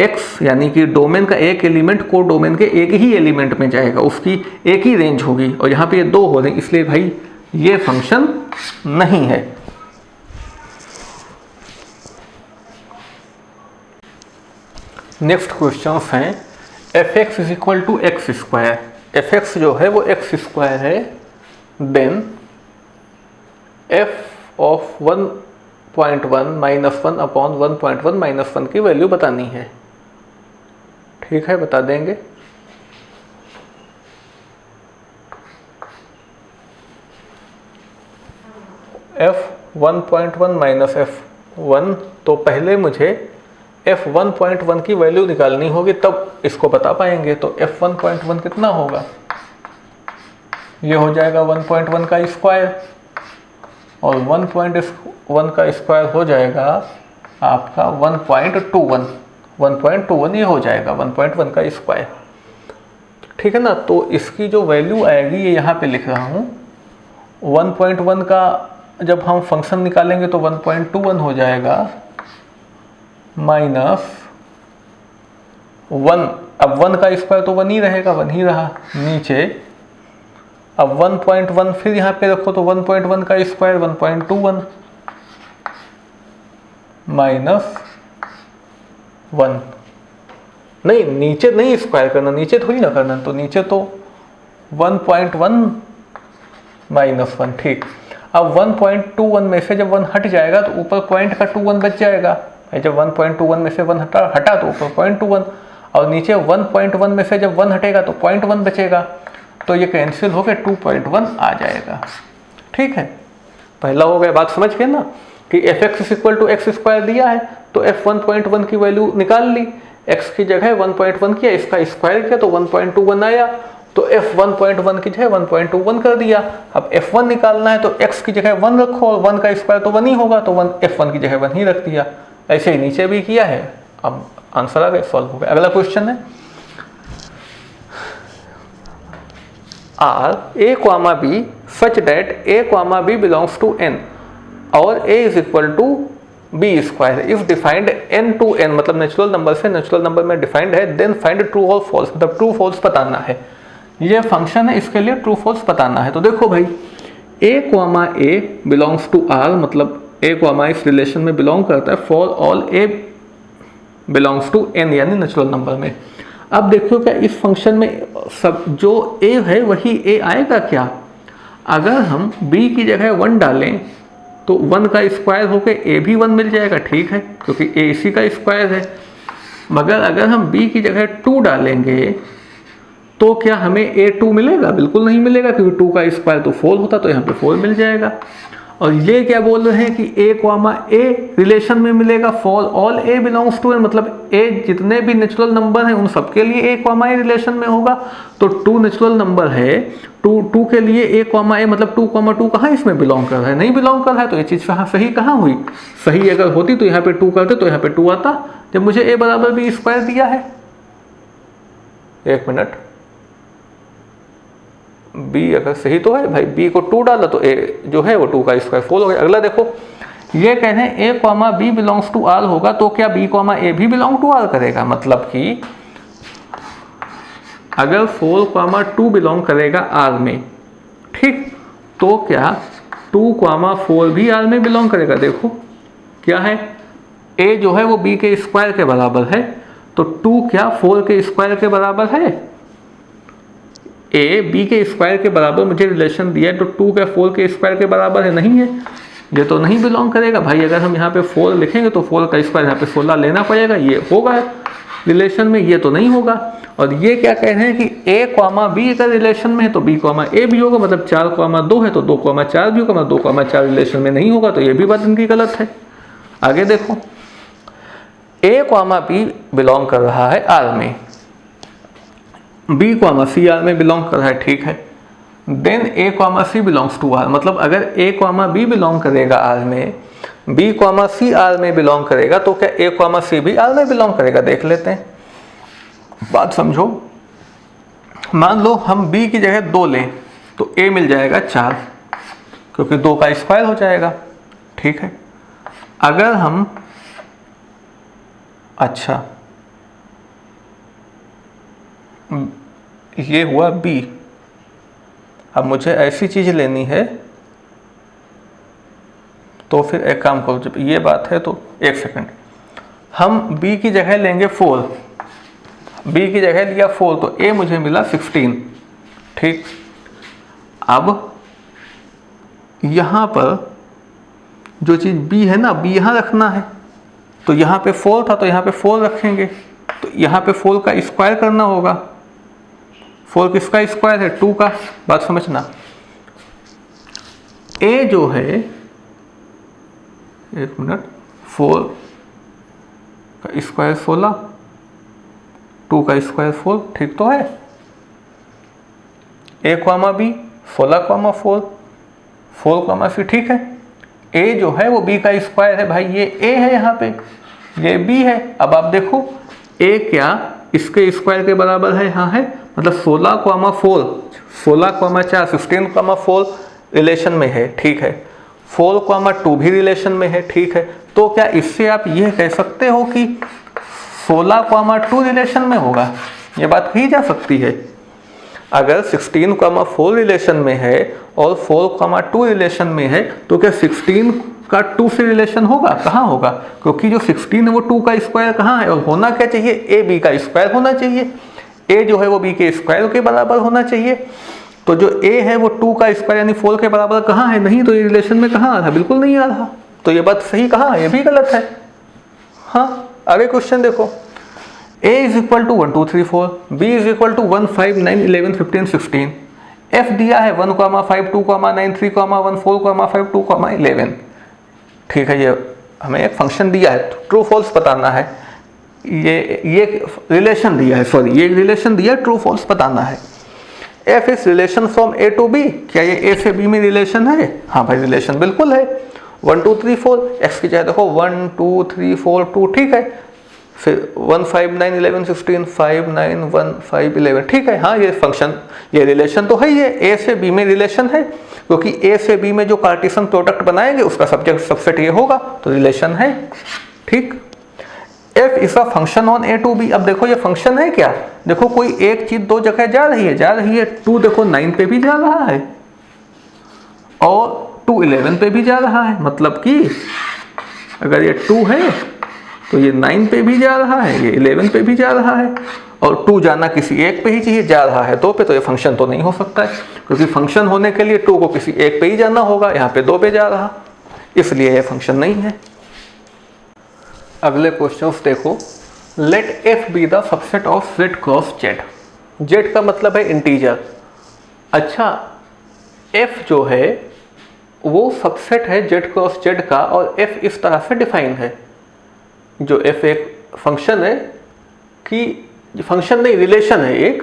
x यानी कि डोमेन का एक एलिमेंट को डोमेन के एक ही एलिमेंट में जाएगा, उसकी एक ही रेंज होगी, और यहाँ पे ये 2 हो रहे हैं, इसलिए भाई ये फंक्शन नहीं है। नेक्स्ट क्वेश्चन हैं fx is equal to x square. fx जो है वो एक्स स्क्वायर है, then f of 1.1 minus 1 upon 1.1 minus 1 की वैल्यू बतानी है। ठीक है, बता देंगे। f 1.1 माइनस f1, तो पहले मुझे f 1.1 की वैल्यू निकालनी होगी, तब इसको बता पाएंगे। तो f 1.1 कितना होगा, ये हो जाएगा 1.1 का स्क्वायर, और 1.1 का स्क्वायर हो जाएगा आपका 1.21। 1.21 ये हो जाएगा 1.1 का स्क्वायर। ठीक है ना। तो इसकी जो वैल्यू आएगी ये यहाँ पे लिख रहा हूँ। 1.1 का जब हम फंक्शन निकालेंगे तो 1.21 हो जाएगा माइनस 1। अब 1 का स्क्वायर तो 1 ही रहेगा, 1 ही रहा नीचे। अब 1.1 फिर यहाँ पे रखो तो 1.1 का स्क्वायर 1.21 माइनस 1। नहीं, नीचे नहीं स्क्वायर करना, नीचे थोड़ी ना करना, तो नीचे तो 1.1 माइनस 1। ठीक। अब 1.21 में से जब 1 हट जाएगा तो ऊपर पॉइंट का 21 बच जाएगा। जब 1.21 में से 1 हटा तो ऊपर 0.21, और नीचे 1.1 में से जब 1 हटेगा तो 0.1 बचेगा, तो ये कैंसिल होकर 2.1 आ जाएगा। ठीक है, पहला हो गया। बात समझ गए ना कि fx is equal to x square दिया है तो f 1.1 की वैल्यू निकाल ली, x की जगह 1.1 किया, इसका स्क्वायर किया तो 1.21 आया, तो f 1.1 की जगह 1.21 कर दिया। अब f1 निकालना है तो x की जगह 1 रखो, और 1 का स्क्वायर तो 1 ही होगा, तो f1 की जगह 1 ही रख दिया। ऐसे ही नीचे भी किया है। अब आंसर आ गया, सॉल्व हो गया। अगला क्वेश्चन है R a, b such that a, b belongs to n और a is equal to B square है। If defined n to n मतलब नेचुरल नंबर से नेचुरल नंबर में डिफाइंड है, देन फाइंड ट्रू और फॉल्स, मतलब true false बताना है। ये फंक्शन है, इसके लिए ट्रू फॉल्स बताना है। तो देखो भाई a comma a belongs to r, मतलब a कॉमा इस रिलेशन में बिलोंग करता है for all a belongs to n यानी नेचुरल नंबर में। अब देखो क्या इस फंक्शन में सब जो a है वही a आएगा क्या? अगर हम b की जगह 1 डालें तो 1 का स्क्वायर होकर a भी 1 मिल जाएगा, ठीक है, क्योंकि a इसी का स्क्वायर है। मगर अगर हम b की जगह 2 डालेंगे तो क्या हमें a2 मिलेगा? बिल्कुल नहीं मिलेगा, क्योंकि 2 का स्क्वायर तो 4 होता, तो यहाँ पे 4 मिल जाएगा। और ये क्या बोल रहे हैं कि a कॉमा a रिलेशन में मिलेगा for all a belongs to n, मतलब a जितने भी नेचुरल नंबर हैं उन सबके लिए a कॉमा a रिलेशन में होगा। तो 2 नेचुरल नंबर है, 2 के लिए a कॉमा a मतलब 2 कॉमा 2 कहाँ इसमें बिलोंग कर रहा है? नहीं बिलोंग कर रहा है। तो ये चीज़ सही कहाँ हुई? सही अगर होती तो यहाँ पे 2 करते तो यहाँ पे 2 आता, जब मुझे a बराबर b स्क्वायर दिया है। एक मिनट, b अगर सही तो है भाई, b को 2 डाला तो a जो है वो 2 का स्क्वायर 4 हो गया। अगला देखो, ये कहते हैं a comma b belongs to r होगा, तो क्या b कॉमा a भी बिलोंग टू r करेगा? मतलब कि अगर 4 कॉमा 2 बिलोंग करेगा r में, ठीक, तो क्या 2 कॉमा 4 भी r में बिलोंग करेगा? देखो क्या है, a जो है वो b के स्क्वायर के बराबर है, तो 2 क्या 4 के स्क्वायर के बराबर है? a b के स्क्वायर के बराबर मुझे रिलेशन दिया है, तो 2 क्या 4 के स्क्वायर के बराबर है? नहीं है, ये तो नहीं बिलोंग करेगा भाई। अगर हम यहाँ पे 4 लिखेंगे तो 4 का स्क्वायर यहाँ पे 16 लेना पड़ेगा, ये होगा रिलेशन में, ये तो नहीं होगा। और ये क्या कह रहे हैं कि a कॉमा b अगर रिलेशन में है तो b कॉमा a भी होगा, मतलब 4 कॉमा 2 है तो 2 कॉमा 4 भी होगा, मतलब 2 कॉमा 4 रिलेशन में नहीं होगा, तो ये भी बात इनकी गलत है। आगे देखो, a कॉमा b बिलोंग कर रहा है r में, b कॉमा c r में बिलोंग कर रहा है, ठीक है, then a comma c belongs to r, मतलब अगर a कॉमा b बिलोंग करेगा r में, b कॉमा c r में बिलोंग करेगा, तो क्या a कॉमा c भी r में बिलोंग करेगा? देख लेते हैं, बात समझो। मान लो हम b की जगह 2 लें तो a मिल जाएगा 4, क्योंकि 2 का स्क्वायर हो जाएगा, ठीक है। अगर हम, अच्छा ये हुआ b, अब मुझे ऐसी चीज लेनी है, तो फिर एक काम करो, जब ये बात है तो एक सेकंड, हम b की जगह लेंगे 4, b की जगह लिया 4 तो a मुझे मिला 16, ठीक। अब यहाँ पर जो चीज़ b है ना, b यहाँ रखना है, तो यहाँ पे 4 था तो यहाँ पे 4 रखेंगे, तो यहाँ पे 4 का स्क्वायर करना होगा। 4 किसका स्क्वायर है? 2 का। बात समझना, a जो है, एक मिनट, 4 का स्क्वायर 16, 2 का स्क्वायर 4, ठीक तो है। a comma b 16 comma 4, 4 comma c, ठीक है। a जो है वो b का स्क्वायर है भाई, ये a है यहाँ पे, ये b है। अब आप देखो a क्या इसके स्क्वायर के बराबर है? हाँ है, मतलब 16 कॉमा 4, 16 कॉमा 4, 16 कॉमा 4 रिलेशन में है, ठीक है। 4 कॉमा 2 भी रिलेशन में है, ठीक है। तो क्या इससे आप यह कह सकते हो कि 16 कॉमा 2 रिलेशन में होगा? ये बात कही जा सकती है। अगर 16 कॉमा 4 रिलेशन में है और 4 कॉमा 2 रिलेशन में है, तो क्या 16 का 2 से रिलेशन होगा? कहाँ होगा? क्योंकि जो 16 है वो 2 का स्क्वायर कहाँ है, और होना क्या चाहिए? a b का स्क्वायर होना चाहिए। a जो है वो b के स्क्वायर के बराबर होना चाहिए। तो जो a है वो 2 का स्क्वायर यानी 4 के बराबर कहाँ है? नहीं, तो ये रिलेशन में कहाँ आ रहा? बिल्कुल नहीं आ रहा। तो ये बात सही कहाँ है? ये भी गलत है। हाँ, आगे क्वेश्चन देखो, a is equal to 1 2 3 4, b is equal to 1 5 9 11 15 16, f दिया है 1 5 2 9 3 1 4 5 2 11, ठीक है। ये हमें एक फंक्शन दिया है, ट्रू फॉल्स बताना है। ये रिलेशन दिया है, सॉरी ये रिलेशन दिया है, ट्रू फॉल्स बताना है। f is relation from a to b, क्या ये a से b में रिलेशन है? हाँ भाई रिलेशन बिल्कुल है। 1 2 3 4, x की जगह देखो 1 2 3 4 2, ठीक है। फिर 1 5 9 11 16 5 9 1 5 11, ठीक है। हाँ ये फंक्शन, ये रिलेशन तो है ही है, ए से बी में रिलेशन है, क्योंकि ए से बी में जो कार्टेशियन प्रोडक्ट बनाएंगे उसका सब्जेक्ट सबसेट ये होगा, तो रिलेशन है, ठीक। F is a function on a to B. अब देखो ये फंक्शन है क्या, देखो कोई एक चीज दो जगह जा रही है, 2 देखो 9 पे भी जा रहा है और 2 11 पे भी जा रहा है, मतलब कि अगर ये 2 है तो ये 9 पे भी जा रहा है, ये 11 पे भी जा रहा है, और 2 जाना किसी एक पे ही चाहिए, जा रहा है 2 पे, तो ये फंक्शन तो नहीं हो सकता है, क्योंकि फंक्शन होने के लिए 2 को किसी एक पे ही जाना होगा, यहाँ पे 2 पे जा रहा, इसलिए ये फंक्शन नहीं है। अगले क्वेश्चंस देखो, let f be the subset of z cross z. Z का मतलब है इंटीजर। अच्छा, एफ जो है वो सबसेट है जेड क्रॉस जेड का, और एफ इस तरह से डिफाइन है, जो एफ एक फंक्शन है कि, फंक्शन नहीं रिलेशन है एक,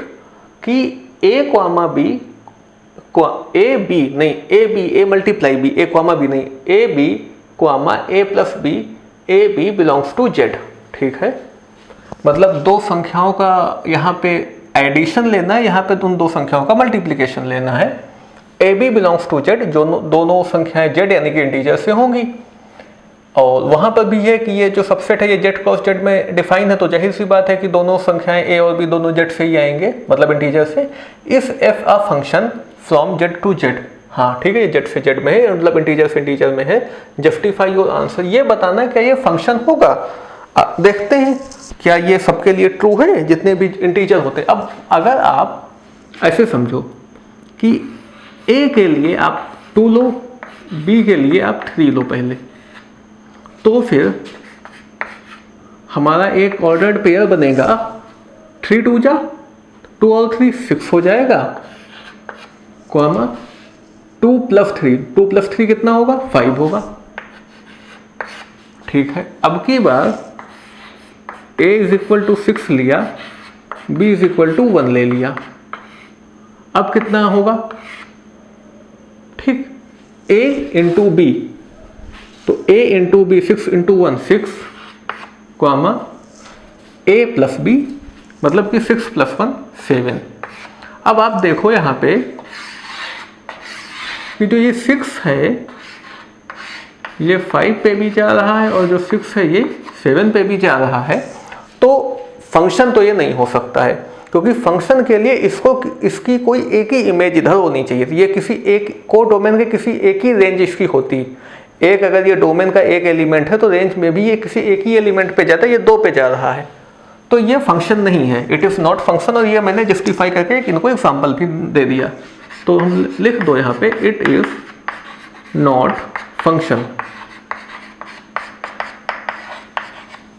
कि A comma B, A B नहीं, A B, A multiply B, A comma B नहीं, A B comma A plus B, A B belongs to Z, ठीक है। मतलब दो संख्याओं का यहाँ पे एडिशन लेना है, यहाँ पे उन दो संख्याओं का मल्टीप्लिकेशन लेना है। A B belongs to z, जो दोनों संख्याएं जेड यानी कि इंटीजर से होंगी, और वहाँ पर भी है कि ये जो सबसेट है ये जेड क्रॉस जेड में डिफाइन है, तो जाहिर सी बात है कि दोनों संख्याएं ए और बी दोनों जेड से ही आएंगे, मतलब इंटीजर से। इस f a function from z to z, हाँ ठीक है, ये जेड से जेड में है, मतलब इंटीजर से इंटीजर में है। जस्टिफाई योर आंसर, ये बताना है क्या ये फंक्शन होगा। देखते हैं क्या ये सबके लिए ट्रू है जितने भी इंटीजर होते हैं। अब अगर आप ऐसे समझो कि ए के लिए आप 2 लो, बी के लिए आप 3 लो पहले, तो फिर हमारा एक ऑर्डर्ड पेयर बनेगा, 3 2 जा 2 और 3 6 हो जाएगा, क्वामा 2 प्लस 3, 2 प्लस 3 कितना होगा 5 होगा, ठीक है। अब की बार a इज इक्वल टू 6 लिया, b इज इक्वल टू 1 ले लिया, अब कितना होगा, ठीक, a इंटू बी, तो a into b 6 into 1 6, comma a plus b, मतलब कि 6 प्लस 1 7। अब आप देखो यहाँ पे कि जो ये 6 है ये 5 पे भी जा रहा है, और जो 6 है ये 7 पे भी जा रहा है, तो फंक्शन तो ये नहीं हो सकता है, क्योंकि फंक्शन के लिए इसकी कोई एक ही इमेज इधर होनी चाहिए। ये किसी एक को डोमेन के किसी एक ही रेंज इसकी होती, एक अगर ये डोमेन का एक एलिमेंट है तो रेंज में भी ये किसी एक ही एलिमेंट पे जाता है, ये 2 पे जा रहा है, तो ये फंक्शन नहीं है, इट इज़ नॉट फंक्शन। और ये मैंने जस्टिफाई करके इनको एग्जाम्पल भी दे दिया, तो हम लिख दो यहाँ पे इट इज नॉट फंक्शन।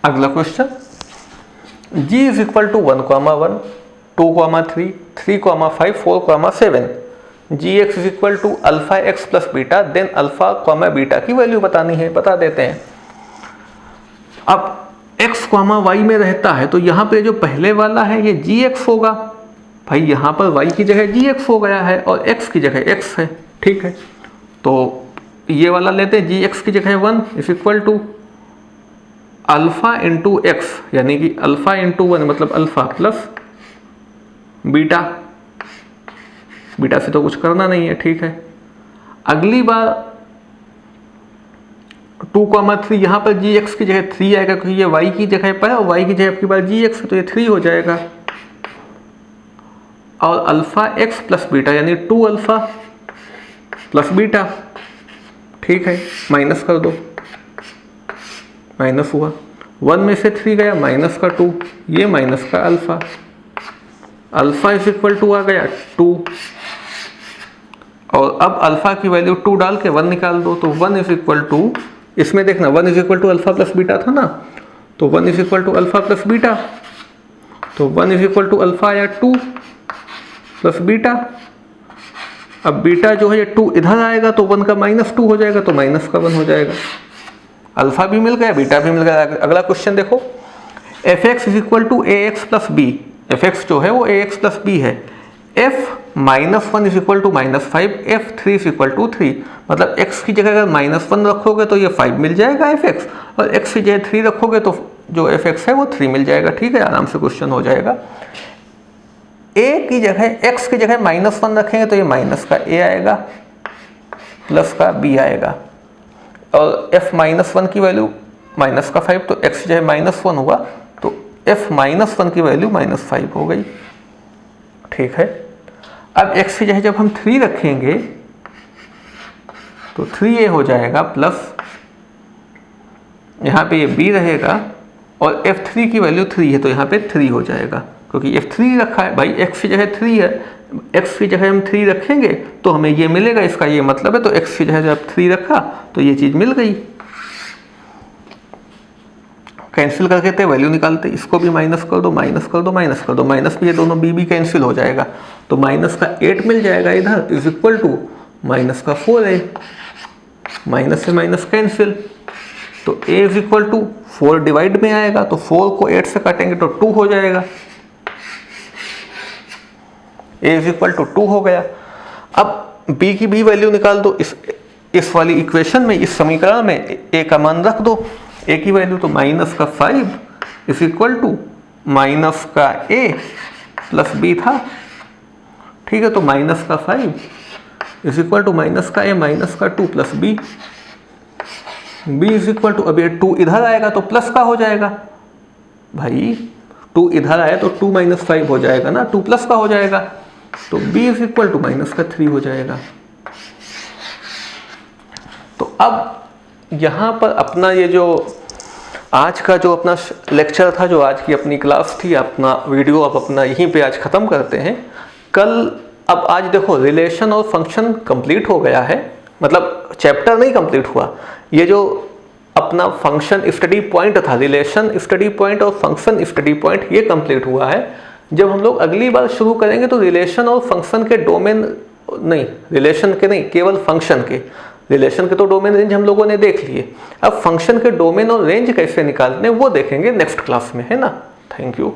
अगला question, g is equal to 1 comma 1 2 comma 3 3 comma 5 4 comma 7, g x is equal to alpha x plus beta, then alpha comma beta की वैल्यू बतानी है, बता देते हैं। अब x कॉमा वाई में रहता है, तो यहाँ पे जो पहले वाला है ये जी एक्स होगा, भाई यहाँ पर y की जगह जी एक्स हो गया है और x की जगह x है, ठीक है। तो ये वाला लेते हैं, जी एक्स की जगह 1 is equal to alpha into x, यानी कि अल्फा इंटू 1 मतलब अल्फा प्लस बीटा, बीटा से तो कुछ करना नहीं है, ठीक है। अगली बार 2 कॉमा 3, यहाँ पर जी एक्स की जगह 3 आएगा, क्योंकि ये y की जगह पर है और y की जगह आपकी बार जी एक्स है, तो ये 3 हो जाएगा। और अल्फा एक्स प्लस बीटा यानी 2 अल्फा प्लस बीटा, ठीक है, माइनस कर दो, माइनस हुआ, 1 में से 3 गया, माइनस का 2, ये माइनस का alpha, alpha is equal to आ गया 2, और अब अल्फा की वैल्यू 2 डाल के 1 निकाल दो, तो 1 इज इक्वल टू, इसमें देखना 1 is equal to alpha plus beta था ना, तो 1 is equal to alpha plus beta, तो 1 इज इक्वल टू अल्फा आया 2 प्लस बीटा। अब बीटा जो है ये 2 इधर आएगा तो 1 का -2 हो जाएगा, तो माइनस का 1 हो जाएगा। अल्फा भी मिल गया, बीटा भी मिल गया। अगला क्वेश्चन देखो, f x is equal to a x plus b, f x जो है वो ए एक्स प्लस बी है, f -1 is equal to -5, f 3 is equal to 3, मतलब x की जगह अगर -1 रखोगे तो ये 5 मिल जाएगा एफ एक्स, और x की जगह 3 रखोगे तो जो एफ एक्स है वो 3 मिल जाएगा। ठीक है, आराम से क्वेश्चन हो जाएगा। ए की जगह एक्स की जगह -1 रखेंगे तो ये माइनस का ए आएगा प्लस का बी आएगा, और f -1 की वैल्यू -5, तो x की जगह -1 हुआ तो f -1 की वैल्यू -5 हो गई। ठीक है, अब x की जगह जब हम 3 रखेंगे तो 3a हो जाएगा प्लस यहाँ पे ये b रहेगा, और f3 की वैल्यू 3 है तो यहाँ पे 3 हो जाएगा, क्योंकि f3 रखा है भाई, x की जगह 3 है, x की जगह हम 3 रखेंगे तो हमें ये मिलेगा, इसका ये मतलब है। तो x की जगह जब 3 रखा तो ये चीज़ मिल गई। कैंसिल करके थे वैल्यू निकालते, इसको भी माइनस कर दो, माइनस कर दो, माइनस कर दो, माइनस भी ये दोनों b भी कैंसिल हो जाएगा, तो -8 मिल जाएगा इधर, is equal to -4a, minus से माइनस कैंसिल, तो a is equal to 4 divide में आएगा, तो 4 को 8 से काटेंगे तो 2 हो जाएगा, a इज इक्वल टू 2 हो गया। अब b की भी वैल्यू निकाल दो, इस वाली इक्वेशन में, इस समीकरण में a का मान रख दो, a की वैल्यू तो -5 is equal to -a plus b था। ठीक है, तो -5 is equal to -a -2 plus b is equal to, अब ये 2 इधर आएगा तो प्लस का हो जाएगा भाई, 2 इधर आया तो 2 - 5 हो जाएगा ना, 2 प्लस का हो जाएगा, तो b इज इक्वल टू -3 हो जाएगा। तो अब यहाँ पर अपना ये जो आज का जो अपना लेक्चर था, जो आज की अपनी क्लास थी, अपना वीडियो अब अपना यहीं पे आज ख़त्म करते हैं। कल अब आज देखो रिलेशन और फंक्शन कंप्लीट हो गया है, मतलब चैप्टर नहीं कंप्लीट हुआ, ये जो अपना फंक्शन स्टडी पॉइंट था, रिलेशन स्टडी पॉइंट और फंक्शन स्टडी पॉइंट, ये कंप्लीट हुआ है। जब हम लोग अगली बार शुरू करेंगे तो रिलेशन और फंक्शन के डोमेन नहीं, रिलेशन के नहीं, केवल फंक्शन के, रिलेशन के तो डोमेन रेंज हम लोगों ने देख लिए, अब फंक्शन के डोमेन और रेंज कैसे निकालने वो देखेंगे नेक्स्ट क्लास में, है ना। Thank you.